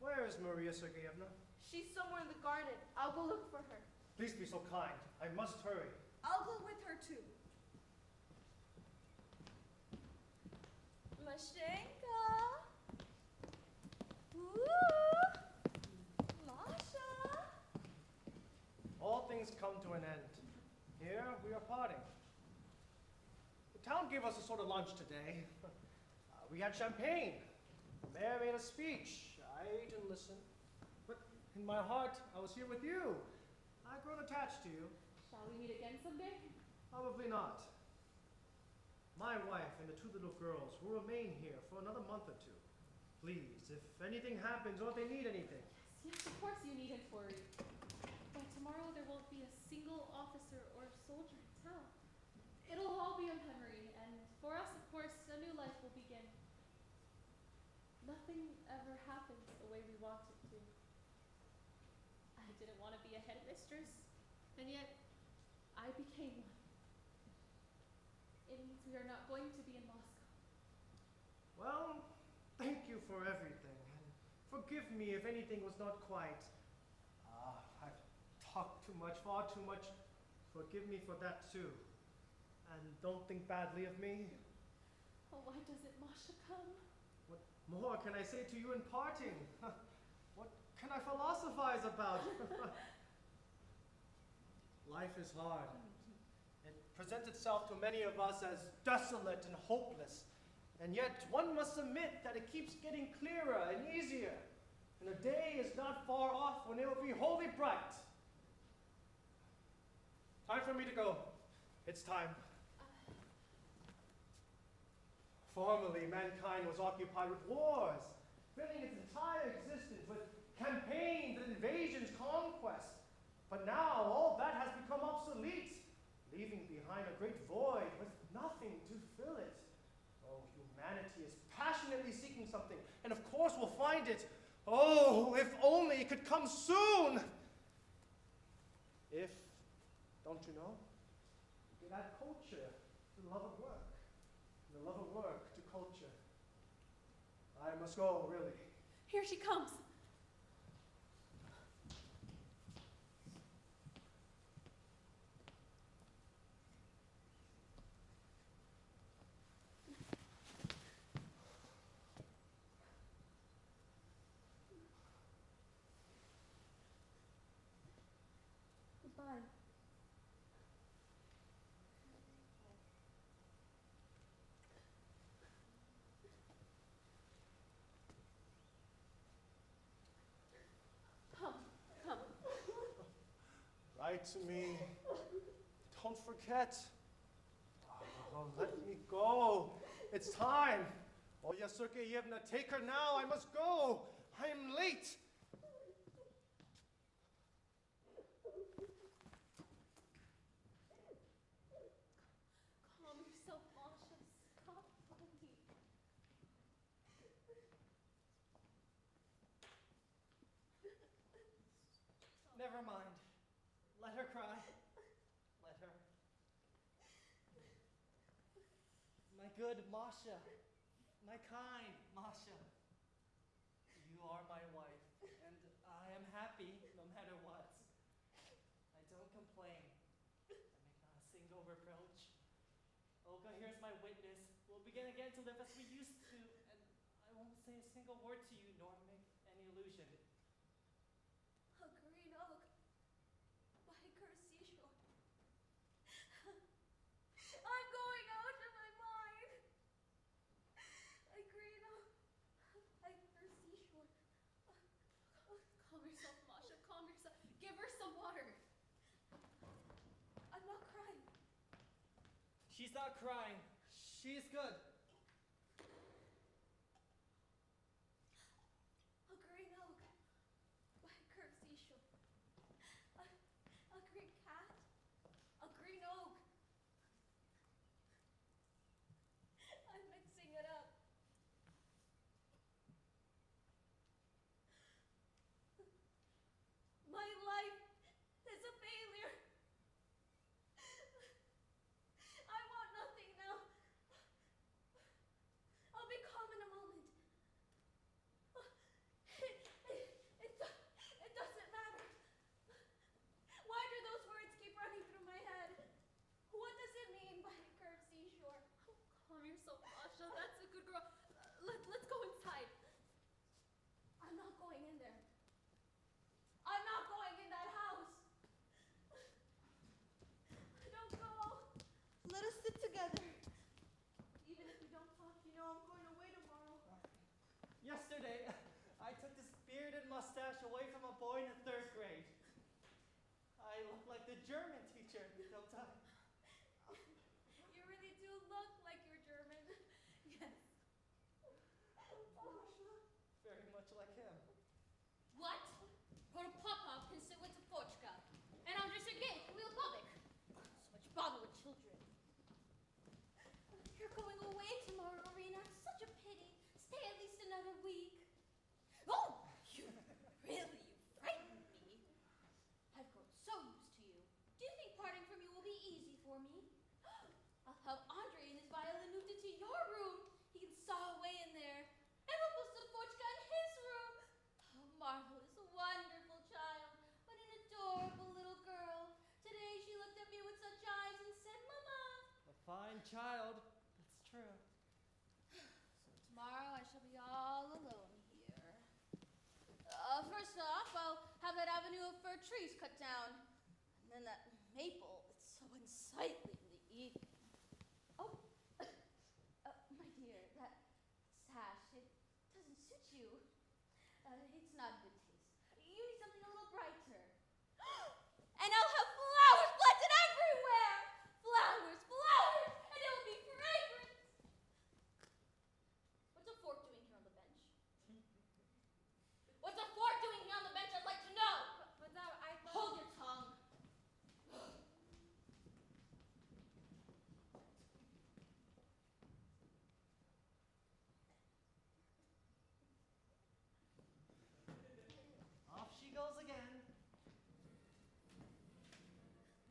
Where is Maria Sergeyevna? She's somewhere in the garden. I'll go look for her. Please be so kind. I must hurry. I'll go with her too. Mashenka. Ooh. Masha. All things come to an end. Here we are parting. The town gave us a sort of lunch today. We had champagne. The mayor made a speech. I ate and listened. But in my heart, I was here with you. I've grown attached to you. Shall we meet again someday? Probably not. My wife and the two little girls will remain here for another month or two. Please, if anything happens or they need anything. Yes, of course you needn't worry. By tomorrow there won't be a single officer or soldier in town. It'll all be a memory, and for us, of course, a new life will begin. Nothing ever happens the way we want it to. I didn't want to be a headmistress, and yet I became one. It means we are not going to be in Moscow. Well, thank you for everything. And forgive me if anything was not quite. I've talked too much, far too much. Forgive me for that too. And don't think badly of me. Oh, why doesn't Masha come? What more can I say to you in parting? What can I philosophize about? Life is hard. It presents itself to many of us as desolate and hopeless. And yet one must admit that it keeps getting clearer and easier. And the day is not far off when it will be wholly bright. Time for me to go. It's time. Formerly, mankind was occupied with wars, filling its entire existence with campaigns and invasions, conquests. But now all that has become obsolete, leaving behind a great void with nothing to fill it. Oh, humanity is passionately seeking something, and of course we'll find it. Oh, if only it could come soon! If, don't you know, you add culture to the love of work, and the love of work to culture. I must go, really. Here she comes. Goodbye. Come, come. Write to me. Don't forget. Oh, let me go. It's time. Olya Sergeyevna, take her now. I must go. I am late. Calm yourself, Masha. Stop fighting. Never mind. Let her cry. Let her. My good Masha. My kind Masha. You are my wife, and I am happy no matter what. I don't complain. I make not a single reproach. Olga, here's my witness. We'll begin again to live as we used to, and I won't say a single word to you nor make any illusion. A green oak. By Cursicio. I'm going out of my mind. She's not crying. She's good. A green oak by curved seashore. A green cat. A green oak. I'm mixing it up. My life is a failure. I want nothing now. I'll be calm in a moment. It doesn't matter. Why do those words keep running through my head? What does it mean by a curved seashore? Oh, calm yourself, Asha. That's a good girl. Let's go inside. I'm not going in there. I'm not going in that house. Don't go. Let us sit together. Even if we don't talk, you know I'm going away tomorrow. Yesterday, I took this bearded mustache away from a boy in the 3rd grade. I look like the German teacher, don't I? You really do look like you're German. Yes. Very much like him. What? Her papa can sit with the Fochka. And I'm just a gay, little Bobik. So much bother with children. You're going away tomorrow, Arena. Such a pity. Stay at least another week. Oh, you frighten me. I've grown so used to you. Do you think parting from you will be easy for me? I'll have Andre and his violin moved into your room. He can saw away in there. And we'll put Sofochka in his room. Oh, marvelous, wonderful child. What an adorable little girl. Today she looked at me with such eyes and said, Mama. A fine child. That's true. So tomorrow I shall be all alone here. First off, I'll have that avenue of fir trees cut down. And then that maple, it's so unsightly in the evening. Oh, my dear, that sash, it doesn't suit you. It's not good taste. You need something a little brighter. And I'll have flowers planted everywhere! Flowers, flowers! And it will be fragrant! What's a fork doing here on the bench? What's a fork doing here on the bench? I'd like to know! But that, I thought... Hold your tongue. Off she goes again.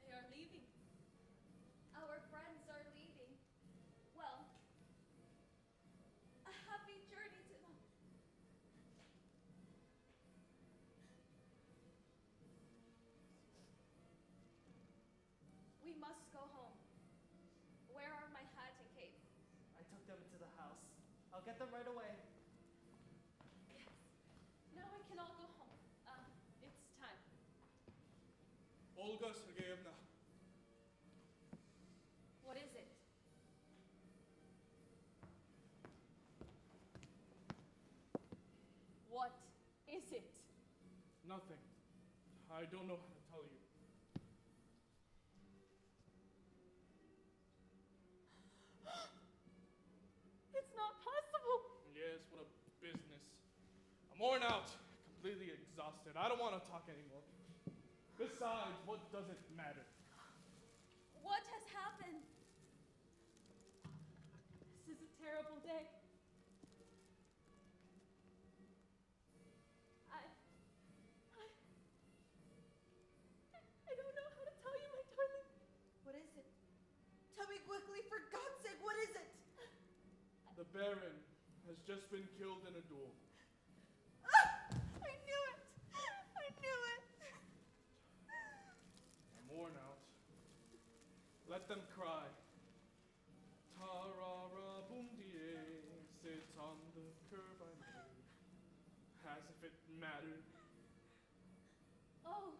They are leaving. Our friends are leaving. Well, a happy journey to them. We must go home. Where are my hat and cape? I took them to the house. I'll get them right away. Now we can all go home. It's time. Olga Sergeyevna, What is it? What is it? nothing. I don't know how to tell you. It's not possible. Yes, what a business. I'm worn out, completely exhausted. I don't want to talk anymore. Besides, what does it matter? What has happened? This is a terrible day. I don't know how to tell you, my darling. What is it? Tell me quickly, for God's sake, what is it? The Baron has just been killed in a duel. Ah! I knew it! I knew it! I'm worn out. Let them cry. Ta-ra-ra, boom-dee, sits on the curve I made. As if it mattered. Oh,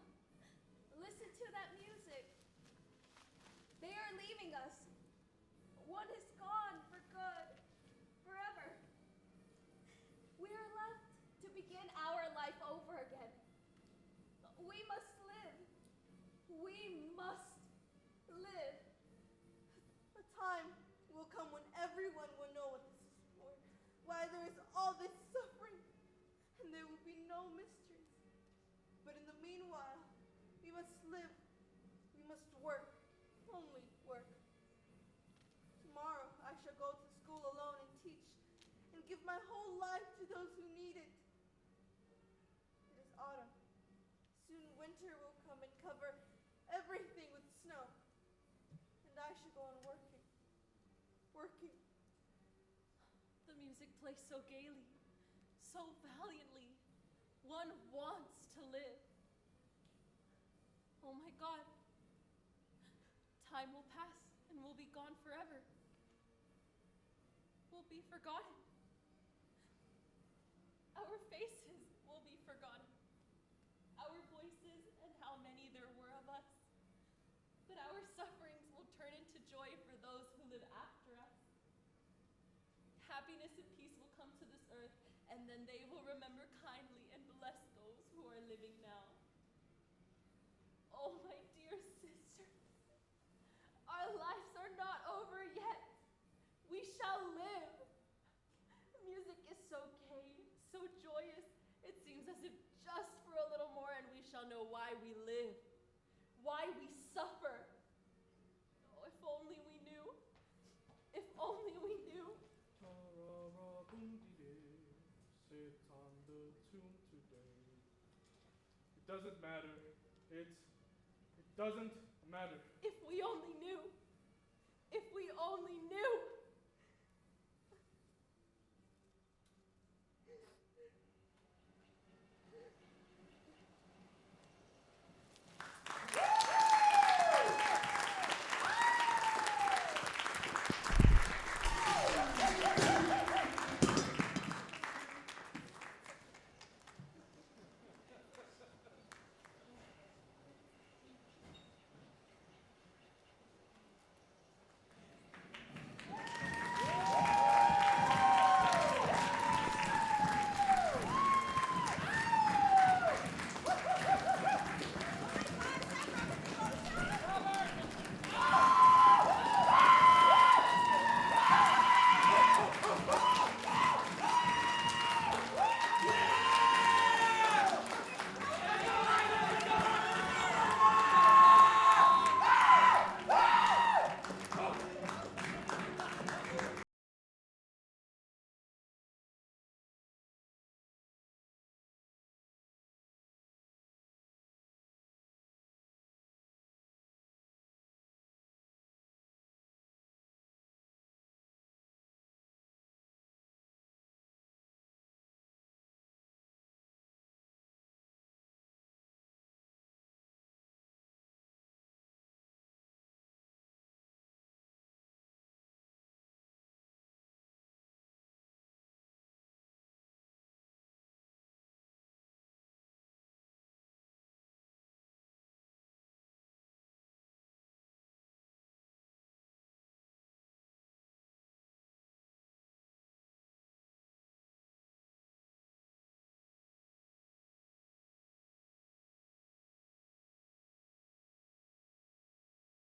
listen to that music. They are leaving us. One is gone for good, forever. We are left to begin our life over again. We must live. We must live. The time will come when everyone will know what this is for, why there is all this suffering, and there will be no mysteries. But in the meanwhile, we must live, we must work, only work. Tomorrow I shall go to school alone and teach, and give my whole life to those who need it. It is autumn. Soon winter will come and cover everything with snow. And I shall go on working. Working. The music plays so gaily, so valiantly. One wants to live. Oh my God. Time will pass and we'll be gone forever. We'll be forgotten. Our faces will be forgotten. Our voices and how many there were of us. But our sufferings will turn into joy for those who live after us. Happiness and peace will come to this earth, and then they will remember kindly and bless those who are living now. Oh, my dear sisters, our lives are not over yet. We shall live. Music is so gay, so joyous. It seems as if just for a little more and we shall know why we live, why we suffer. Oh, if only we knew. If only we knew. Sit on the tomb today. It doesn't matter. It doesn't matter. If we only knew. If we only knew.